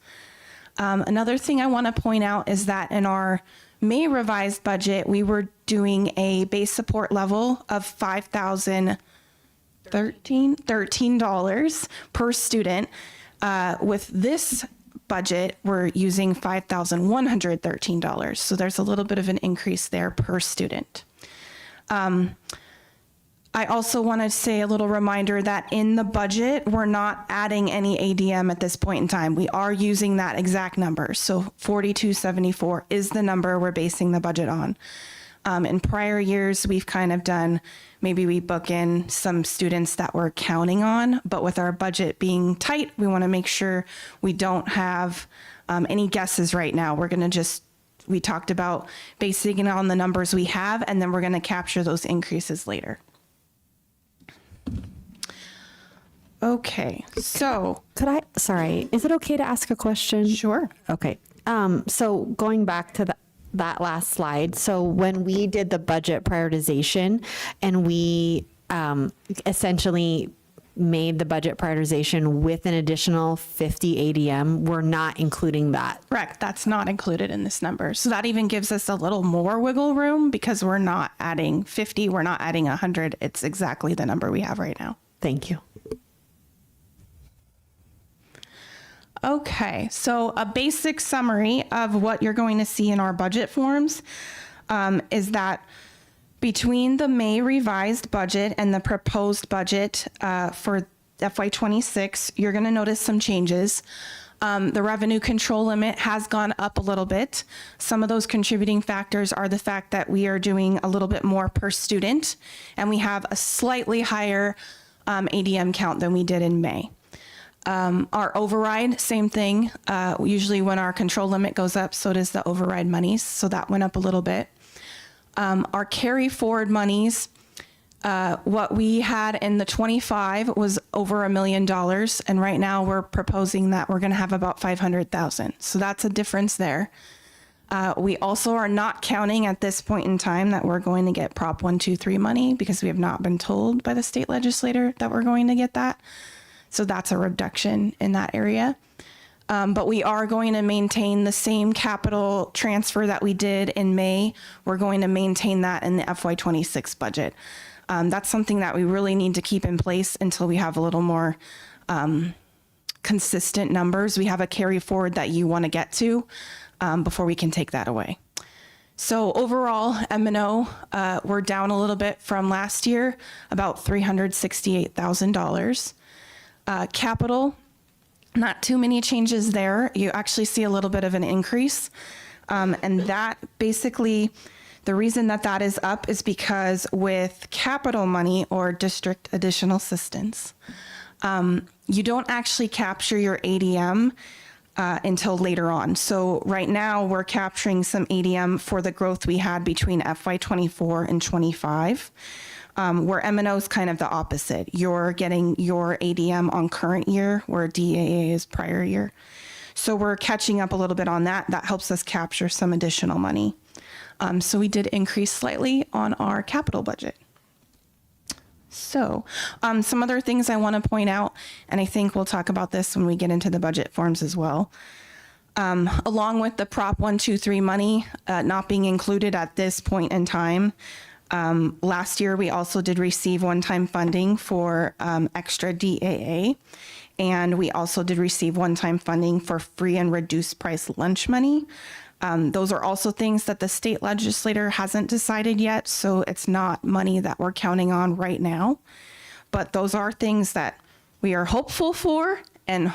Another thing I want to point out is that in our May revised budget, we were doing a base support level of $5,013 per student. With this budget, we're using $5,113. So there's a little bit of an increase there per student. I also want to say a little reminder that in the budget, we're not adding any ADM at this point in time. We are using that exact number. So 4274 is the number we're basing the budget on. In prior years, we've kind of done, maybe we book in some students that we're counting on, but with our budget being tight, we want to make sure we don't have any guesses right now. We're going to we talked about basing it on the numbers we have, and then we're going to capture those increases later. Okay, so Sorry, is it okay to ask a question? Sure. Okay. So going back to that last slide. So when we did the budget prioritization and we essentially made the budget prioritization with an additional 50 ADM, we're not including that. Correct. That's not included in this number. So that even gives us a little more wiggle room because we're not adding 50, we're not adding 100. It's exactly the number we have right now. Thank you. Okay, so a basic summary of what you're going to see in our budget forms is that between the May revised budget and the proposed budget for FY26, you're going to notice some changes. The revenue control limit has gone up a little bit. Some of those contributing factors are the fact that we are doing a little bit more per student, and we have a slightly higher ADM count than we did in May. Our override, same thing. Usually when our control limit goes up, so does the override monies. So that went up a little bit. Our carry forward monies, what we had in the 25 was over $1 million. And right now we're proposing that we're going to have about 500,000. So that's a difference there. We also are not counting at this point in time that we're going to get Prop 123 money because we have not been told by the state legislator that we're going to get that. So that's a reduction in that area. But we are going to maintain the same capital transfer that we did in May. We're going to maintain that in the FY26 budget. That's something that we really need to keep in place until we have a little more consistent numbers. We have a carry forward that you want to get to before we can take that away. So overall, M&O, we're down a little bit from last year, about $368,000. Capital, not too many changes there. You actually see a little bit of an increase. And that basically, the reason that that is up is because with capital money or district additional assistance, you don't actually capture your ADM until later on. So right now we're capturing some ADM for the growth we had between FY24 and 25. Where M&O is kind of the opposite. You're getting your ADM on current year, where DAA is prior year. So we're catching up a little bit on that. That helps us capture some additional money. So we did increase slightly on our capital budget. So some other things I want to point out, and I think we'll talk about this when we get into the budget forms as well. Along with the Prop 123 money not being included at this point in time, last year, we also did receive one-time funding for extra DAA, and we also did receive one-time funding for free and reduced price lunch money. Those are also things that the state legislature hasn't decided yet, so it's not money that we're counting on right now. But those are things that we are hopeful for, and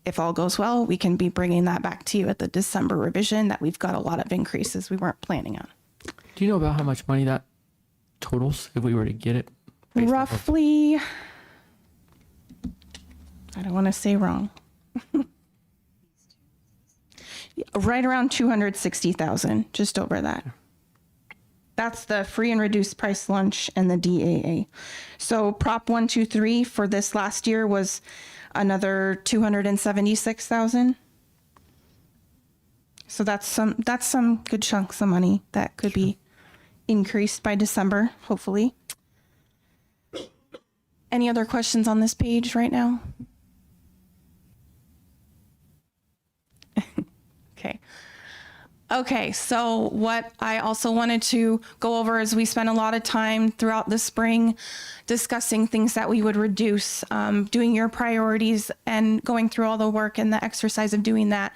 if all goes well, we can be bringing that back to you at the December revision, that we've got a lot of increases we weren't planning on. Do you know about how much money that totals if we were to get it? Roughly, I don't want to say wrong. Right around 260,000, just over that. That's the free and reduced price lunch and the DAA. So Prop 123 for this last year was another 276,000. So that's some good chunks of money that could be increased by December, hopefully. Any other questions on this page right now? Okay, so what I also wanted to go over is we spent a lot of time throughout the spring discussing things that we would reduce, doing your priorities and going through all the work and the exercise of doing that.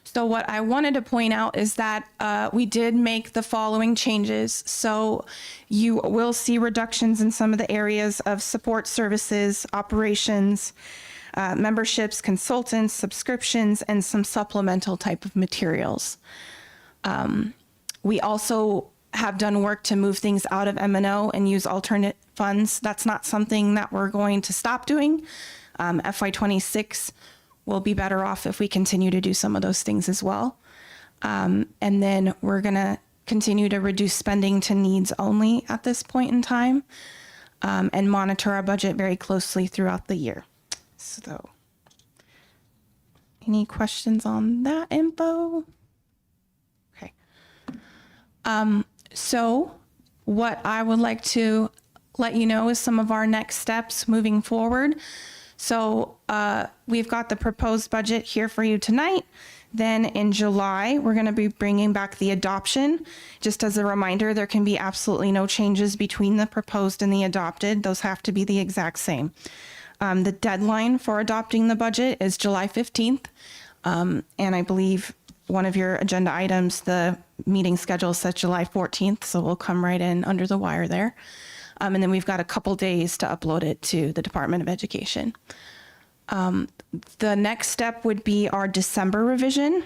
So what I wanted to point out is that we did make the following changes. So you will see reductions in some of the areas of support services, operations, memberships, consultants, subscriptions, and some supplemental type of materials. We also have done work to move things out of M&O and use alternate funds. That's not something that we're going to stop doing. FY26 will be better off if we continue to do some of those things as well. And then we're going to continue to reduce spending to needs only at this point in time, and monitor our budget very closely throughout the year. So, any questions on that info? Okay. So what I would like to let you know is some of our next steps moving forward. So we've got the proposed budget here for you tonight. Then in July, we're going to be bringing back the adoption. Just as a reminder, there can be absolutely no changes between the proposed and the adopted. Those have to be the exact same. The deadline for adopting the budget is July 15th. And I believe one of your agenda items, the meeting schedule says July 14th, so we'll come right in under the wire there. And then we've got a couple days to upload it to the Department of Education. The next step would be our December revision.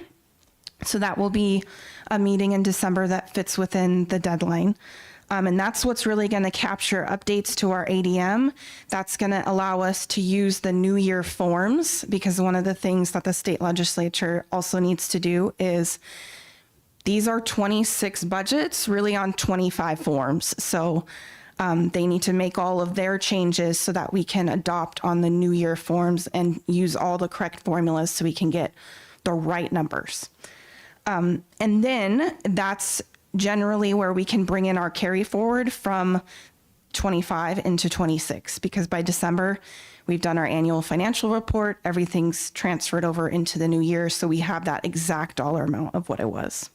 So that will be a meeting in December that fits within the deadline. And that's what's really going to capture updates to our ADM. That's going to allow us to use the New Year forms, because one of the things that the state legislature also needs to do is these are 26 budgets really on 25 forms. So they need to make all of their changes so that we can adopt on the New Year forms and use all the correct formulas so we can get the right numbers. And then that's generally where we can bring in our carry forward from 25 into 26, because by December, we've done our annual financial report. Everything's transferred over into the new year, so we have that exact dollar amount of what it was.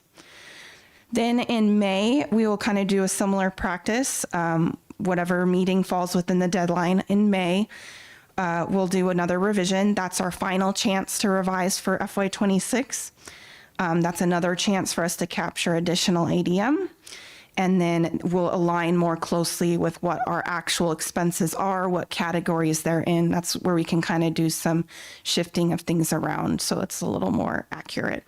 Then in May, we will kind of do a similar practice. Whatever meeting falls within the deadline in May, we'll do another revision. That's our final chance to revise for FY26. That's another chance for us to capture additional ADM. And then we'll align more closely with what our actual expenses are, what categories they're in. That's where we can kind of do some shifting of things around so it's a little more accurate.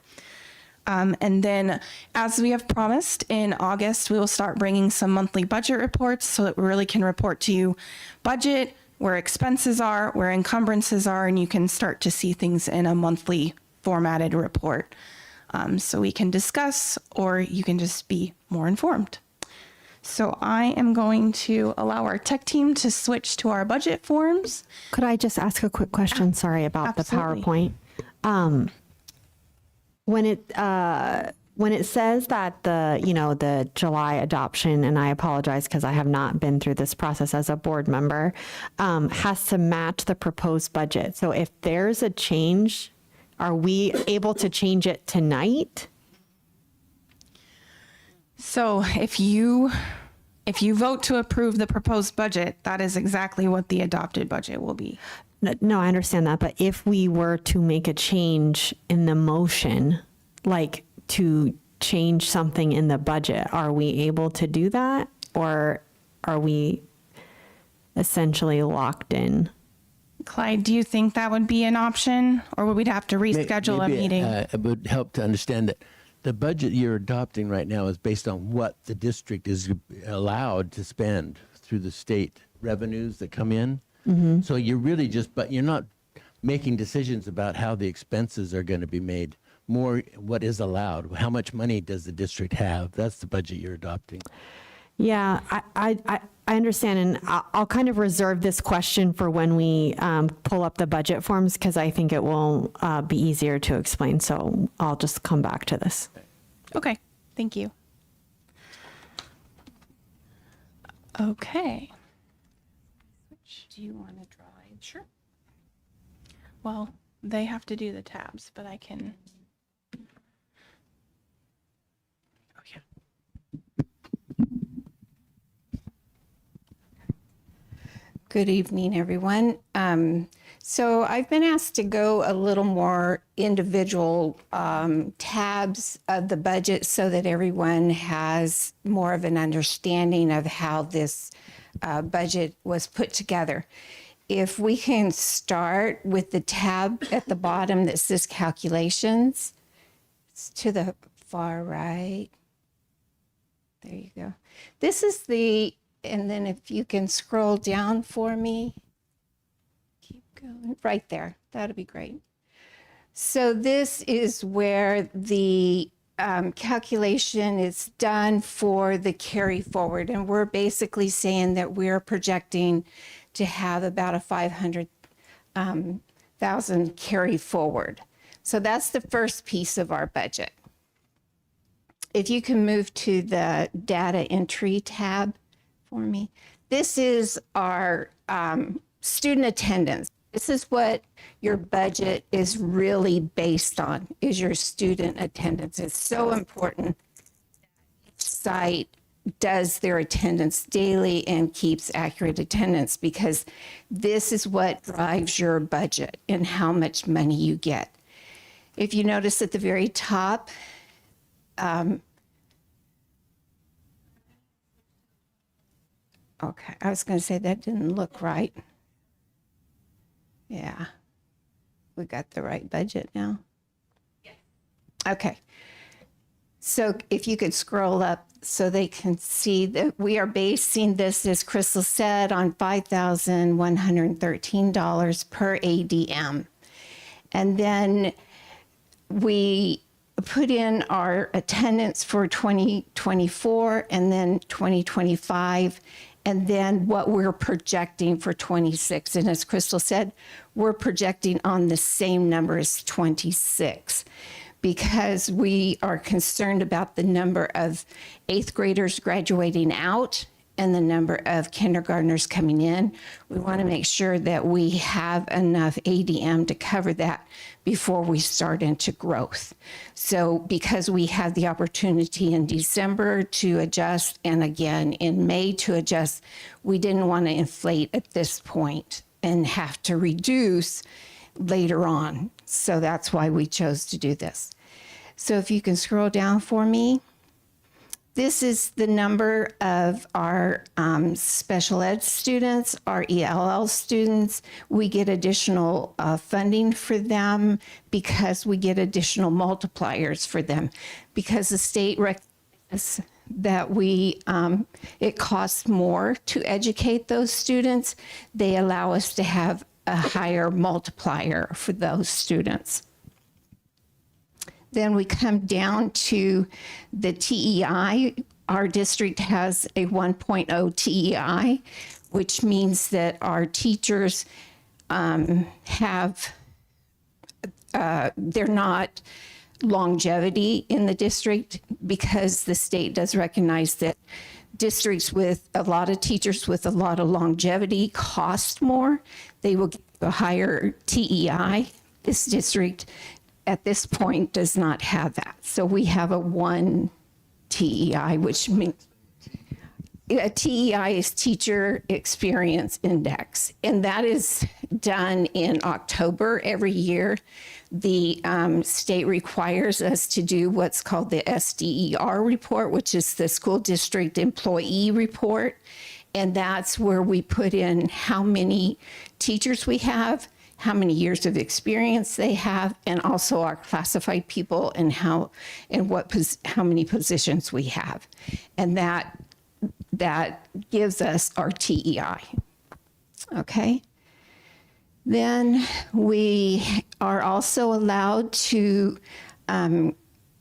And then, as we have promised, in August, we will start bringing some monthly budget reports so that we really can report to you budget, where expenses are, where encumbrances are, and you can start to see things in a monthly formatted report. So we can discuss, or you can just be more informed. So I am going to allow our tech team to switch to our budget forms. Could I just ask a quick question? Sorry about Absolutely. the PowerPoint. When it says that the July adoption, and I apologize because I have not been through this process as a board member, has to match the proposed budget. So if there's a change, are we able to change it tonight? So if you vote to approve the proposed budget, that is exactly what the adopted budget will be. No, I understand that. But if we were to make a change in the motion, like to change something in the budget, are we able to do that? Or are we essentially locked in? Clyde, do you think that would be an option, or would we have to reschedule a meeting? It would help to understand that the budget you're adopting right now is based on what the district is allowed to spend through the state revenues that come in. Mm-hmm. So you're really but you're not making decisions about how the expenses are going to be made. More what is allowed. How much money does the district have? That's the budget you're adopting. Yeah, I understand, and I'll kind of reserve this question for when we pull up the budget forms, because I think it will be easier to explain. So I'll just come back to this. Okay, thank you. Okay. Do you want to draw in? Sure. Well, they have to do the tabs, but I can. Oh, yeah. Good evening, everyone. So I've been asked to go a little more individual tabs of the budget so that everyone has more of an understanding of how this budget was put together. If we can start with the tab at the bottom that says calculations, it's to the far right. There you go. This is and then if you can scroll down for me, keep going, right there, that'd be great. So this is where the calculation is done for the carry forward. And we're basically saying that we're projecting to have about a 500,000 carry forward. So that's the first piece of our budget. If you can move to the data entry tab for me. This is our student attendance. This is what your budget is really based on, is your student attendance. It's so important. Each site does their attendance daily and keeps accurate attendance, because this is what drives your budget and how much money you get. If you notice at the very top, okay, I was going to say that didn't look right. Yeah, we got the right budget now. Yes. Okay. So if you could scroll up so they can see that we are basing this, as Crystal said, on $5,113 per ADM. And then we put in our attendance for 2024 and then 2025. And then what we're projecting for 26. And as Crystal said, we're projecting on the same number as 26, because we are concerned about the number of 8th graders graduating out and the number of kindergartners coming in. We want to make sure that we have enough ADM to cover that before we start into growth. So because we had the opportunity in December to adjust and again in May to adjust, we didn't want to inflate at this point and have to reduce later on. So that's why we chose to do this. So if you can scroll down for me. This is the number of our special ed students, our ELL students. We get additional funding for them because we get additional multipliers for them. Because the state recognizes that it costs more to educate those students, they allow us to have a higher multiplier for those students. Then we come down to the TEI. Our district has a 1.0 TEI, which means that our teachers they're not longevity in the district because the state does recognize that districts with a lot of teachers with a lot of longevity cost more. They will get a higher TEI. This district at this point does not have that. So we have a 1 TEI, which means a TEI is Teacher Experience Index, and that is done in October every year. The state requires us to do what's called the SDER report, which is the School District Employee Report, and that's where we put in how many teachers we have, how many years of experience they have, and also our classified people and how many positions we have. And that gives us our TEI. Okay? Then we are also allowed to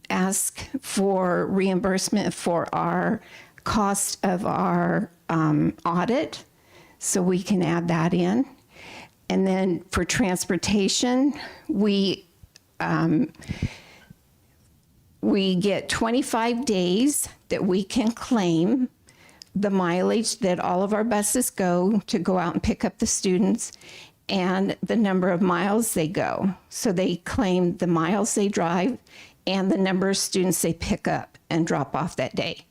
ask for reimbursement for our cost of our audit, so we can add that in. And then for transportation, we get 25 days that we can claim the mileage that all of our buses go to go out and pick up the students and the number of miles they go. So they claim the miles they drive and the number of students they pick up and drop off that day.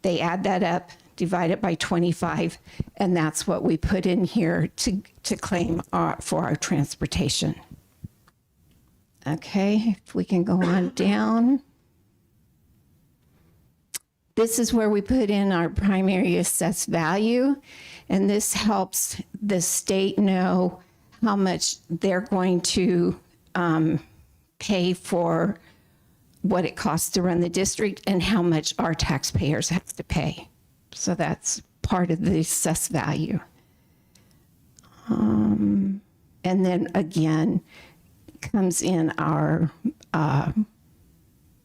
They add that up, divide it by 25, and that's what we put in here to claim for our transportation. Okay, if we can go on down. This is where we put in our primary assessed value, and this helps the state know how much they're going to pay for what it costs to run the district and how much our taxpayers have to pay. So that's part of the assessed value. And then again, comes in our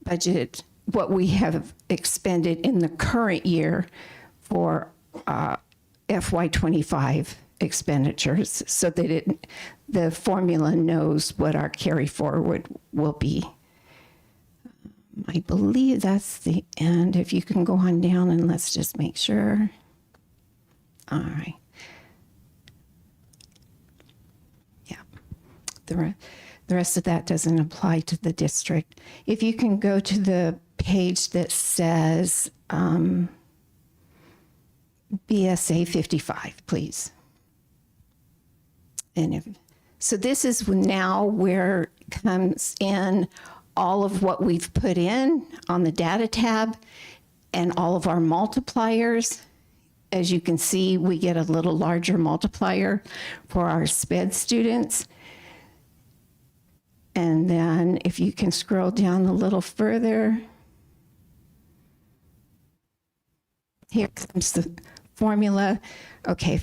budget, what we have expended in the current year for FY25 expenditures, so that the formula knows what our carry forward will be. I believe that's the end. If you can go on down and let's just make sure. All right. Yeah. The rest of that doesn't apply to the district. If you can go to the page that says BSA 55, please. And so this is now where comes in all of what we've put in on the data tab and all of our multipliers. As you can see, we get a little larger multiplier for our SPED students. And then if you can scroll down a little further, here comes the formula. Okay.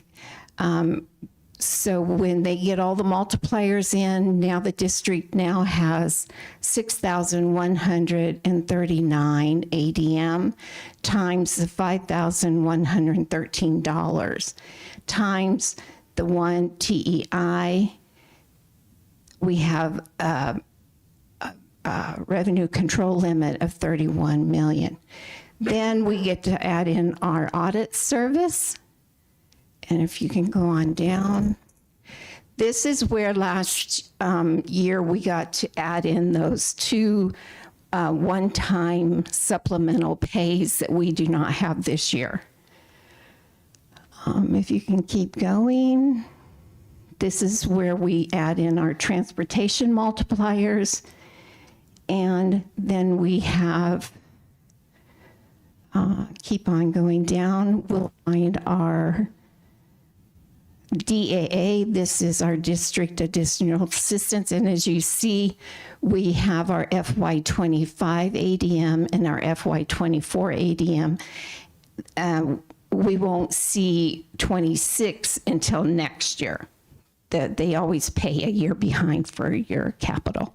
So when they get all the multipliers in, now the district now has 6,139 ADM times the $5,113 times the 1 TEI. We have a revenue control limit of 31 million. Then we get to add in our audit service. And if you can go on down, this is where last year we got to add in those two one-time supplemental pays that we do not have this year. If you can keep going, this is where we add in our transportation multipliers. And then we have, keep on going down, we'll find our DAA. This is our District Additional Assistance. And as you see, we have our FY25 ADM and our FY24 ADM. We won't see 26 until next year. They always pay a year behind for your capital.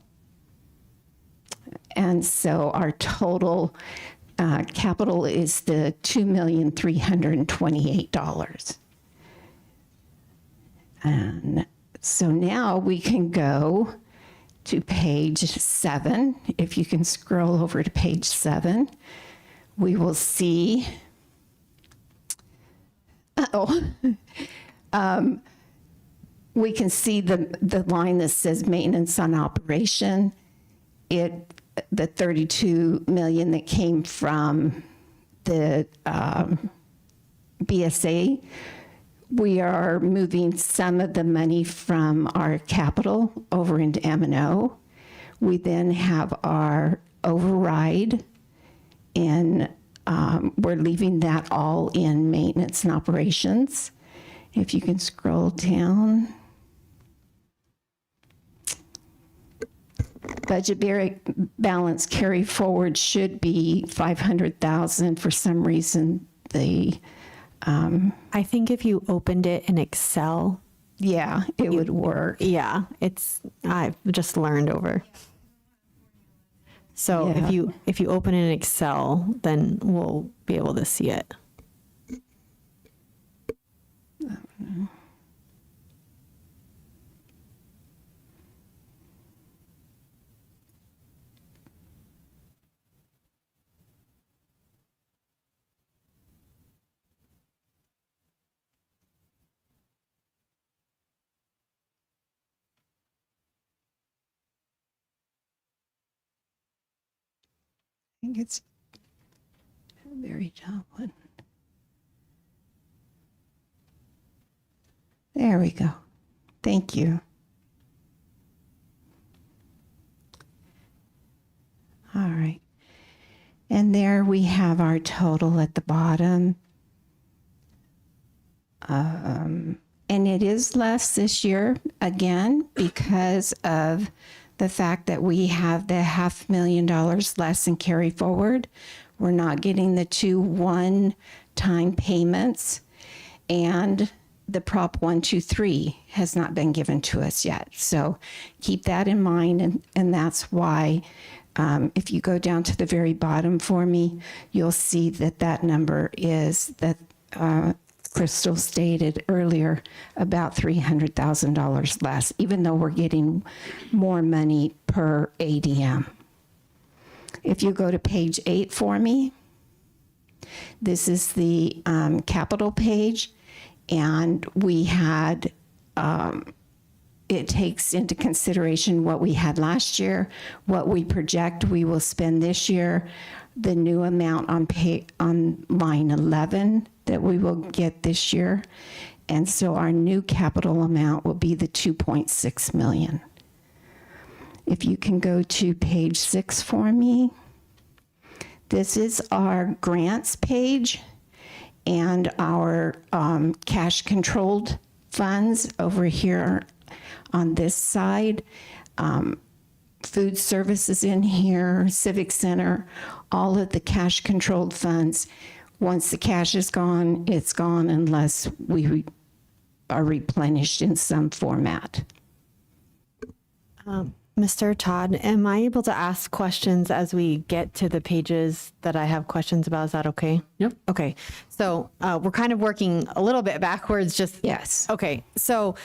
And so our total capital is the $2,328,000. And so now we can go to page 7. If you can scroll over to page 7, we will see, we can see the line that says maintenance on operation. The 32 million that came from the BSA. We are moving some of the money from our capital over into M&O. We then have our override, and we're leaving that all in maintenance and operations. If you can scroll down. Budget balance carry forward should be 500,000. For some reason, I think if you opened it in Excel, yeah, it would work. Yeah, I've just learned over. So Yeah. if you open it in Excel, then we'll be able to see it. I think it's the very top one. There we go. Thank you. All right. And there we have our total at the bottom. And it is less this year, again, because of the fact that we have the $500,000 less in carry forward. We're not getting the 2 one-time payments, and the Prop 123 has not been given to us yet. So keep that in mind, and that's why if you go down to the very bottom for me, you'll see that that number is that Crystal stated earlier, about $300,000 less, even though we're getting more money per ADM. If you go to page 8 for me, this is the capital page, and we had, it takes into consideration what we had last year, what we project we will spend this year, the new amount on line 11 that we will get this year. And so our new capital amount will be the 2.6 million. If you can go to page 6 for me. This is our grants page and our cash controlled funds over here on this side. Food services in here, Civic Center, all of the cash controlled funds. Once the cash is gone, it's gone unless we are replenished in some format. Mr. Todd, am I able to ask questions as we get to the pages that I have questions about? Is that okay? Yep. Okay. So we're kind of working a little bit backwards, just. Yes. Okay. So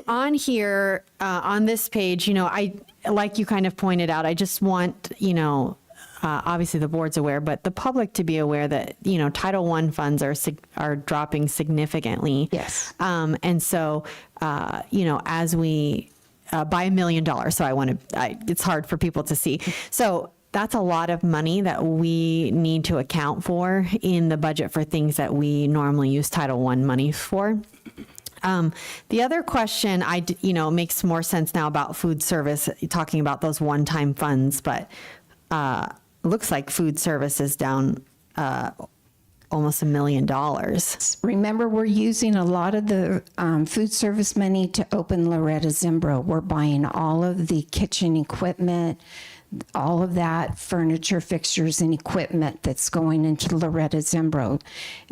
on here, on this page, I, like you kind of pointed out, I just want, obviously the board's aware, but the public to be aware that, you know, Title I funds are dropping significantly. Yes. And so, you know, as we, by $1 million, so it's hard for people to see. So that's a lot of money that we need to account for in the budget for things that we normally use Title I money for. The other question, you know, makes more sense now about food service, talking about those one-time funds, but looks like food service is down almost $1 million. Remember, we're using a lot of the food service money to open Loretta Zimbro. We're buying all of the kitchen equipment, all of that furniture, fixtures, and equipment that's going into Loretta Zimbro.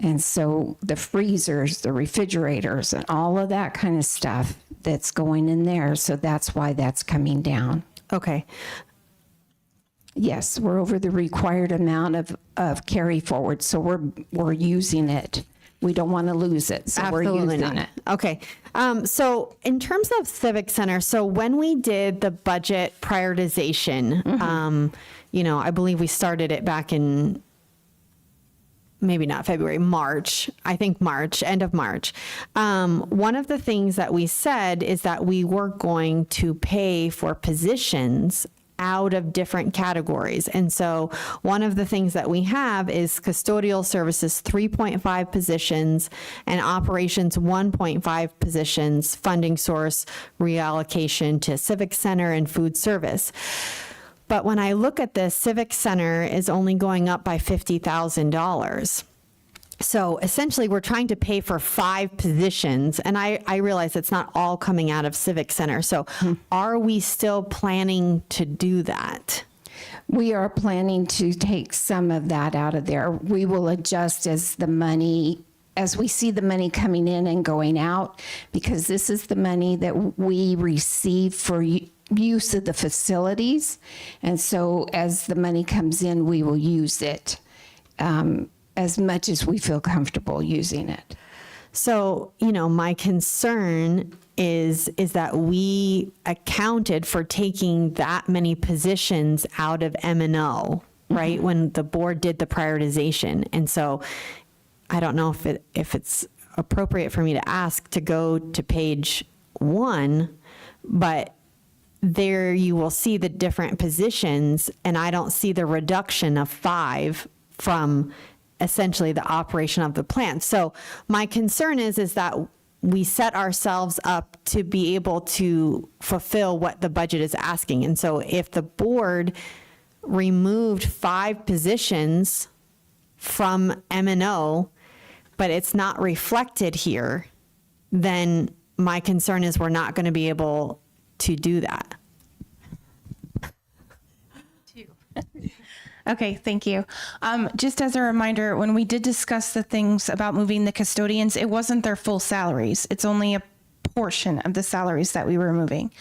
And so the freezers, the refrigerators, and all of that kind of stuff that's going in there. So that's why that's coming down. Okay. Yes, we're over the required amount of carry forward, so we're using it. We don't want to lose it, so we're using it. Okay. So in terms of Civic Center, so when we did the budget prioritization, you know, I believe we started it back in maybe not February, March, I think March, end of March. One of the things that we said is that we were going to pay for positions out of different categories. And so one of the things that we have is custodial services, 3.5 positions, and operations, 1.5 positions, funding source reallocation to Civic Center and food service. But when I look at this, Civic Center is only going up by $50,000. So essentially, we're trying to pay for 5 positions, and I realize it's not all coming out of Civic Center. So are we still planning to do that? We are planning to take some of that out of there. We will adjust as we see the money coming in and going out, because this is the money that we receive for use of the facilities. And so as the money comes in, we will use it as much as we feel comfortable using it. So, you know, my concern is that we accounted for taking that many positions out of M&O, right, when the board did the prioritization. And so I don't know if it's appropriate for me to ask to go to page 1, but there you will see the different positions, and I don't see the reduction of 5 from essentially the operation of the plant. So my concern is that we set ourselves up to be able to fulfill what the budget is asking. And so if the board removed 5 positions from M&O, but it's not reflected here, then my concern is we're not going to be able to do that. Okay, thank you. Just as a reminder, when we did discuss the things about moving the custodians, it wasn't their full salaries. It's only a portion of the salaries that we were moving.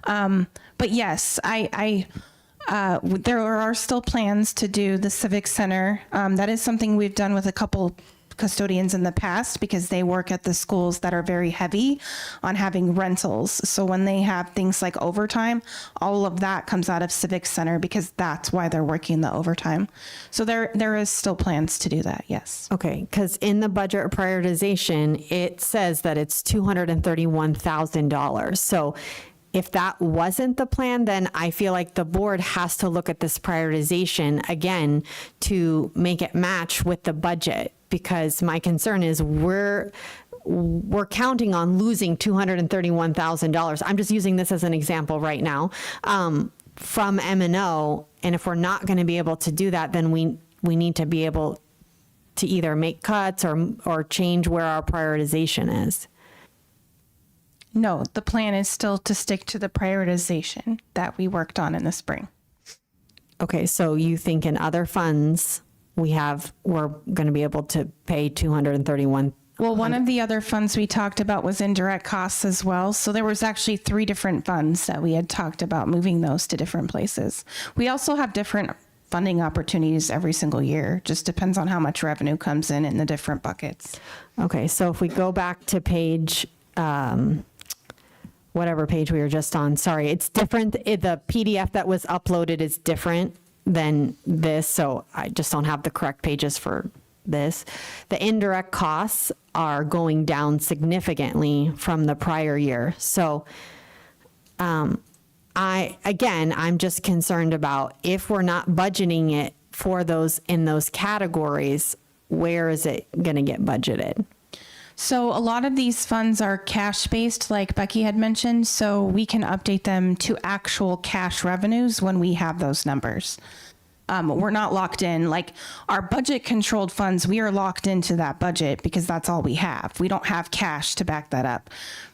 But yes, there are still plans to do the Civic Center. That is something we've done with a couple custodians in the past, because they work at the schools that are very heavy on having rentals. So when they have things like overtime, all of that comes out of Civic Center, because that's why they're working the overtime. So there is still plans to do that, yes. Okay, because in the budget prioritization, it says that it's $231,000. So if that wasn't the plan, then I feel like the board has to look at this prioritization again to make it match with the budget, because my concern is we're counting on losing $231,000. I'm just using this as an example right now from M&O, and if we're not going to be able to do that, then we need to be able to either make cuts or change where our prioritization is. No, the plan is still to stick to the prioritization that we worked on in the spring. Okay, so you think in other funds we're going to be able to pay $231,000? Well, one of the other funds we talked about was indirect costs as well. So there was actually 3 different funds that we had talked about moving those to different places. We also have different funding opportunities every single year. Just depends on how much revenue comes in the different buckets. Okay, so if we go back to page, whatever page we were just on, sorry, it's different. The PDF that was uploaded is different than this, so I just don't have the correct pages for this. The indirect costs are going down significantly from the prior year. So I'm just concerned about if we're not budgeting it for those in those categories, where is it going to get budgeted? So a lot of these funds are cash based, like Becky had mentioned, so we can update them to actual cash revenues when we have those numbers. We're not locked in. Like our budget controlled funds, we are locked into that budget because that's all we have. We don't have cash to back that up.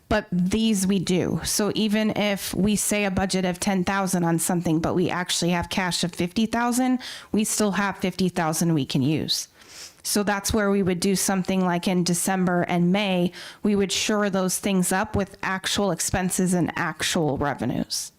But these we do. So even if we say a budget of 10,000 on something, but we actually have cash of 50,000, we still have 50,000 we can use. So that's where we would do something like in December and May, we would shore those things up with actual expenses and actual revenues.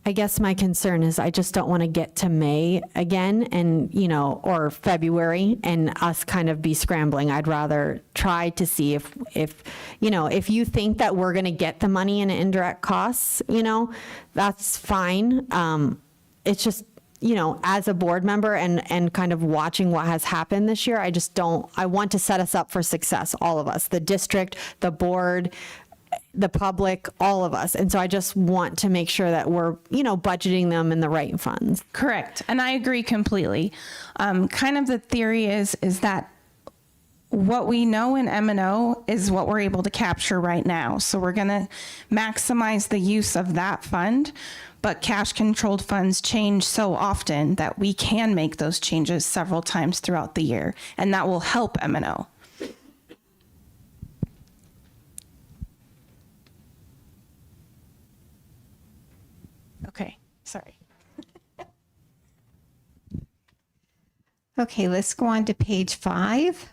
I guess my concern is I just don't want to get to May again and, or February and us kind of be scrambling. I'd rather try to see if you think that we're going to get the money in indirect costs, that's fine. It's just, as a board member and kind of watching what has happened this year, I want to set us up for success, all of us, the district, the board, the public, all of us. And so I just want to make sure that we're, budgeting them in the right funds. Correct. And I agree completely. Kind of the theory is that what we know in M&O is what we're able to capture right now. So we're going to maximize the use of that fund, but cash controlled funds change so often that we can make those changes several times throughout the year, and that will help M&O. Okay, sorry. Okay, let's go on to page 5.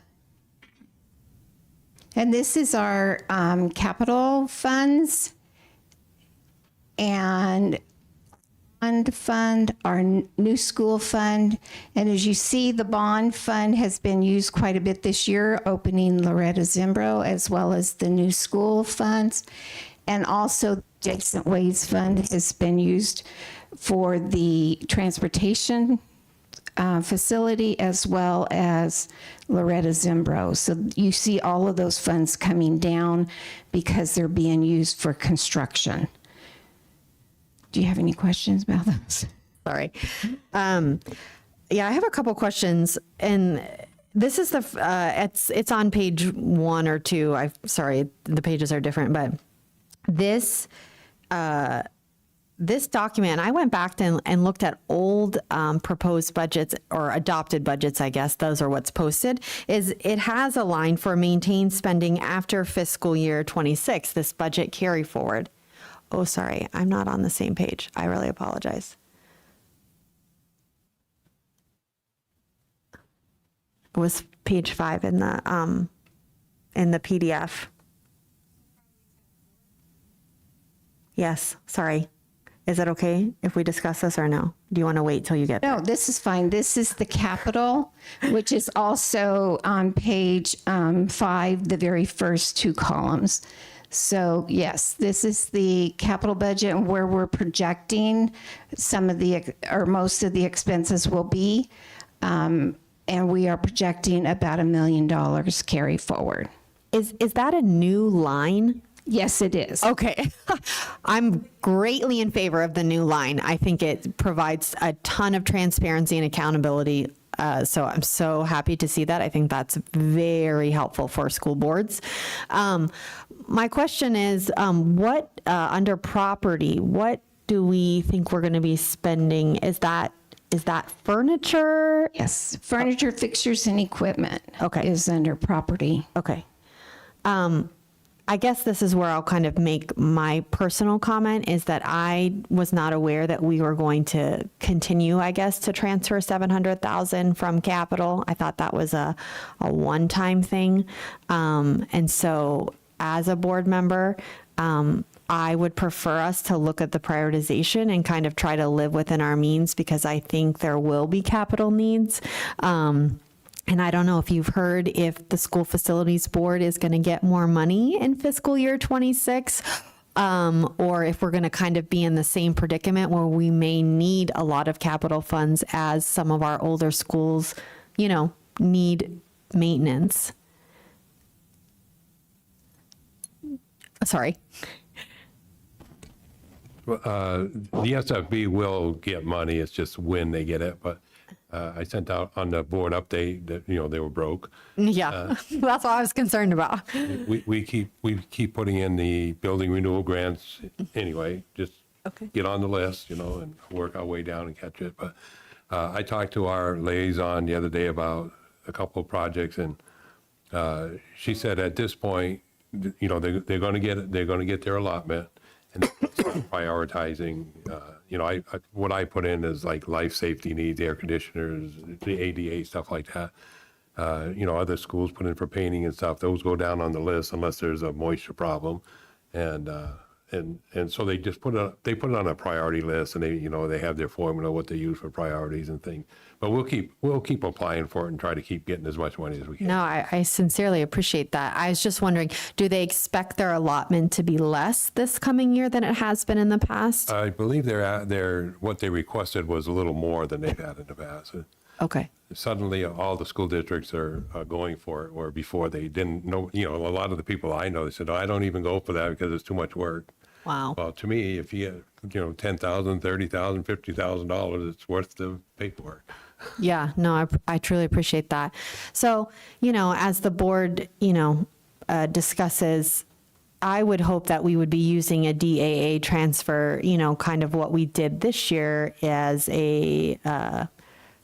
And this is our capital funds and bond fund, our new school fund. And as you see, the bond fund has been used quite a bit this year, opening Loretta Zimbro, as well as the new school funds. And also the Adjacent Ways Fund has been used for the transportation facility as well as Loretta Zimbro. So you see all of those funds coming down because they're being used for construction. Do you have any questions about those? Sorry. Yeah, I have a couple questions, and this is it's on page 1 or 2. Sorry, the pages are different, but this document, I went back and looked at old proposed budgets or adopted budgets, I guess, those are what's posted, it has a line for maintained spending after fiscal year 26, this budget carry forward. Oh, sorry, I'm not on the same page. I really apologize. It was page 5 in the PDF. Yes, sorry. Is it okay if we discuss this or no? Do you want to wait till you get there? No, this is fine. This is the capital, which is also on page 5, the very first 2 columns. So yes, this is the capital budget where we're projecting some of the, or most of the expenses will be. And we are projecting about $1 million carry forward. Is that a new line? Yes, it is. Okay. I'm greatly in favor of the new line. I think it provides a ton of transparency and accountability. So I'm so happy to see that. I think that's very helpful for school boards. My question is, what under property, what do we think we're going to be spending? Is that furniture? Yes, furniture, fixtures, and equipment. Okay. Is under property. Okay. I guess this is where I'll kind of make my personal comment, is that I was not aware that we were going to continue, I guess, to transfer $700,000 from capital. I thought that was a one-time thing. And so as a board member, I would prefer us to look at the prioritization and kind of try to live within our means, because I think there will be capital needs. And I don't know if you've heard if the school facilities board is going to get more money in fiscal year 26. or if we're going to kind of be in the same predicament where we may need a lot of capital funds as some of our older schools, need maintenance. Sorry. The SFB will get money. It's just when they get it. But I sent out on the board update that, they were broke. Yeah, that's what I was concerned about. We keep putting in the building renewal grants anyway, just get on the list, and work our way down and catch it. But I talked to our liaison the other day about a couple of projects, and she said at this point, they're going to get their allotment, and start prioritizing. What I put in is like life safety needs, air conditioners, the ADA, stuff like that. Other schools put in for painting and stuff. Those go down on the list unless there's a moisture problem, and so they just put it on a priority list, and they have their formula what they use for priorities and things. But we'll keep applying for it and try to keep getting as much money as we can. No, I sincerely appreciate that. I was just wondering, do they expect their allotment to be less this coming year than it has been in the past? I believe what they requested was a little more than they've had in the past. Okay. Suddenly, all the school districts are going for it, where before they didn't know. A lot of the people I know, they said, "Oh, I don't even go for that because it's too much work." Wow. Well, to me, if you get, $10,000, $30,000, $50,000, it's worth the paperwork. Yeah, no, I truly appreciate that. So, as the board, discusses, I would hope that we would be using a DAA transfer, kind of what we did this year as a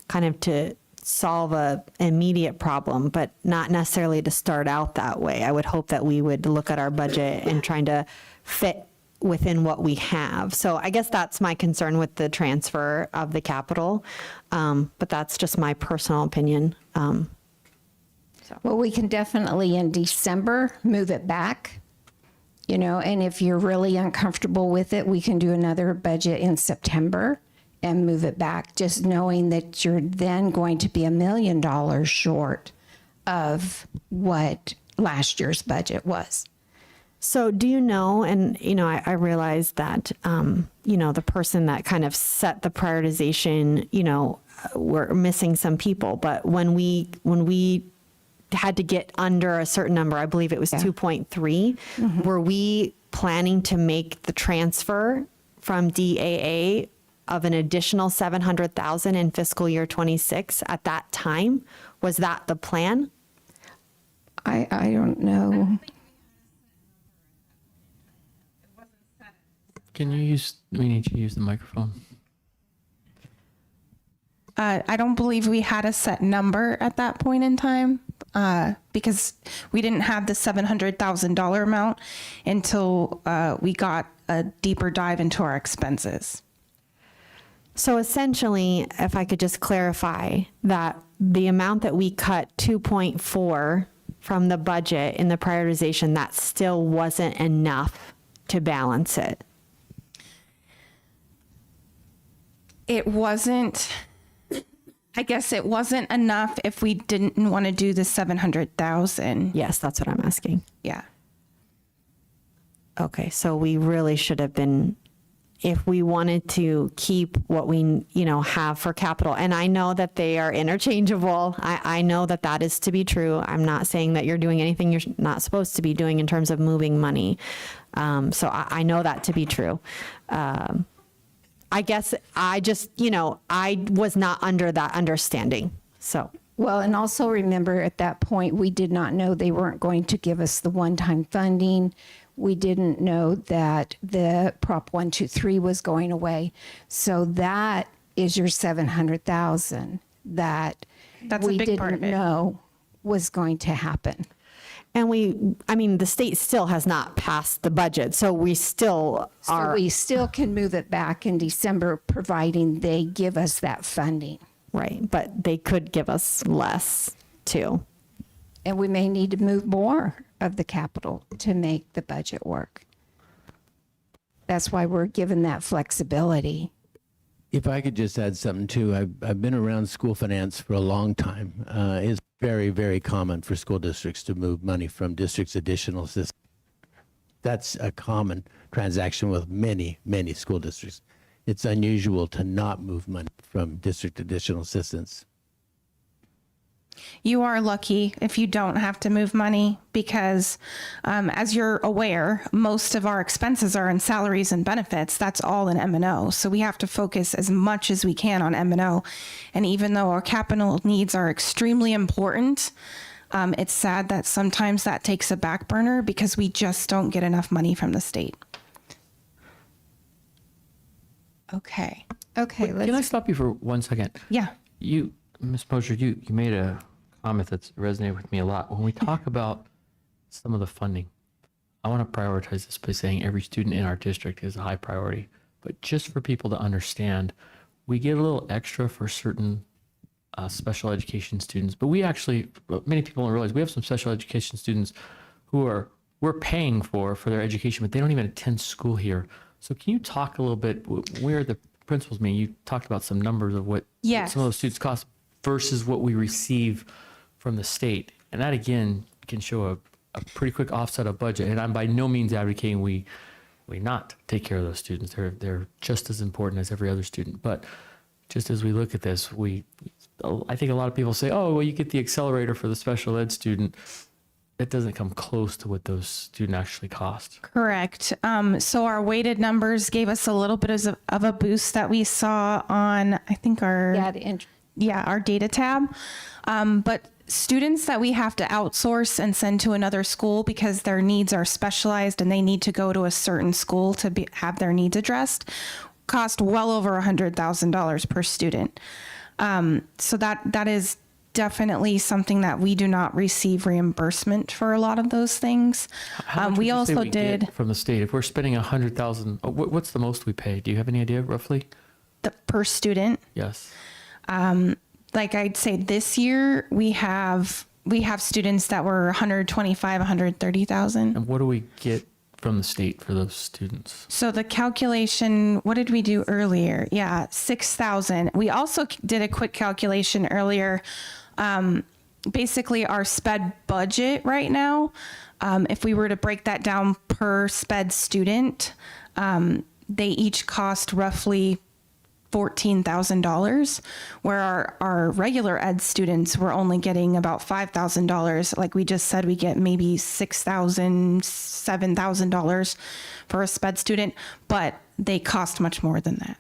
kind of to solve a immediate problem, but not necessarily to start out that way. I would hope that we would look at our budget and trying to fit within what we have. So I guess that's my concern with the transfer of the capital. But that's just my personal opinion. Well, we can definitely in December move it back, and if you're really uncomfortable with it, we can do another budget in September and move it back, just knowing that you're then going to be $1 million short of what last year's budget was. So do you know, and, I realize that, the person that kind of set the prioritization, we're missing some people, but when we had to get under a certain number, I believe it was 2.3, were we planning to make the transfer from DAA of an additional $700,000 in fiscal year 26 at that time? Was that the plan? I don't know. We need you to use the microphone. I don't believe we had a set number at that point in time because we didn't have the $700,000 amount until we got a deeper dive into our expenses. So essentially, if I could just clarify that the amount that we cut 2.4 from the budget in the prioritization, that still wasn't enough to balance it. It wasn't, I guess it wasn't enough if we didn't want to do the 700,000. Yes, that's what I'm asking. Yeah. Okay, so we really should have been, if we wanted to keep what we, have for capital, and I know that they are interchangeable. I know that that is to be true. I'm not saying that you're doing anything you're not supposed to be doing in terms of moving money. So I know that to be true. I guess I just, I was not under that understanding. So. Well, and also remember at that point, we did not know they weren't going to give us the one-time funding. We didn't know that the Prop 123 was going away. So that is your 700,000 that That's we a big part didn't of it. know was going to happen. And the state still has not passed the budget, so we still are. So we still can move it back in December, providing they give us that funding. Right, but they could give us less too. And we may need to move more of the capital to make the budget work. That's why we're given that flexibility. If I could just add something too, I've been around school finance for a long time. It's very, very common for school districts to move money from districts' additional that's a common transaction with many, many school districts. It's unusual to not move money from district additional assistance. You are lucky if you don't have to move money because, as you're aware, most of our expenses are in salaries and benefits. That's all in M&O. So we have to focus as much as we can on M&O. And even though our capital needs are extremely important, it's sad that sometimes that takes a back burner because we just don't get enough money from the state. Okay. Okay, Can I let's, stop you for 1 second? Yeah. You, Ms. Mosher, you made a comment that's resonated with me a lot. When we talk about some of the funding, I want to prioritize this by saying every student in our district is a high priority. But just for people to understand, we get a little extra for certain special education students, but we actually, many people don't realize we have some special education students who we're paying for their education, but they don't even attend school here. So can you talk a little bit where the principals mean? You talked about some numbers of what Yes. some of those students cost versus what we receive from the state. And that again can show a pretty quick offset of budget. And I'm by no means advocating we not take care of those students. They're just as important as every other student. But just as we look at this, I think a lot of people say, oh, well, you get the accelerator for the special ed student. It doesn't come close to what those students actually cost. Correct. So our weighted numbers gave us a little bit of a boost that we saw on, I think our data tab. But students that we have to outsource and send to another school because their needs are specialized and they need to go to a certain school to have their needs addressed cost well over $100,000 per student. So that is definitely something that we do not receive reimbursement for a lot of those things. How much We would you say also we did get from the state. If we're spending $100,000, what's the most we pay? Do you have any idea roughly? per student. Yes. Like I'd say this year we have students that were 125, 130,000. And what do we get from the state for those students? So the calculation, what did we do earlier? Yeah, 6,000. We also did a quick calculation earlier. Basically our SPED budget right now, if we were to break that down per SPED student, they each cost roughly $14,000, where our regular ed students were only getting about $5,000. Like we just said, we get maybe $6,000, $7,000 for a SPED student, but they cost much more than that.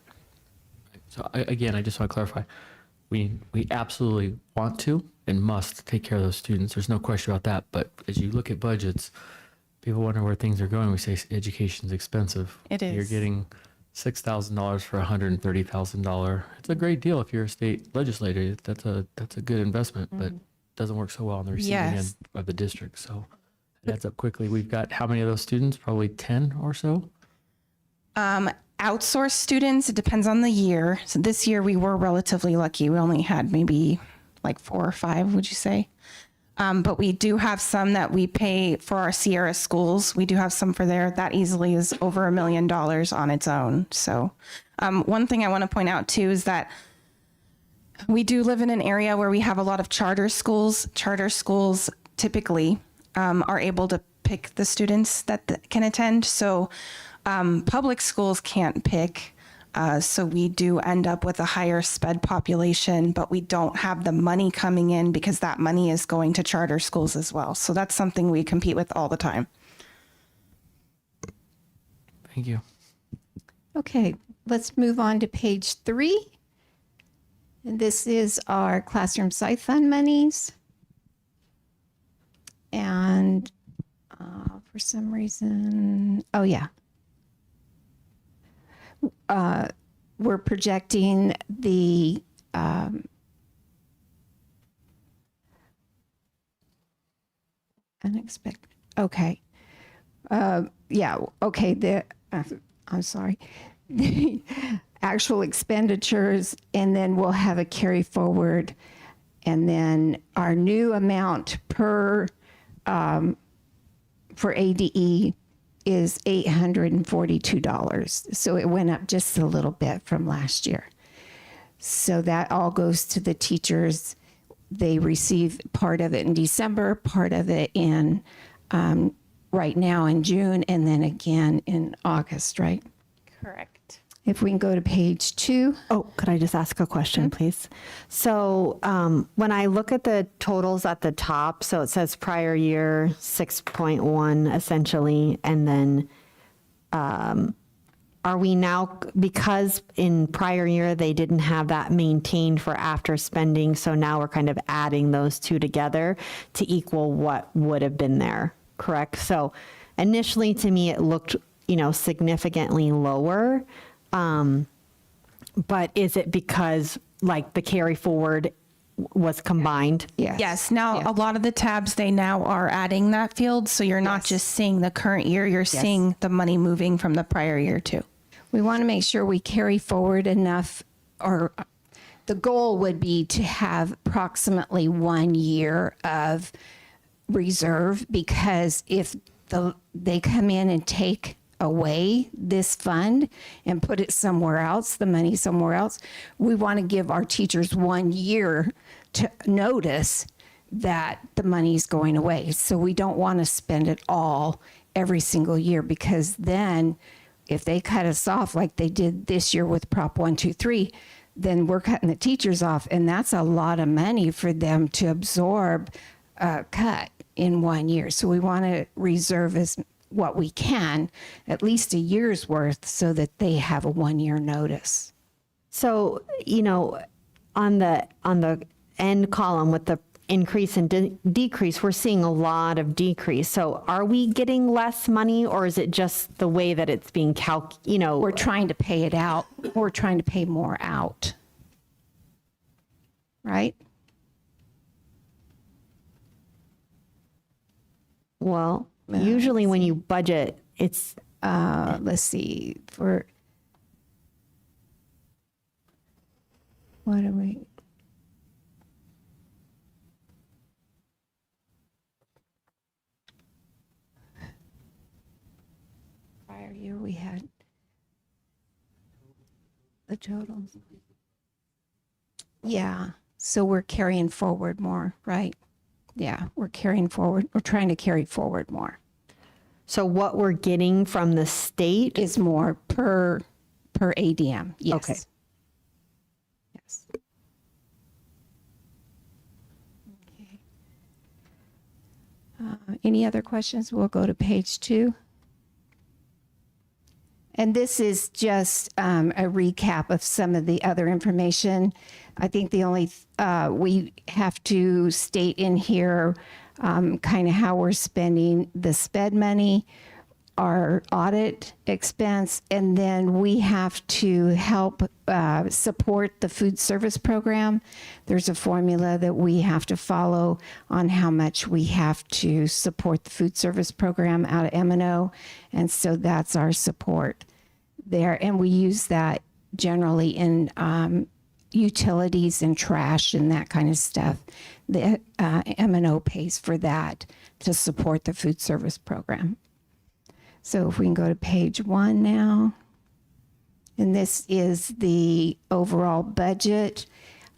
So again, I just want to clarify. We absolutely want to and must take care of those students. There's no question about that. But as you look at budgets, people wonder where things are going. We say education's expensive. It is. You're getting $6,000 for $130,000. It's a great deal if you're a state legislator. That's a good investment, but it doesn't work so well on the receiving end of the district. So it adds up quickly. We've got how many of those students? Probably 10 or so. Outsourced students, it depends on the year. So this year we were relatively lucky. We only had maybe like 4 or 5, would you say? But we do have some that we pay for our Sierra schools. We do have some for there. That easily is over $1 million on its own. So one thing I want to point out too is that we do live in an area where we have a lot of charter schools. Charter schools typically are able to pick the students that can attend. So public schools can't pick. So we do end up with a higher SPED population, but we don't have the money coming in because that money is going to charter schools as well. So that's something we compete with all the time. Thank you. Okay, let's move on to page 3. And this is our classroom site fund monies. And for some reason, we're projecting the unexpected. Okay. I'm sorry. The actual expenditures, and then we'll have a carry forward, and then our new amount per for ADE is $842. So it went up just a little bit from last year. So that all goes to the teachers. They receive part of it in December, part of it in right now in June and then again in August, right? Correct. If we can go to page 2. Oh, could I just ask a question, please? So when I look at the totals at the top, so it says prior year 6.1 essentially, and then are we now, because in prior year they didn't have that maintained for after spending, so now we're kind of adding those two together to equal what would have been there, correct? So initially to me it looked, significantly lower. But is it because like the carry forward was combined? Yes. Now, a lot of the tabs, they now are adding that field. So you're not just seeing the current year, you're seeing the money moving from the prior year too. We want to make sure we carry forward enough, or the goal would be to have approximately 1 year of reserve, because if they come in and take away this fund and put it somewhere else, the money somewhere else, we want to give our teachers 1 year to notice that the money's going away. So we don't want to spend it all every single year, because then if they cut us off like they did this year with Prop 123, then we're cutting the teachers off, and that's a lot of money for them to absorb a cut in 1 year. So we want to reserve as what we can, at least a year's worth, so that they have a 1 year notice. So, on the end column with the increase and decrease, we're seeing a lot of decrease. So are we getting less money, or is it just the way that it's being We're trying to pay it out. We're trying to pay more out. Right? Well, usually when you budget, it's let's see, for what are we? Prior year we had the totals. Yeah, so we're carrying forward more, right? Yeah, we're carrying forward. We're trying to carry forward more. So what we're getting from the state is more per ADM. Yes. Okay. Yes. Okay. Any other questions? We'll go to page 2. And this is just a recap of some of the other information. I think the only, we have to state in here kind of how we're spending the SPED money, our audit expense, and then we have to help support the food service program. There's a formula that we have to follow on how much we have to support the food service program out of M&O, and so that's our support there. And we use that generally in utilities and trash and that kind of stuff. The M&O pays for that to support the food service program. So if we can go to page 1 now. And this is the overall budget.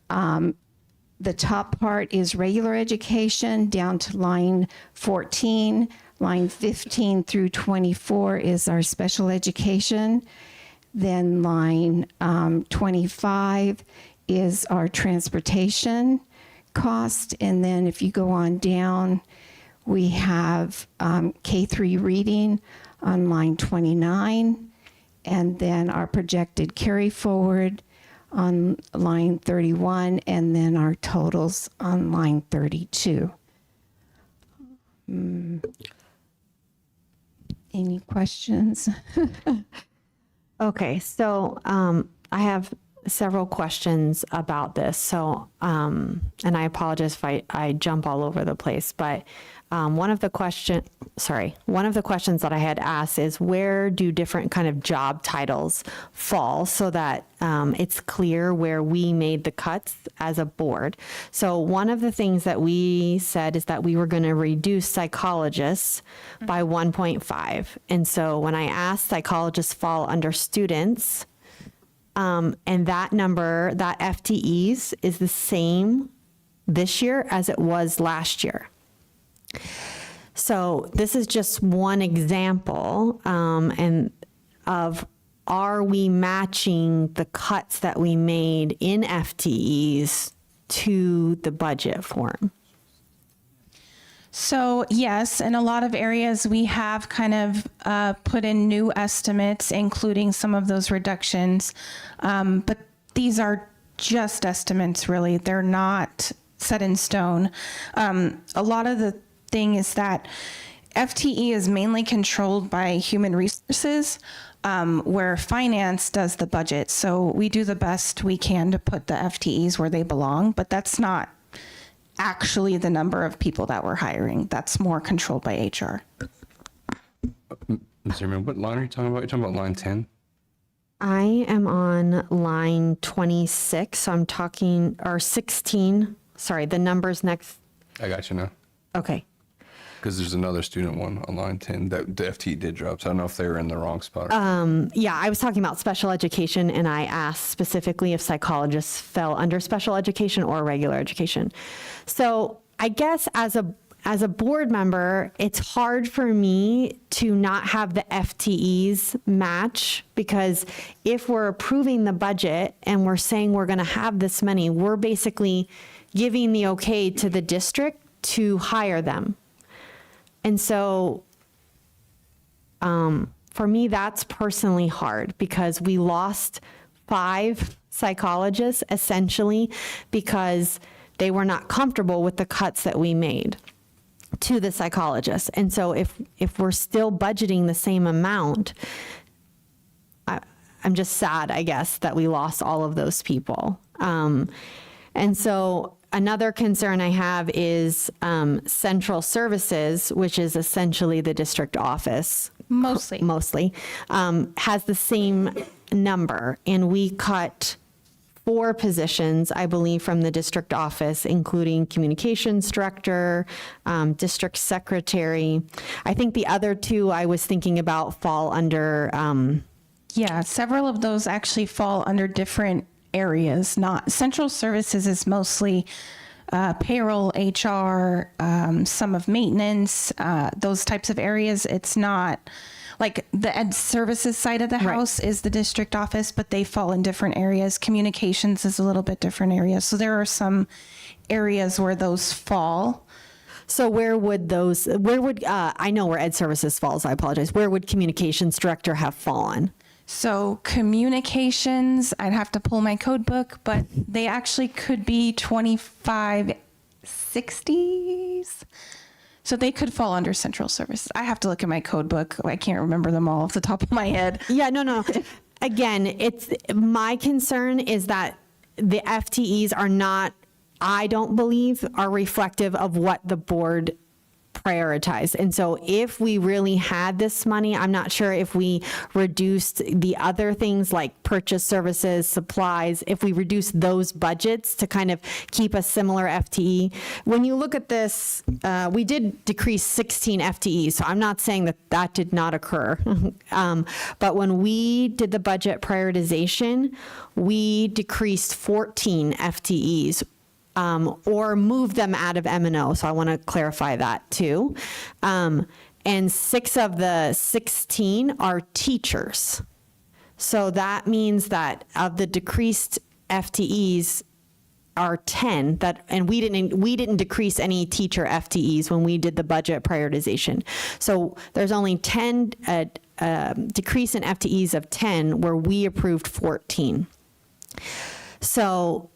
The top part is regular education down to line 14. Line 15 through 24 is our special education. Then line 25 is our transportation cost. And then if you go on down, we have K-3 reading on line 29, and then our projected carry forward on line 31, and then our totals on line 32. Any questions? Okay, so I have several questions about this. So, and I apologize if I jump all over the place, but one of the questions that I had asked is, where do different kind of job titles fall, so that it's clear where we made the cuts as a board. So one of the things that we said is that we were going to reduce psychologists by 1.5. And so when I asked, psychologists fall under students, and that number, that FTEs is the same this year as it was last year. So this is just one example, and of are we matching the cuts that we made in FTEs to the budget form? So yes, in a lot of areas, we have kind of put in new estimates, including some of those reductions. But these are just estimates, really. They're not set in stone. A lot of the thing is that FTE is mainly controlled by human resources, where finance does the budget. So we do the best we can to put the FTEs where they belong, but that's not actually the number of people that we're hiring. That's more controlled by HR. Ms. Zimmerman, what line are you talking about? You're talking about line 10? I am on line 26, so I'm talking, or 16, sorry, the numbers next, I got you now. okay. Because there's another student one on line 10 that the FT did drop. So I don't know if they were in the wrong spot. Yeah, I was talking about special education, and I asked specifically if psychologists fell under special education or regular education. So I guess as a board member, it's hard for me to not have the FTEs match, because if we're approving the budget and we're saying we're going to have this many, we're basically giving the okay to the district to hire them. And so for me, that's personally hard, because we lost 5 psychologists essentially because they were not comfortable with the cuts that we made to the psychologists. And so if we're still budgeting the same amount, I'm just sad, I guess, that we lost all of those people. And so another concern I have is central services, which is essentially the district office. Mostly, has the same number. And we cut 4 positions, I believe, from the district office, including communications director, district secretary. I think the other 2 I was thinking about fall under. Yeah, several of those actually fall under different areas. Not central services is mostly payroll, HR, some of maintenance, those types of areas. It's not like the ed services side of the house is the district office, but they fall in different areas. Communications is a little bit different area. So there are some areas where those fall. So where would I know where ed services falls, I apologize. Where would communications director have fallen? So communications, I'd have to pull my code book, but they actually could be 2560s. So they could fall under central services. I have to look at my code book. I can't remember them all off the top of my head. Yeah, no. Again, it's my concern is that the FTEs are not, I don't believe, are reflective of what the board prioritized. And so if we really had this money, I'm not sure if we reduced the other things like purchase services, supplies, if we reduced those budgets to kind of keep a similar FTE. When you look at this, we did decrease 16 FTEs. So I'm not saying that that did not occur. But when we did the budget prioritization, we decreased 14 FTEs. Or move them out of M&O. So I want to clarify that too. And 6 of the 16 are teachers. So that means that of the decreased FTEs are 10 and we didn't decrease any teacher FTEs when we did the budget prioritization. So there's only 10 decrease in FTEs of 10 where we approved 14. So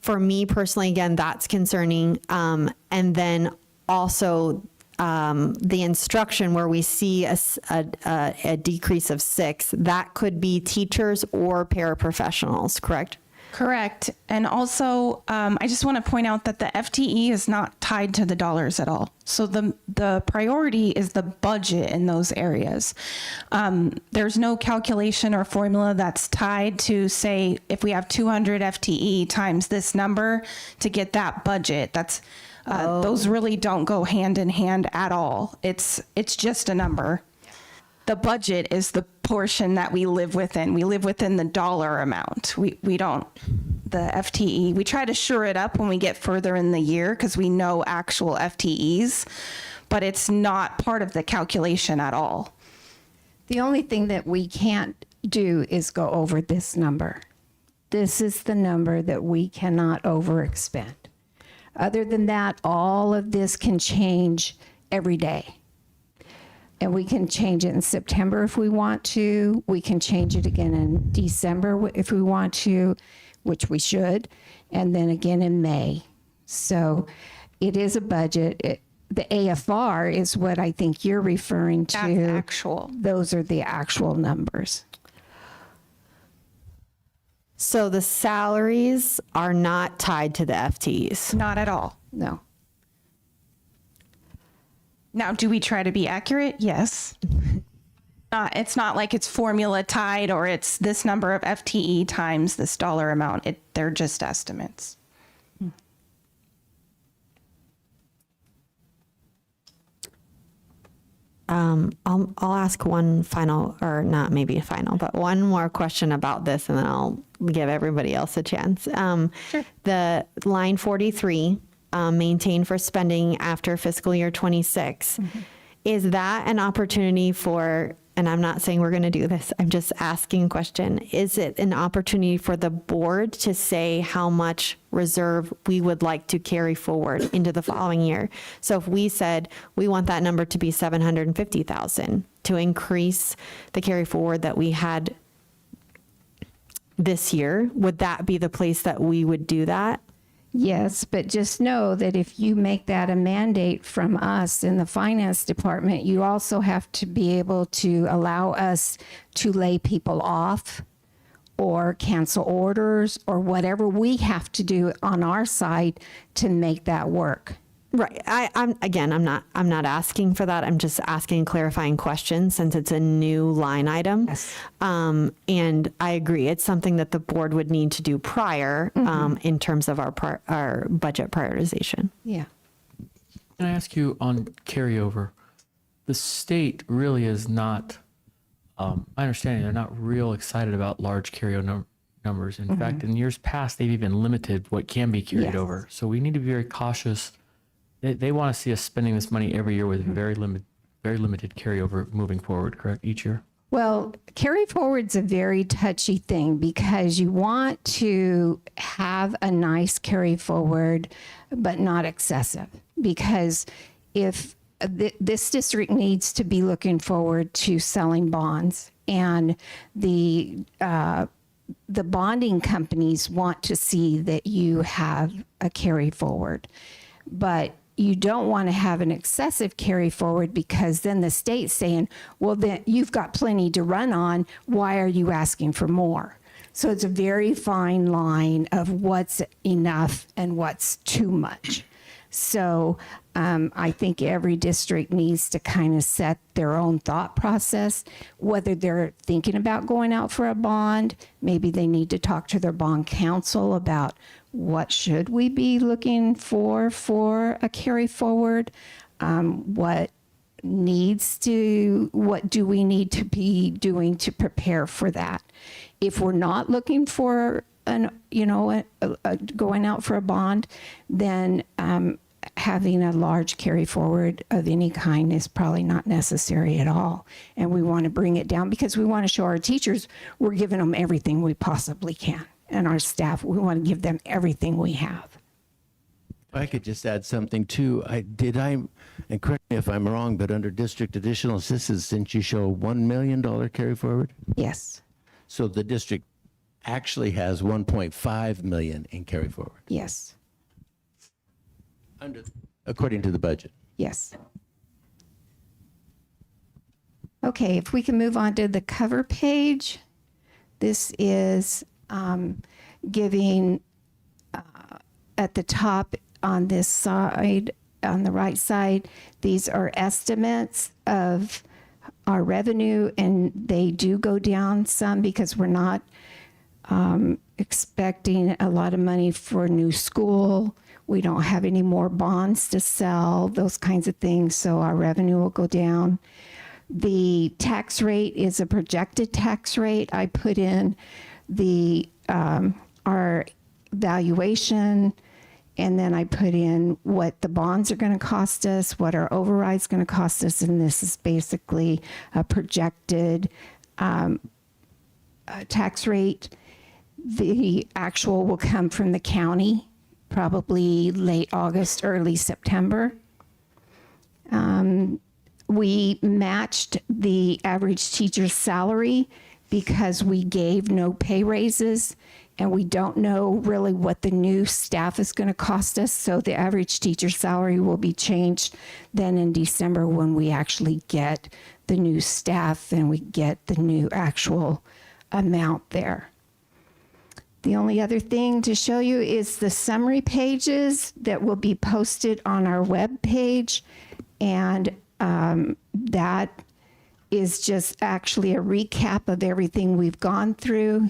for me personally, again, that's concerning. And then also the instruction where we see a decrease of 6, that could be teachers or paraprofessionals, correct? Correct. And also, I just want to point out that the FTE is not tied to the dollars at all. So the priority is the budget in those areas. There's no calculation or formula that's tied to say if we have 200 FTE times this number to get that budget. That's those really don't go hand in hand at all. It's just a number. The budget is the portion that we live within. We live within the dollar amount. We don't the FTE. We try to shore it up when we get further in the year because we know actual FTEs, but it's not part of the calculation at all. The only thing that we can't do is go over this number. This is the number that we cannot overexpend. Other than that, all of this can change every day. And we can change it in September if we want to. We can change it again in December if we want to, which we should, and then again in May. So it is a budget. The AFR is what I think you're referring to. That's actual. Those are the actual numbers. So the salaries are not tied to the FTEs? Not at all. No. Now, do we try to be accurate? Yes. It's not like it's formula tied or it's this number of FTE times this dollar amount. They're just estimates. I'll ask one final, or not maybe a final, but one more question about this, and then I'll give everybody else a chance. The line 43, maintain for spending after fiscal year 26. Is that an opportunity for, and I'm not saying we're going to do this, I'm just asking a question. Is it an opportunity for the board to say how much reserve we would like to carry forward into the following year? So if we said we want that number to be 750,000 to increase the carry forward that we had this year, would that be the place that we would do that? Yes, but just know that if you make that a mandate from us in the finance department, you also have to be able to allow us to lay people off or cancel orders or whatever we have to do on our side to make that work. Right. I'm not asking for that. I'm just asking clarifying questions since it's a new line item. Yes. And I agree. It's something that the board would need to do prior in terms of our budget prioritization. Yeah. Can I ask you on carryover? The state really is not, my understanding, they're not real excited about large carryover numbers. In fact, in years past, they've even limited what can be carried Yes. over. So we need to be very cautious. They want to see us spending this money every year with very limited carryover moving forward, correct, each year? Well, carry forward's a very touchy thing because you want to have a nice carry forward, but not excessive. Because if this district needs to be looking forward to selling bonds, and the bonding companies want to see that you have a carry forward, but you don't want to have an excessive carry forward because then the state's saying, well, then you've got plenty to run on. Why are you asking for more? So it's a very fine line of what's enough and what's too much. So I think every district needs to kind of set their own thought process, whether they're thinking about going out for a bond. Maybe they need to talk to their bond counsel about what should we be looking for a carry forward, what do we need to be doing to prepare for that. If we're not looking for going out for a bond, then having a large carry forward of any kind is probably not necessary at all. And we want to bring it down because we want to show our teachers we're giving them everything we possibly can. And our staff, we want to give them everything we have. If I could just add something too, and correct me if I'm wrong, but under district additional assistance, didn't you show $1 million carry forward? Yes. So the district actually has 1.5 million in carry forward. Yes. According to the budget. Yes. Okay, if we can move on to the cover page. This is giving at the top on this side, on the right side, these are estimates of our revenue, and they do go down some because we're not expecting a lot of money for a new school. We don't have any more bonds to sell, those kinds of things, so our revenue will go down. The tax rate is a projected tax rate. I put in our valuation, and then I put in what the bonds are going to cost us, what our override's going to cost us, and this is basically a projected tax rate. The actual will come from the county, probably late August, early September. We matched the average teacher's salary because we gave no pay raises, and we don't know really what the new staff is going to cost us. So the average teacher's salary will be changed then in December when we actually get the new staff and we get the new actual amount there. The only other thing to show you is the summary pages that will be posted on our web page, and that is just actually a recap of everything we've gone through.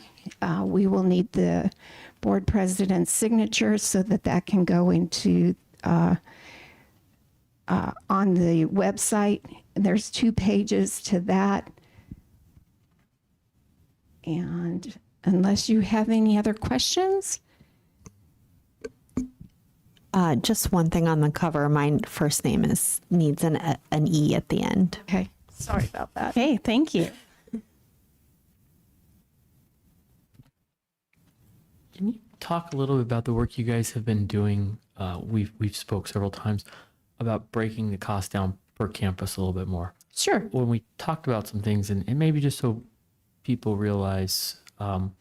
We will need the board president's signature so that that can go into on the website. There's 2 pages to that. And unless you have any other questions. Just one thing on the cover. My first name needs an E at the end. Okay. Sorry about that. Okay, thank you. Can you talk a little bit about the work you guys have been doing? We've spoke several times about breaking the cost down per campus a little bit more. Sure. When we talked about some things, and maybe just so people realize, one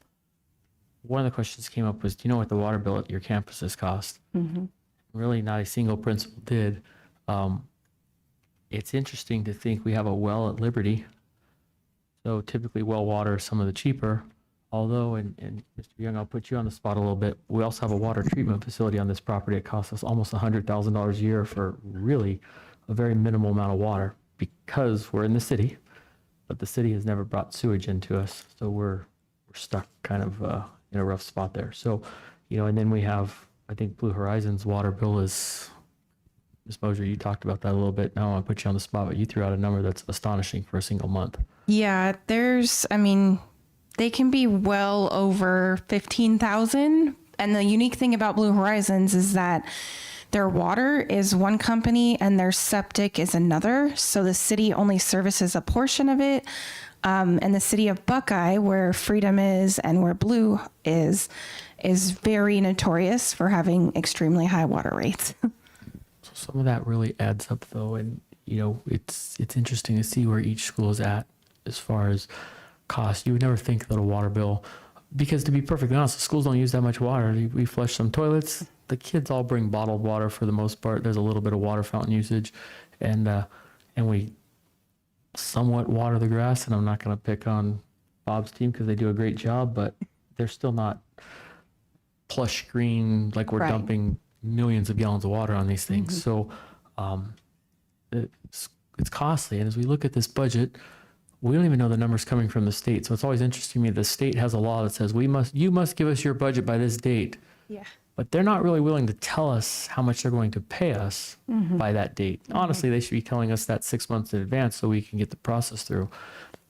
of the questions that came up was, do you know what the water bill at your campuses cost? Mm-hmm. Really not a single principal did. It's interesting to think we have a well at Liberty. So typically well water is some of the cheaper, although, and Mr. Young, I'll put you on the spot a little bit. We also have a water treatment facility on this property. It costs us almost $100,000 a year for really a very minimal amount of water because we're in the city, but the city has never brought sewage into us. So we're stuck kind of in a rough spot there. So, and then we have, I think Blue Horizons water bill is, Ms. Mosier, you talked about that a little bit. Now I'll put you on the spot, but you threw out a number that's astonishing for a single month. Yeah, they can be well over 15,000. And the unique thing about Blue Horizons is that their water is one company and their septic is another. So the city only services a portion of it. And the city of Buckeye, where Freedom is and where Blue is very notorious for having extremely high water rates. So some of that really adds up though. And, it's interesting to see where each school is at as far as cost. You would never think that a water bill, because to be perfectly honest, the schools don't use that much water. We flush some toilets. The kids all bring bottled water for the most part. There's a little bit of water fountain usage, and we somewhat water the grass. And I'm not going to pick on Bob's team because they do a great job, but they're still not plush green like we're dumping millions of gallons of water on these things. So it's costly. And as we look at this budget, we don't even know the numbers coming from the state. So it's always interesting to me. The state has a law that says you must give us your budget by this date. Yeah. But they're not really willing to tell us how much they're going to pay us by that date. Honestly, they should be telling us that 6 months in advance so we can get the process through.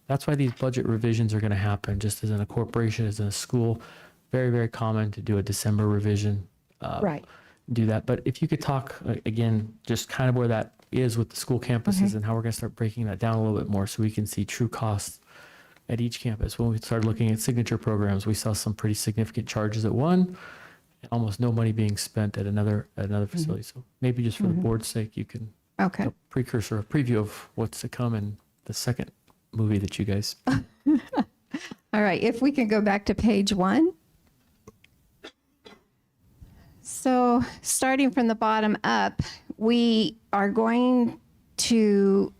That's why these budget revisions are going to happen, just as in a corporation, as in a school. Very, very common to do a December revision. Do that. But if you could talk, again, just kind of where that is with the school campuses and how we're going to start breaking that down a little bit more so we can see true costs at each campus. When we started looking at signature programs, we saw some pretty significant charges at one, and almost no money being spent at another facility. So maybe just for the board's sake, you can a precursor, a preview of what's to come in the second movie that you guys. All right, if we can go back to page 1. So starting from the bottom up, we are going to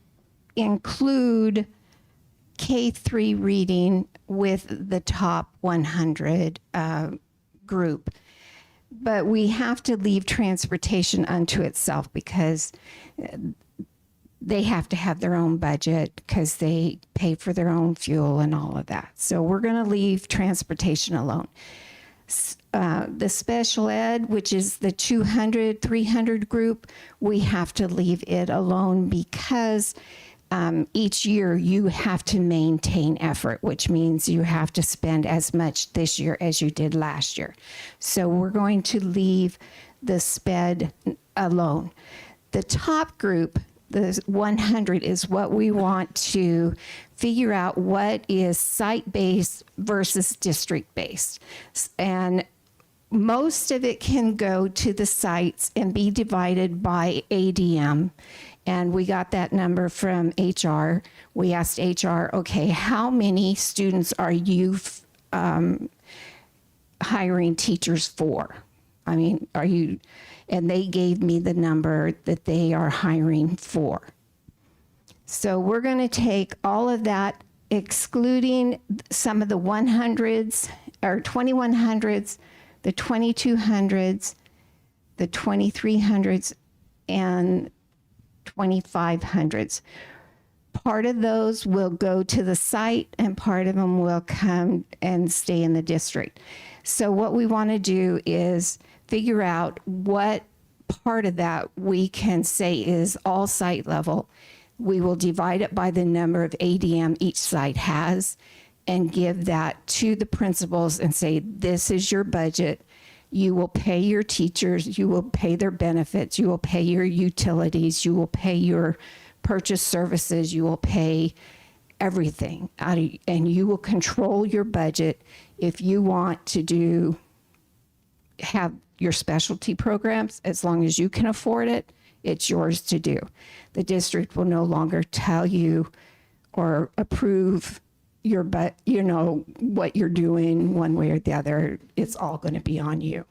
include K-3 reading with the top 100 group. But we have to leave transportation unto itself because they have to have their own budget because they pay for their own fuel and all of that. So we're going to leave transportation alone. The special ed, which is the 200, 300 group, we have to leave it alone because each year you have to maintain effort, which means you have to spend as much this year as you did last year. So we're going to leave the SPED alone. The top group, the 100, is what we want to figure out what is site-based versus district-based. And most of it can go to the sites and be divided by ADM. And we got that number from HR. We asked HR, okay, how many students are you hiring teachers for? I mean, are you, and they gave me the number that they are hiring for. So we're going to take all of that, excluding some of the 100s or 2100s, the 2200s, the 2300s, and 2500s. Part of those will go to the site and part of them will come and stay in the district. So what we want to do is figure out what part of that we can say is all site level. We will divide it by the number of ADM each site has and give that to the principals and say, this is your budget. You will pay your teachers, you will pay their benefits, you will pay your utilities, you will pay your purchase services, you will pay everything. And you will control your budget. If you want to have your specialty programs, as long as you can afford it, it's yours to do. The district will no longer tell you or approve what you're doing one way or the other. It's all going to be on you.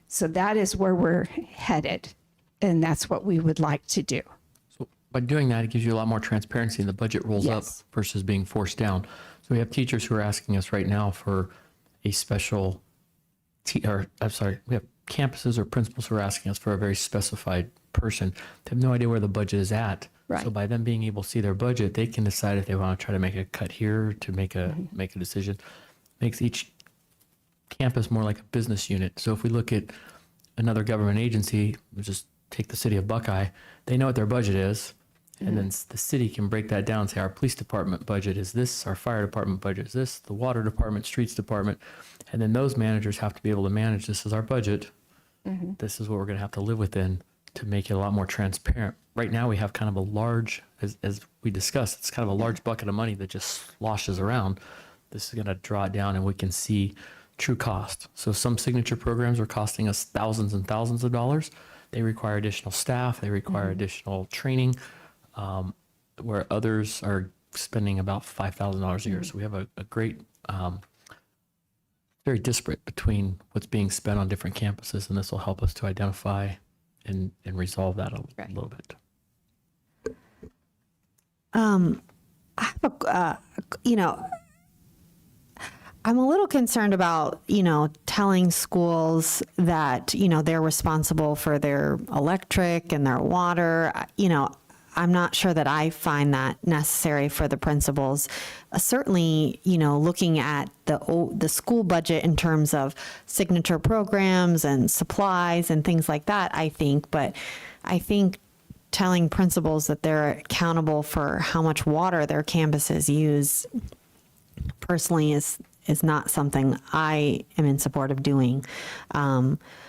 So that is where we're headed. And that's what we would like to do. So by doing that, it gives you a lot more transparency and the budget rolls up Yes. versus being forced down. So we have teachers who are asking us right now for a special, we have campuses or principals who are asking us for a very specified person. They have no idea where the budget is at. Right. So by them being able to see their budget, they can decide if they want to try to make a cut here to make a decision. Makes each campus more like a business unit. So if we look at another government agency, we'll just take the city of Buckeye, they know what their budget is. And then the city can break that down and say, our police department budget is this, our fire department budget is this, the water department, streets department. And then those managers have to be able to manage, this is our budget. This is what we're going to have to live within to make it a lot more transparent. Right now, we have kind of a large, as we discussed, it's kind of a large bucket of money that just sloshes around. This is going to draw it down and we can see true cost. So some signature programs are costing us thousands and thousands of dollars. They require additional staff. They require additional training, where others are spending about $5,000 a year. So we have a great, very disparate between what's being spent on different campuses, and this will help us to identify and resolve that a little bit. I have I'm a little concerned about, telling schools that, they're responsible for their electric and their water. I'm not sure that I find that necessary for the principals. Certainly, looking at the school budget in terms of signature programs and supplies and things like that, I think telling principals that they're accountable for how much water their campuses use personally is not something I am in support of doing.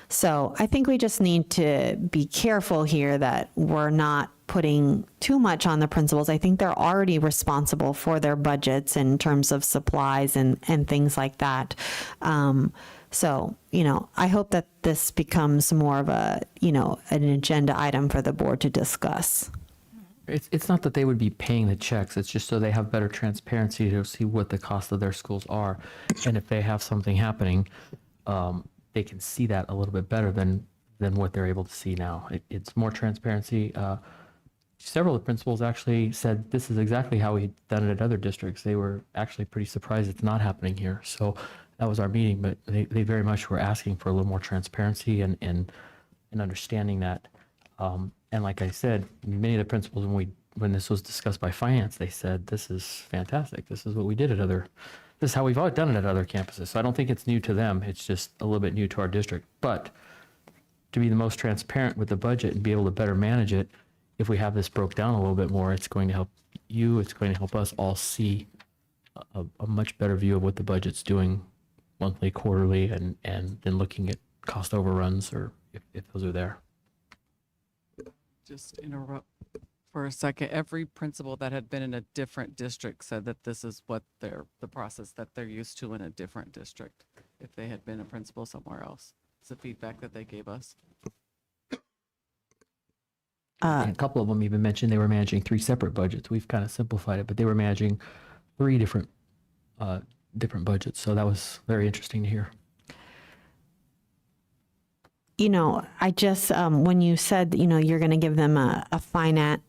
So I think we just need to be careful here that we're not putting too much on the principals. I think they're already responsible for their budgets in terms of supplies and things like that. So, I hope that this becomes more of an agenda item for the board to discuss. It's not that they would be paying the checks. It's just so they have better transparency to see what the cost of their schools are. And if they have something happening, they can see that a little bit better than what they're able to see now. It's more transparency. Several of the principals actually said this is exactly how we've done it at other districts. They were actually pretty surprised it's not happening here. So that was our meeting, but they very much were asking for a little more transparency and understanding that. And like I said, many of the principals, when this was discussed by finance, they said, this is fantastic. This is what we did this is how we've always done it at other campuses. So I don't think it's new to them. It's just a little bit new to our district. But to be the most transparent with the budget and be able to better manage it, if we have this broke down a little bit more, it's going to help you, it's going to help us all see a much better view of what the budget's doing monthly, quarterly, and then looking at cost overruns or if those are there. Just interrupt for a second. Every principal that had been in a different district said that this is what the process that they're used to in a different district. If they had been a principal somewhere else, it's the feedback that they gave us. And a couple of them even mentioned they were managing 3 separate budgets. We've kind of simplified it, but they were managing 3 different budgets. So that was very interesting to hear. You know, I just, when you said, you know, you're going to give them a finite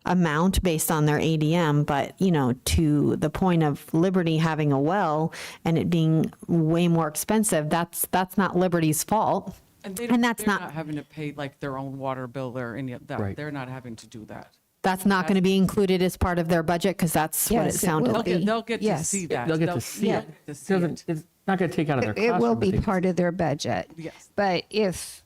amount based on their ADM, but, you know, to the point of Liberty having a well and it being way more expensive, that's not Liberty's fault. And they're that's not having to pay like their own water bill or any of that. Right. They're not having to do that. That's not going to be included as part of their budget because that's what it Yes, it sounded will like. be. They'll get to Yes. see that. They'll get to see yeah. it. It's not going to take out of their It classroom. will but be they- part of their budget. Yes. But if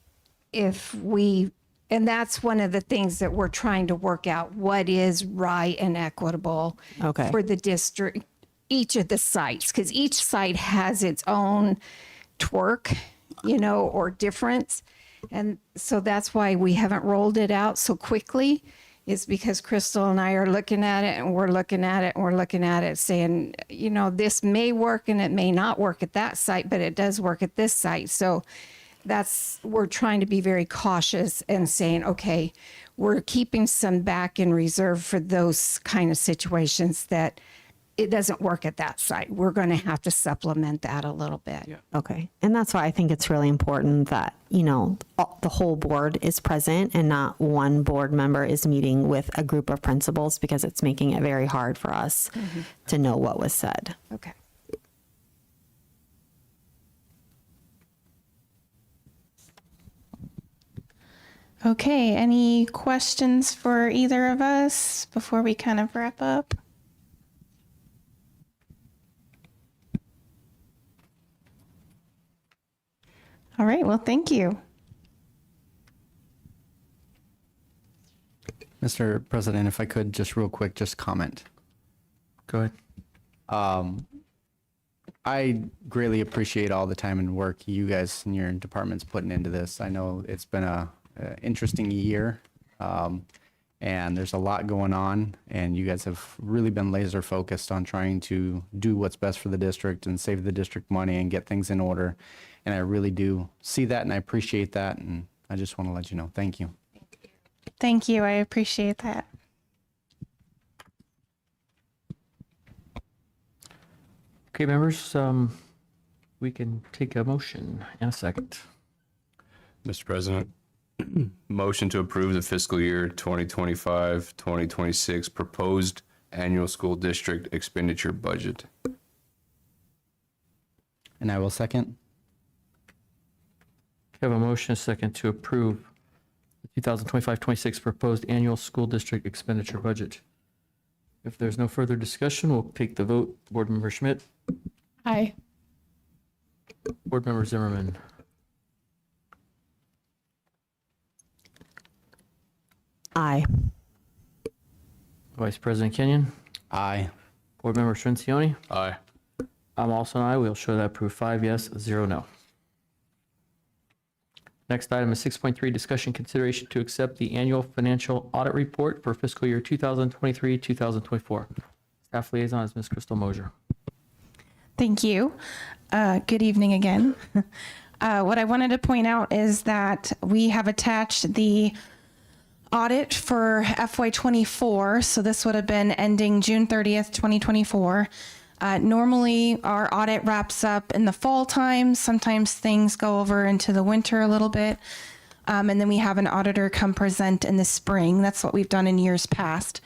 we, and that's one of the things that we're trying to work out, what is right and equitable Okay. for the district, each of the sites, because each site has its own twerk, you know, or difference. And so that's why we haven't rolled it out so quickly, is because Crystal and I are looking at it and we're looking at it and we're looking at it saying, you know, this may work and it may not work at that site, but it does work at this site. So we're trying to be very cautious and saying, okay, we're keeping some back in reserve for those kind of situations that it doesn't work at that site. We're going to have to supplement that a little bit. Yeah. Okay. And that's why I think it's really important that, you know, the whole board is present and not one board member is meeting with a group of principals because it's making it very hard for us to know what was said. Okay. Okay, any questions for either of us before we kind of wrap up? All right, well, thank you. Mr. President, if I could just real quick, just comment. Go ahead. I greatly appreciate all the time and work you guys and your department's putting into this. I know it's been a interesting year, and there's a lot going on, and you guys have really been laser focused on trying to do what's best for the district and save the district money and get things in order. And I really do see that, and I appreciate that, and I just want to let you know, thank you. Thank you, I appreciate that. Okay, members, we can take a motion in a second. Mr. President, motion to approve the fiscal year 2025-2026 proposed annual school district expenditure budget. And I will second. We have a motion, a second, to approve the 2025-26 proposed annual school district expenditure budget. If there's no further discussion, we'll take the vote. Board Member Schmidt, Aye. Board Member Zimmerman, Aye. Vice President Kenyon, Aye. Board Member Strencioni. Aye. I'm also an aye. We'll show that approved 5 yes, 0 no. Next item is 6.3, discussion consideration to accept the annual financial audit report for fiscal year 2023-2024. Staff liaison is Ms. Crystal Mosier. Thank you. Good evening again. What I wanted to point out is that we have attached the audit for FY24. So this would have been ending June 30th, 2024. Normally, our audit wraps up in the fall time. Sometimes things go over into the winter a little bit. And then we have an auditor come present in the spring. That's what we've done in years past.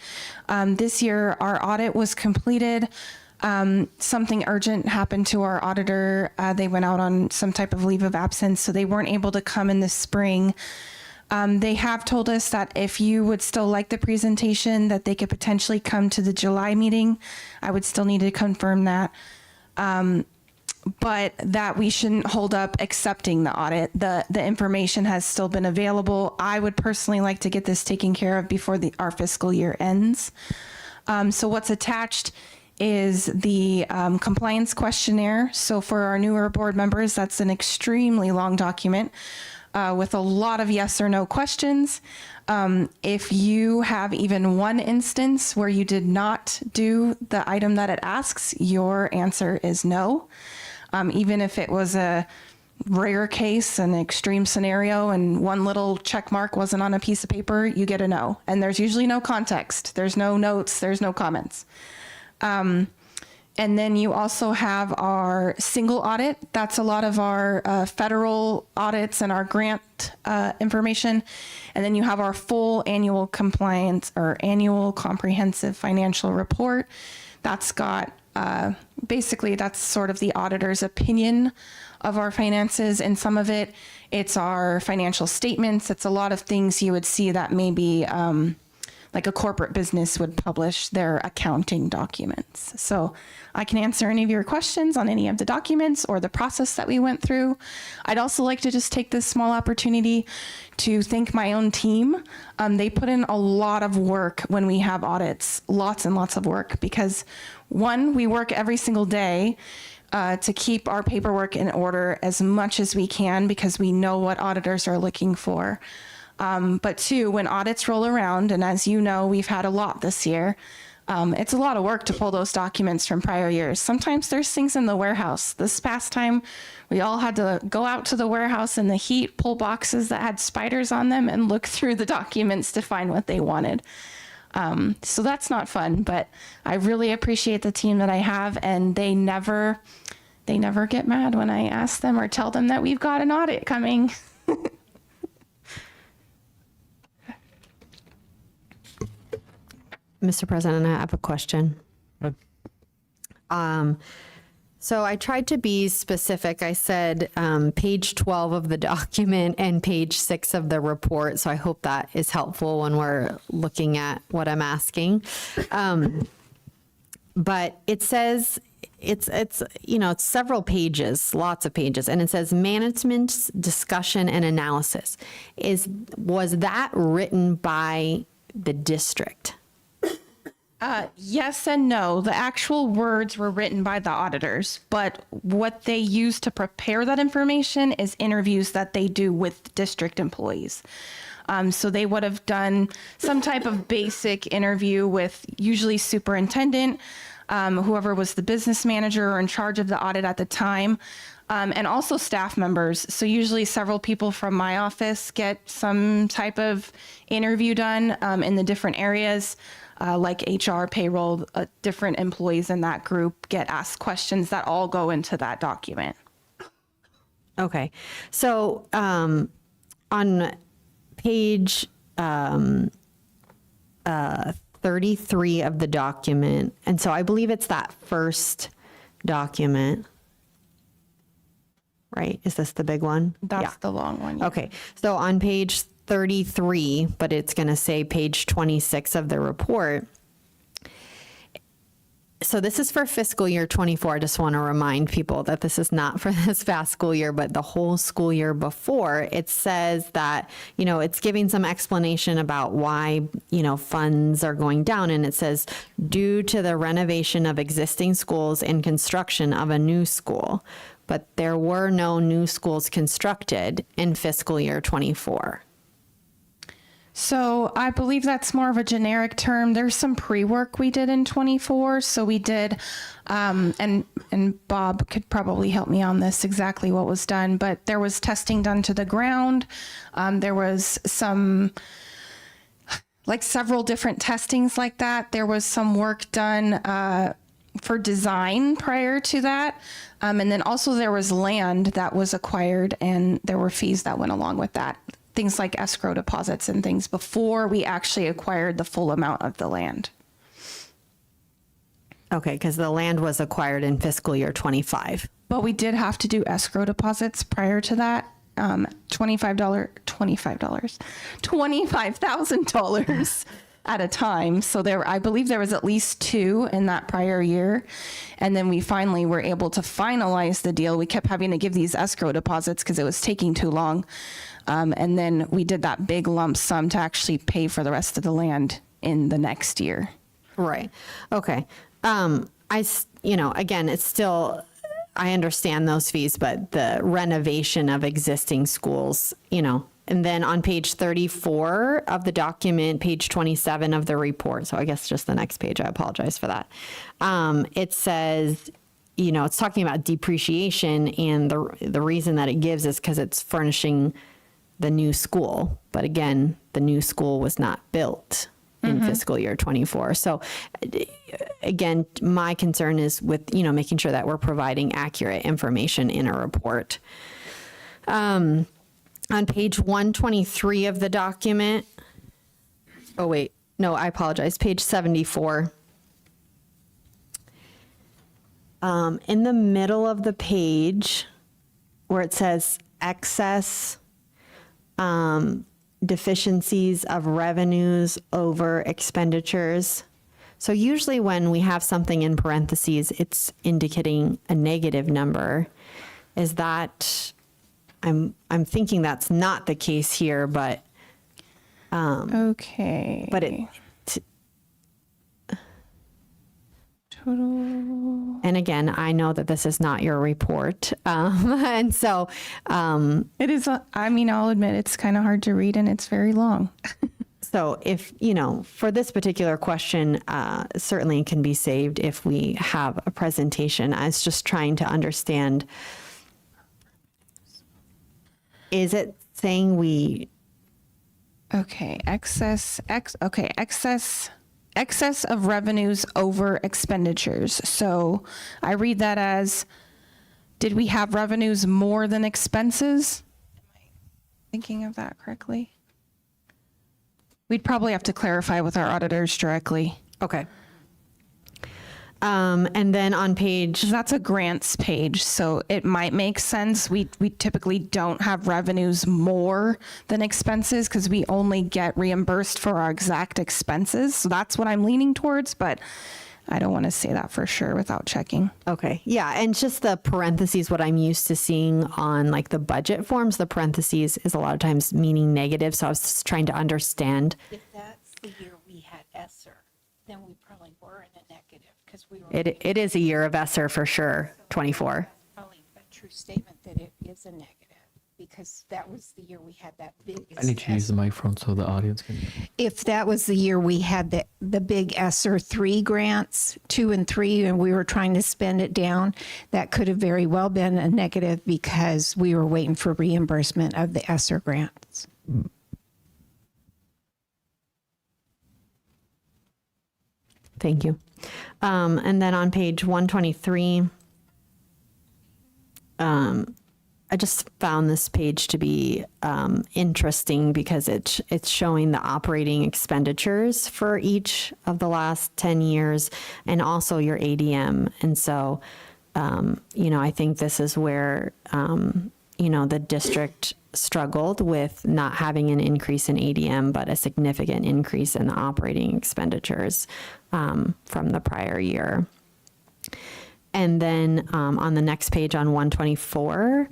This year, our audit was completed. Something urgent happened to our auditor. They went out on some type of leave of absence, so they weren't able to come in the spring. They have told us that if you would still like the presentation, that they could potentially come to the July meeting. I would still need to confirm that. but that we shouldn't hold up accepting the audit. The information has still been available. I would personally like to get this taken care of before our fiscal year ends. So what's attached is the compliance questionnaire. So for our newer board members, that's an extremely long document with a lot of yes or no questions. If you have even one instance where you did not do the item that it asks, your answer is no. Even if it was a rare case, an extreme scenario, and one little check mark wasn't on a piece of paper, you get a no. And there's usually no context. There's no notes. There's no comments. And then you also have our single audit. That's a lot of our federal audits and our grant information. And then you have our full annual compliance or annual comprehensive financial report. That's got basically that's sort of the auditor's opinion of our finances. And some of it's our financial statements. It's a lot of things you would see that maybe like a corporate business would publish their accounting documents. So I can answer any of your questions on any of the documents or the process that we went through. I'd also like to just take this small opportunity to thank my own team. They put in a lot of work when we have audits, lots and lots of work, because one, we work every single day to keep our paperwork in order as much as we can because we know what auditors are looking for. But two, when audits roll around, and as you know, we've had a lot this year, it's a lot of work to pull those documents from prior years. Sometimes there's things in the warehouse. This past time, we all had to go out to the warehouse in the heat, pull boxes that had spiders on them, and look through the documents to find what they wanted. So that's not fun, but I really appreciate the team that I have, and they never get mad when I ask them or tell them that we've got an audit coming. Mr. President, I have a question. So I tried to be specific. I said page 12 of the document and page 6 of the report. So I hope that is helpful when we're looking at what I'm asking. But it says it's several pages, lots of pages, and it says management's discussion and analysis. Was that written by the district? Yes and no. The actual words were written by the auditors, but what they use to prepare that information is interviews that they do with district employees. So they would have done some type of basic interview with usually superintendent, whoever was the business manager or in charge of the audit at the time, and also staff members. So usually several people from my office get some type of interview done in the different areas. Like HR, payroll, different employees in that group get asked questions that all go into that document. Okay. So on page 33 of the document, and so I believe it's that first document, right? Is this the big one? That's the long one. Yeah. Okay. So on page 33, but it's going to say page 26 of the report. So this is for fiscal year 24. I just want to remind people that this is not for this past school year, but the whole school year before. It says that, it's giving some explanation about why, funds are going down. And it says, due to the renovation of existing schools and construction of a new school, but there were no new schools constructed in fiscal year 24. So I believe that's more of a generic term. There's some pre-work we did in 24. So we did, and Bob could probably help me on this, exactly what was done, but there was testing done to the ground. There was some, several different testings like that. There was some work done for design prior to that. And then also there was land that was acquired and there were fees that went along with that. Things like escrow deposits and things before we actually acquired the full amount of the land. Okay, because the land was acquired in fiscal year 25. But we did have to do escrow deposits prior to that. $25,000 at a time. So I believe there was at least 2 in that prior year. And then we finally were able to finalize the deal. We kept having to give these escrow deposits because it was taking too long. And then we did that big lump sum to actually pay for the rest of the land in the next year. Right. Okay. Again, it's still, I understand those fees, but the renovation of existing schools, and then on page 34 of the document, page 27 of the report, so I guess just the next page, I apologize for that. It says, it's talking about depreciation, and the reason that it gives is because it's furnishing the new school. But again, the new school was not built in fiscal year 24. So again, my concern is with, making sure that we're providing accurate information in a report. On page 123 of the document, oh wait, no, I apologize, page 74. In the middle of the page where it says excess deficiencies of revenues over expenditures. So usually when we have something in parentheses, it's indicating a negative number. Is that, I'm thinking that's not the case here, but Okay. but it total. And again, I know that this is not your report, and so It is, I'll admit, it's kind of hard to read and it's very long. so if for this particular question, certainly it can be saved if we have a presentation. I was just trying to understand. Is it saying we? Okay, excess of revenues over expenditures. So I read that as, did we have revenues more than expenses? Am I thinking of that correctly? We'd probably have to clarify with our auditors directly. Okay. And then on page, That's a grants page, so it might make sense. We typically don't have revenues more than expenses because we only get reimbursed for our exact expenses. So that's what I'm leaning towards, but I don't want to say that for sure without checking. okay, yeah, and just the parentheses, what I'm used to seeing on like the budget forms, the parentheses is a lot of times meaning negative. So I was just trying to understand. If that's the year we had ESSER, then we probably were in a negative because we were. It is a year of ESSER for sure, 24. Probably a true statement that it is a negative because that was the year we had that big. I need to use the microphone so the audience can. If that was the year we had the big ESSER 3 grants, 2 and 3, and we were trying to spend it down, that could have very well been a negative because we were waiting for reimbursement of the ESSER grants. Thank you. And then on page 123, I just found this page to be interesting because it's showing the operating expenditures for each of the last 10 years and also your ADM. And so, I think this is where, the district struggled with not having an increase in ADM, but a significant increase in the operating expenditures from the prior year. And then on the next page on 124,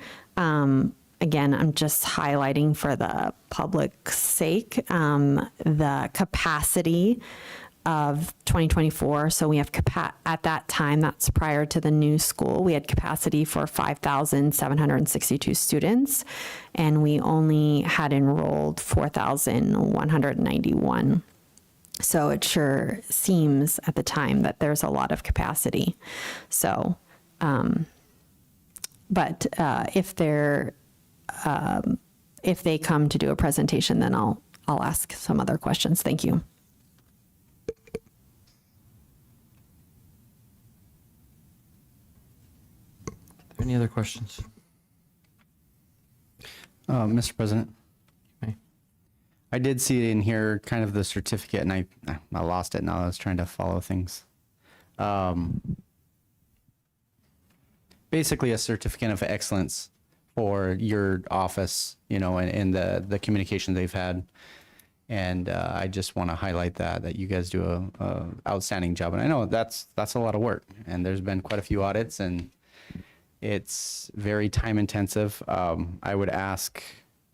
again, I'm just highlighting for the public's sake, the capacity of 2024. So we have at that time, that's prior to the new school, we had capacity for 5,762 students, and we only had enrolled 4,191. So it sure seems at the time that there's a lot of capacity. So, but if they come to do a presentation, then I'll ask some other questions. Thank you. Any other questions? Mr. President. Okay. I did see in here kind of the certificate, and I lost it now. I was trying to follow things. Basically, a certificate of excellence for your office, and the communication they've had. And I just want to highlight that you guys do a outstanding job. And I know that's a lot of work, and there's been quite a few audits, and it's very time intensive. I would ask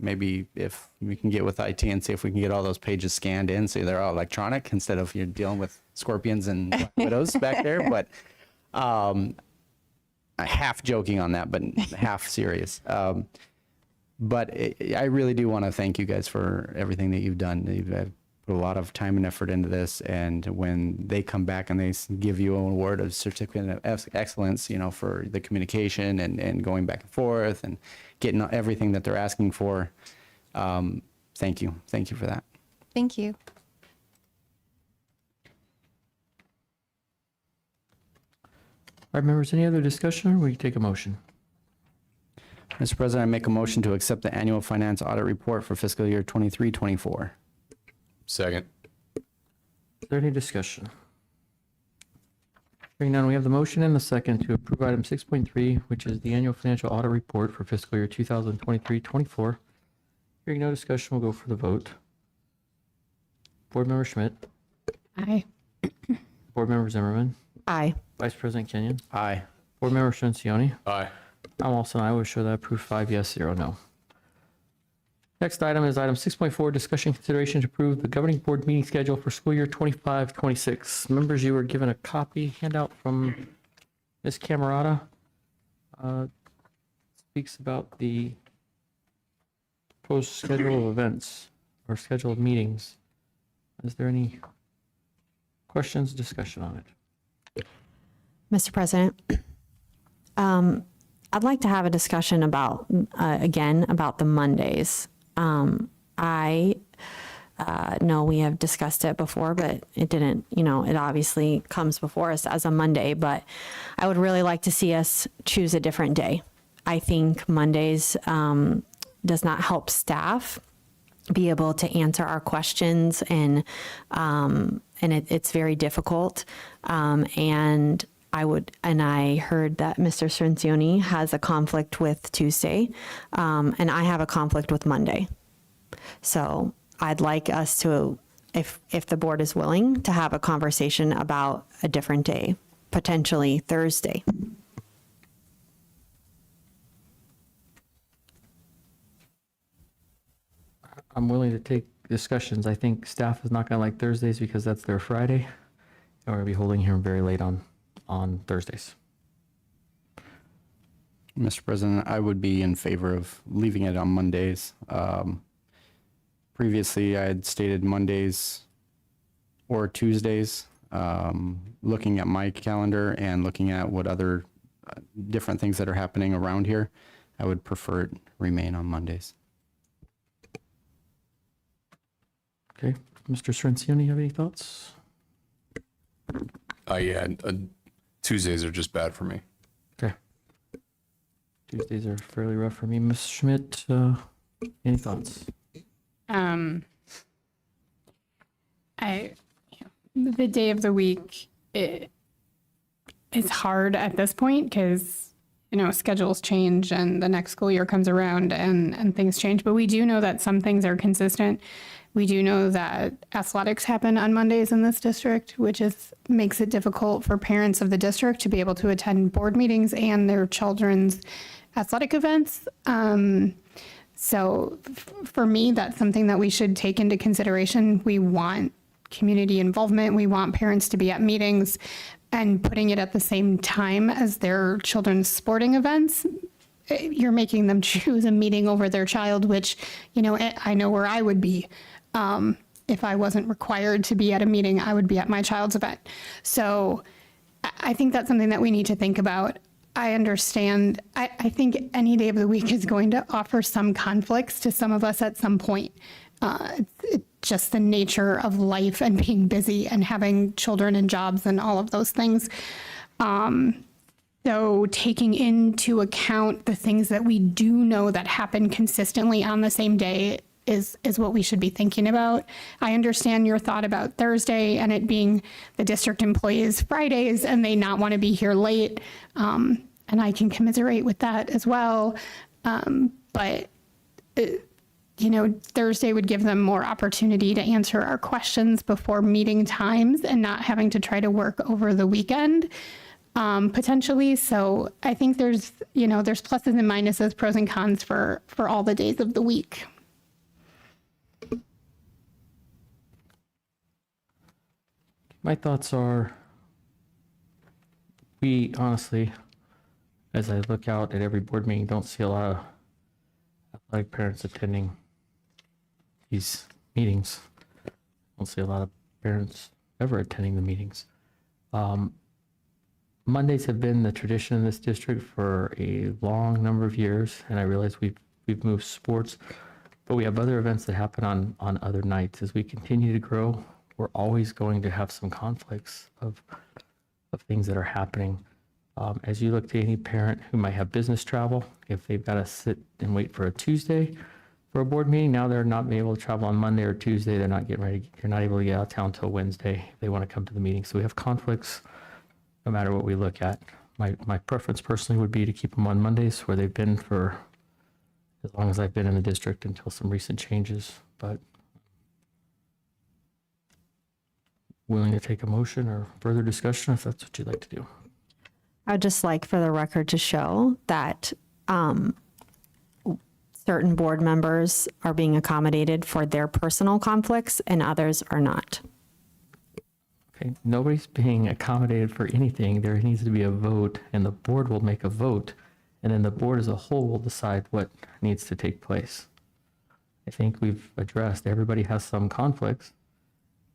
maybe if we can get with IT and see if we can get all those pages scanned in so they're all electronic instead of you're dealing with scorpions and black widows back there. But half joking on that, but half serious. But I really do want to thank you guys for everything that you've done. You've put a lot of time and effort into this, and when they come back and they give you an award of certificate of excellence, you know, for the communication and going back and forth and getting everything that they're asking for, thank you for that. Thank you. All right, members, any other discussion, or will you take a motion? Mr. President, I make a motion to accept the annual finance audit report for fiscal year 23-24. Second. Is there any discussion? Hearing none, we have the motion and the second to approve item 6.3, which is the annual financial audit report for fiscal year 2023-24. Hearing no discussion, we'll go for the vote. Board Member Schmidt, Aye. Board Member Zimmerman, Aye. Vice President Kenyon, Aye. Board Member Strencioni. Aye. I'm also an aye. I will show that approved 5 yes, 0 no. Next item is item 6.4, discussion consideration to approve the governing board meeting schedule for school year 25-26. Members, you were given a copy handout from Ms. Camerata. Speaks about the proposed schedule of events or schedule of meetings. Is there any questions, discussion on it? Mr. President, I'd like to have a discussion about, again, about the Mondays. I know we have discussed it before, but it didn't, you know, it obviously comes before us as a Monday, but I would really like to see us choose a different day. I think Mondays does not help staff be able to answer our questions, and it's very difficult. And I heard that Mr. Strencioni has a conflict with Tuesday, and I have a conflict with Monday. So I'd like us to, if the board is willing, to have a conversation about a different day, potentially Thursday. I'm willing to take discussions. I think staff is not going to like Thursdays because that's their Friday, and we're going to be holding here very late on Thursdays. Mr. President, I would be in favor of leaving it on Mondays. Previously, I had stated Mondays or Tuesdays. Looking at my calendar and looking at what other different things that are happening around here, I would prefer it remain on Mondays. Okay, Mr. Strencioni, you have any thoughts? Yeah, Tuesdays are just bad for me. Okay. Tuesdays are fairly rough for me. Ms. Schmidt, any thoughts? The day of the week, it's hard at this point because, you know, schedules change and the next school year comes around and things change. But we do know that some things are consistent. We do know that athletics happen on Mondays in this district, which makes it difficult for parents of the district to be able to attend board meetings and their children's athletic events. So for me, that's something that we should take into consideration. We want community involvement. We want parents to be at meetings, and putting it at the same time as their children's sporting events, you're making them choose a meeting over their child, which, you know, I know where I would be. If I wasn't required to be at a meeting, I would be at my child's event. So I think that's something that we need to think about. I understand. I think any day of the week is going to offer some conflicts to some of us at some point. It's just the nature of life and being busy and having children and jobs and all of those things. So taking into account the things that we do know that happen consistently on the same day is what we should be thinking about. I understand your thought about Thursday and it being the district employees' Fridays and they not want to be here late. And I can commiserate with that as well. But Thursday would give them more opportunity to answer our questions before meeting times and not having to try to work over the weekend, potentially. So I think there's pluses and minuses, pros and cons for all the days of the week. My thoughts are, we honestly, as I look out at every board meeting, don't see a lot of athletic parents attending these meetings. Don't see a lot of parents ever attending the meetings. Mondays have been the tradition in this district for a long number of years, and I realize we've moved sports, but we have other events that happen on other nights. As we continue to grow, we're always going to have some conflicts of things that are happening. As you look to any parent who might have business travel, if they've got to sit and wait for a Tuesday for a board meeting, now they're not being able to travel on Monday or Tuesday. They're not getting ready. They're not able to get out of town till Wednesday if they want to come to the meeting. So we have conflicts no matter what we look at. My preference personally would be to keep them on Mondays, where they've been for as long as I've been in the district until some recent changes, but willing to take a motion or further discussion if that's what you'd like to do. I'd just like for the record to show that certain board members are being accommodated for their personal conflicts and others are not. Okay, nobody's being accommodated for anything. There needs to be a vote, and the board will make a vote, and then the board as a whole will decide what needs to take place. I think we've addressed, everybody has some conflicts.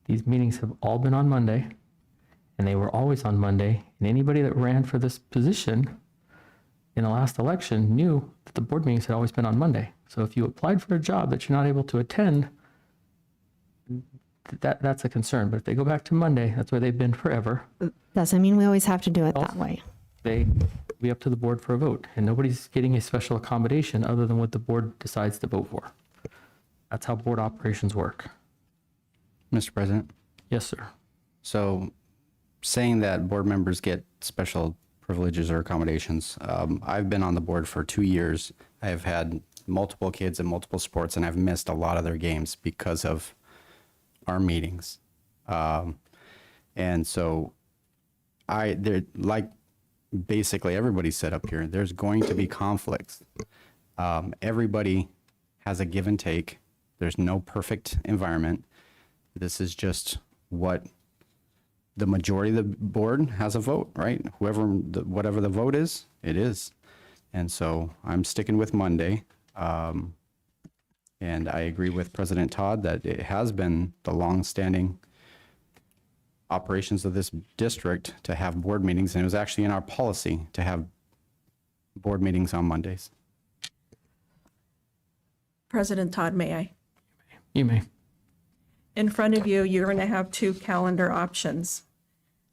These meetings have all been on Monday, and they were always on Monday, and anybody that ran for this position in the last election knew that the board meetings had always been on Monday. So if you applied for a job that you're not able to attend, that's a concern. But if they go back to Monday, that's where they've been forever. Doesn't mean we always have to do it that way. They be up to the board for a vote, and nobody's getting a special accommodation other than what the board decides to vote for. That's how board operations work. Mr. President? Yes, sir. So saying that board members get special privileges or accommodations, I've been on the board for 2 years. I have had multiple kids in multiple sports, and I've missed a lot of their games because of our meetings. And so like basically everybody said up here, there's going to be conflicts. Everybody has a give and take. There's no perfect environment. This is just what the majority of the board has a vote, right? Whatever the vote is, it is. And so I'm sticking with Monday. And I agree with President Todd that it has been the long-standing operations of this district to have board meetings, and it was actually in our policy to have board meetings on Mondays. President Todd, may I? You may. In front of you, you're going to have 2 calendar options.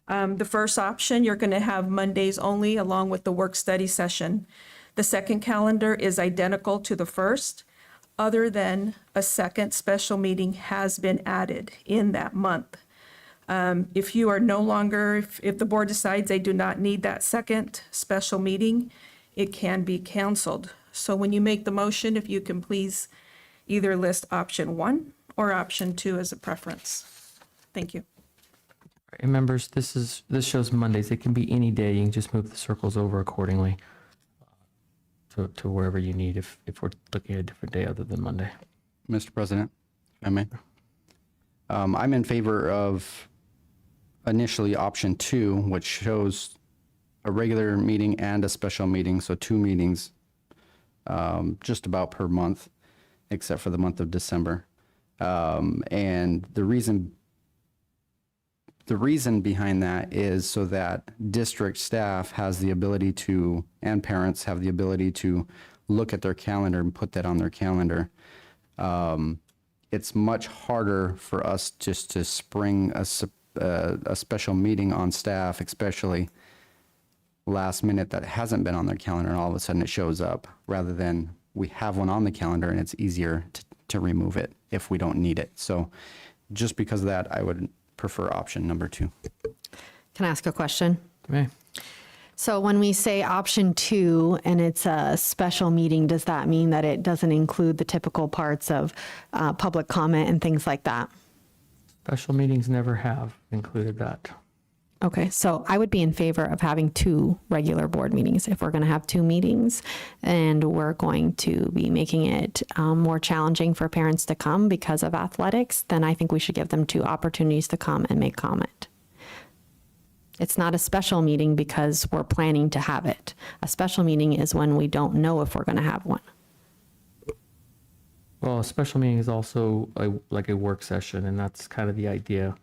The first option, you're going to have Mondays only along with the work study session. The second calendar is identical to the first, other than a second special meeting has been added in that month. If you are no longer, if the board decides they do not need that second special meeting, it can be canceled. So when you make the motion, if you can please either list option 1 or option 2 as a preference. Thank you. And members, this shows Mondays. It can be any day. You can just move the circles over accordingly to wherever you need if we're looking at a different day other than Monday. Mr. President, if I may. I'm in favor of initially option 2, which shows a regular meeting and a special meeting, so 2 meetings just about per month, except for the month of December. And the reason behind that is so that district staff has the ability to, and parents have the ability to look at their calendar and put that on their calendar. It's much harder for us just to spring a special meeting on staff, especially last minute, that hasn't been on their calendar and all of a sudden it shows up, rather than we have one on the calendar and it's easier to remove it if we don't need it. So just because of that, I would prefer option number 2. Can I ask a question? May. So when we say option 2 and it's a special meeting, does that mean that it doesn't include the typical parts of public comment and things like that? Special meetings never have included that. Okay, so I would be in favor of having 2 regular board meetings. If we're going to have 2 meetings and we're going to be making it more challenging for parents to come because of athletics, then I think we should give them 2 opportunities to come and make comment. It's not a special meeting because we're planning to have it. A special meeting is when we don't know if we're going to have one. Well, a special meeting is also like a work session, and that's kind of the idea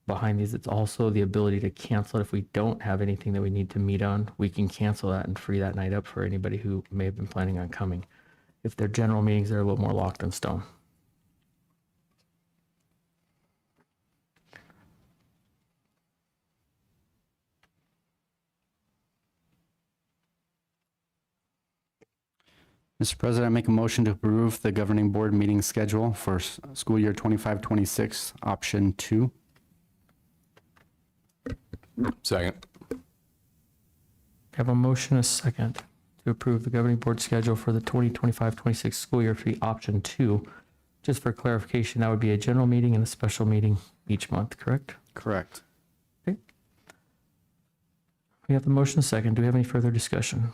behind these. It's also the ability to cancel it. If we don't have anything that we need to meet on, we can cancel that and free that night up for anybody who may have been planning on coming. If they're general meetings, they're a little more locked in stone. Mr. President, I make a motion to approve the governing board meeting schedule for school year 25-26, option 2. Second. Have a motion, a second, to approve the governing board schedule for the 2025-26 school year fee option 2. Just for clarification, that would be a general meeting and a special meeting each month, correct? Correct. Okay. We have the motion, a second. Do we have any further discussion?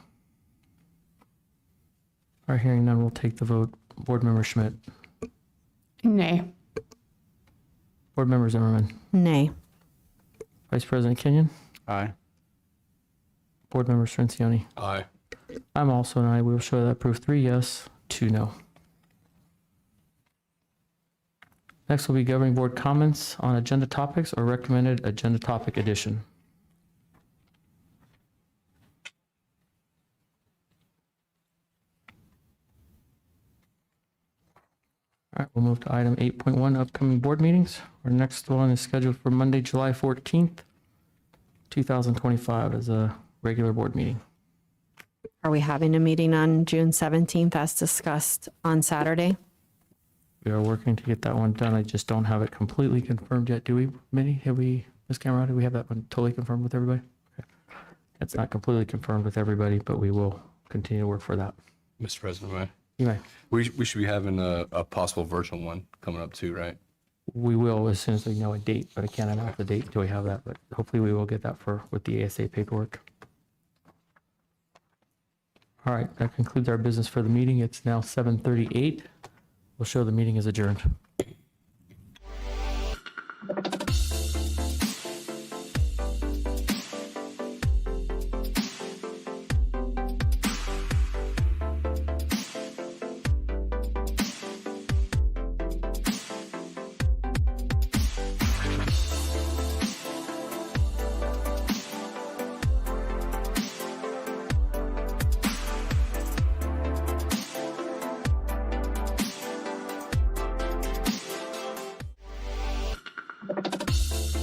All right, hearing none, we'll take the vote. Board Member Schmidt. Nay. Board Member Zimmerman. Nay. Vice President Kenyon. Aye. Board Member Strencioni. Aye. I'm also an aye. We will show that approved 3 yes, 2 no. Next will be governing board comments on agenda topics or recommended agenda topic addition. All right, we'll move to item 8.1, upcoming board meetings. Our next one is scheduled for Monday, July 14th, 2025 as a regular board meeting. Are we having a meeting on June 17th as discussed on Saturday? We are working to get that one done. I just don't have it completely confirmed yet. Do we, Minnie? Have we, Ms. Cameron, do we have that one totally confirmed with everybody? Okay. It's not completely confirmed with everybody, but we will continue to work for that. Mr. President, may You may. we should be having a possible virtual one coming up too, right? We will as soon as we know a date, but I can't announce the date until we have that, but hopefully we will get that with the ASA paperwork. All right, that concludes our business for the meeting. It's now 7:38. We'll show the meeting is adjourned.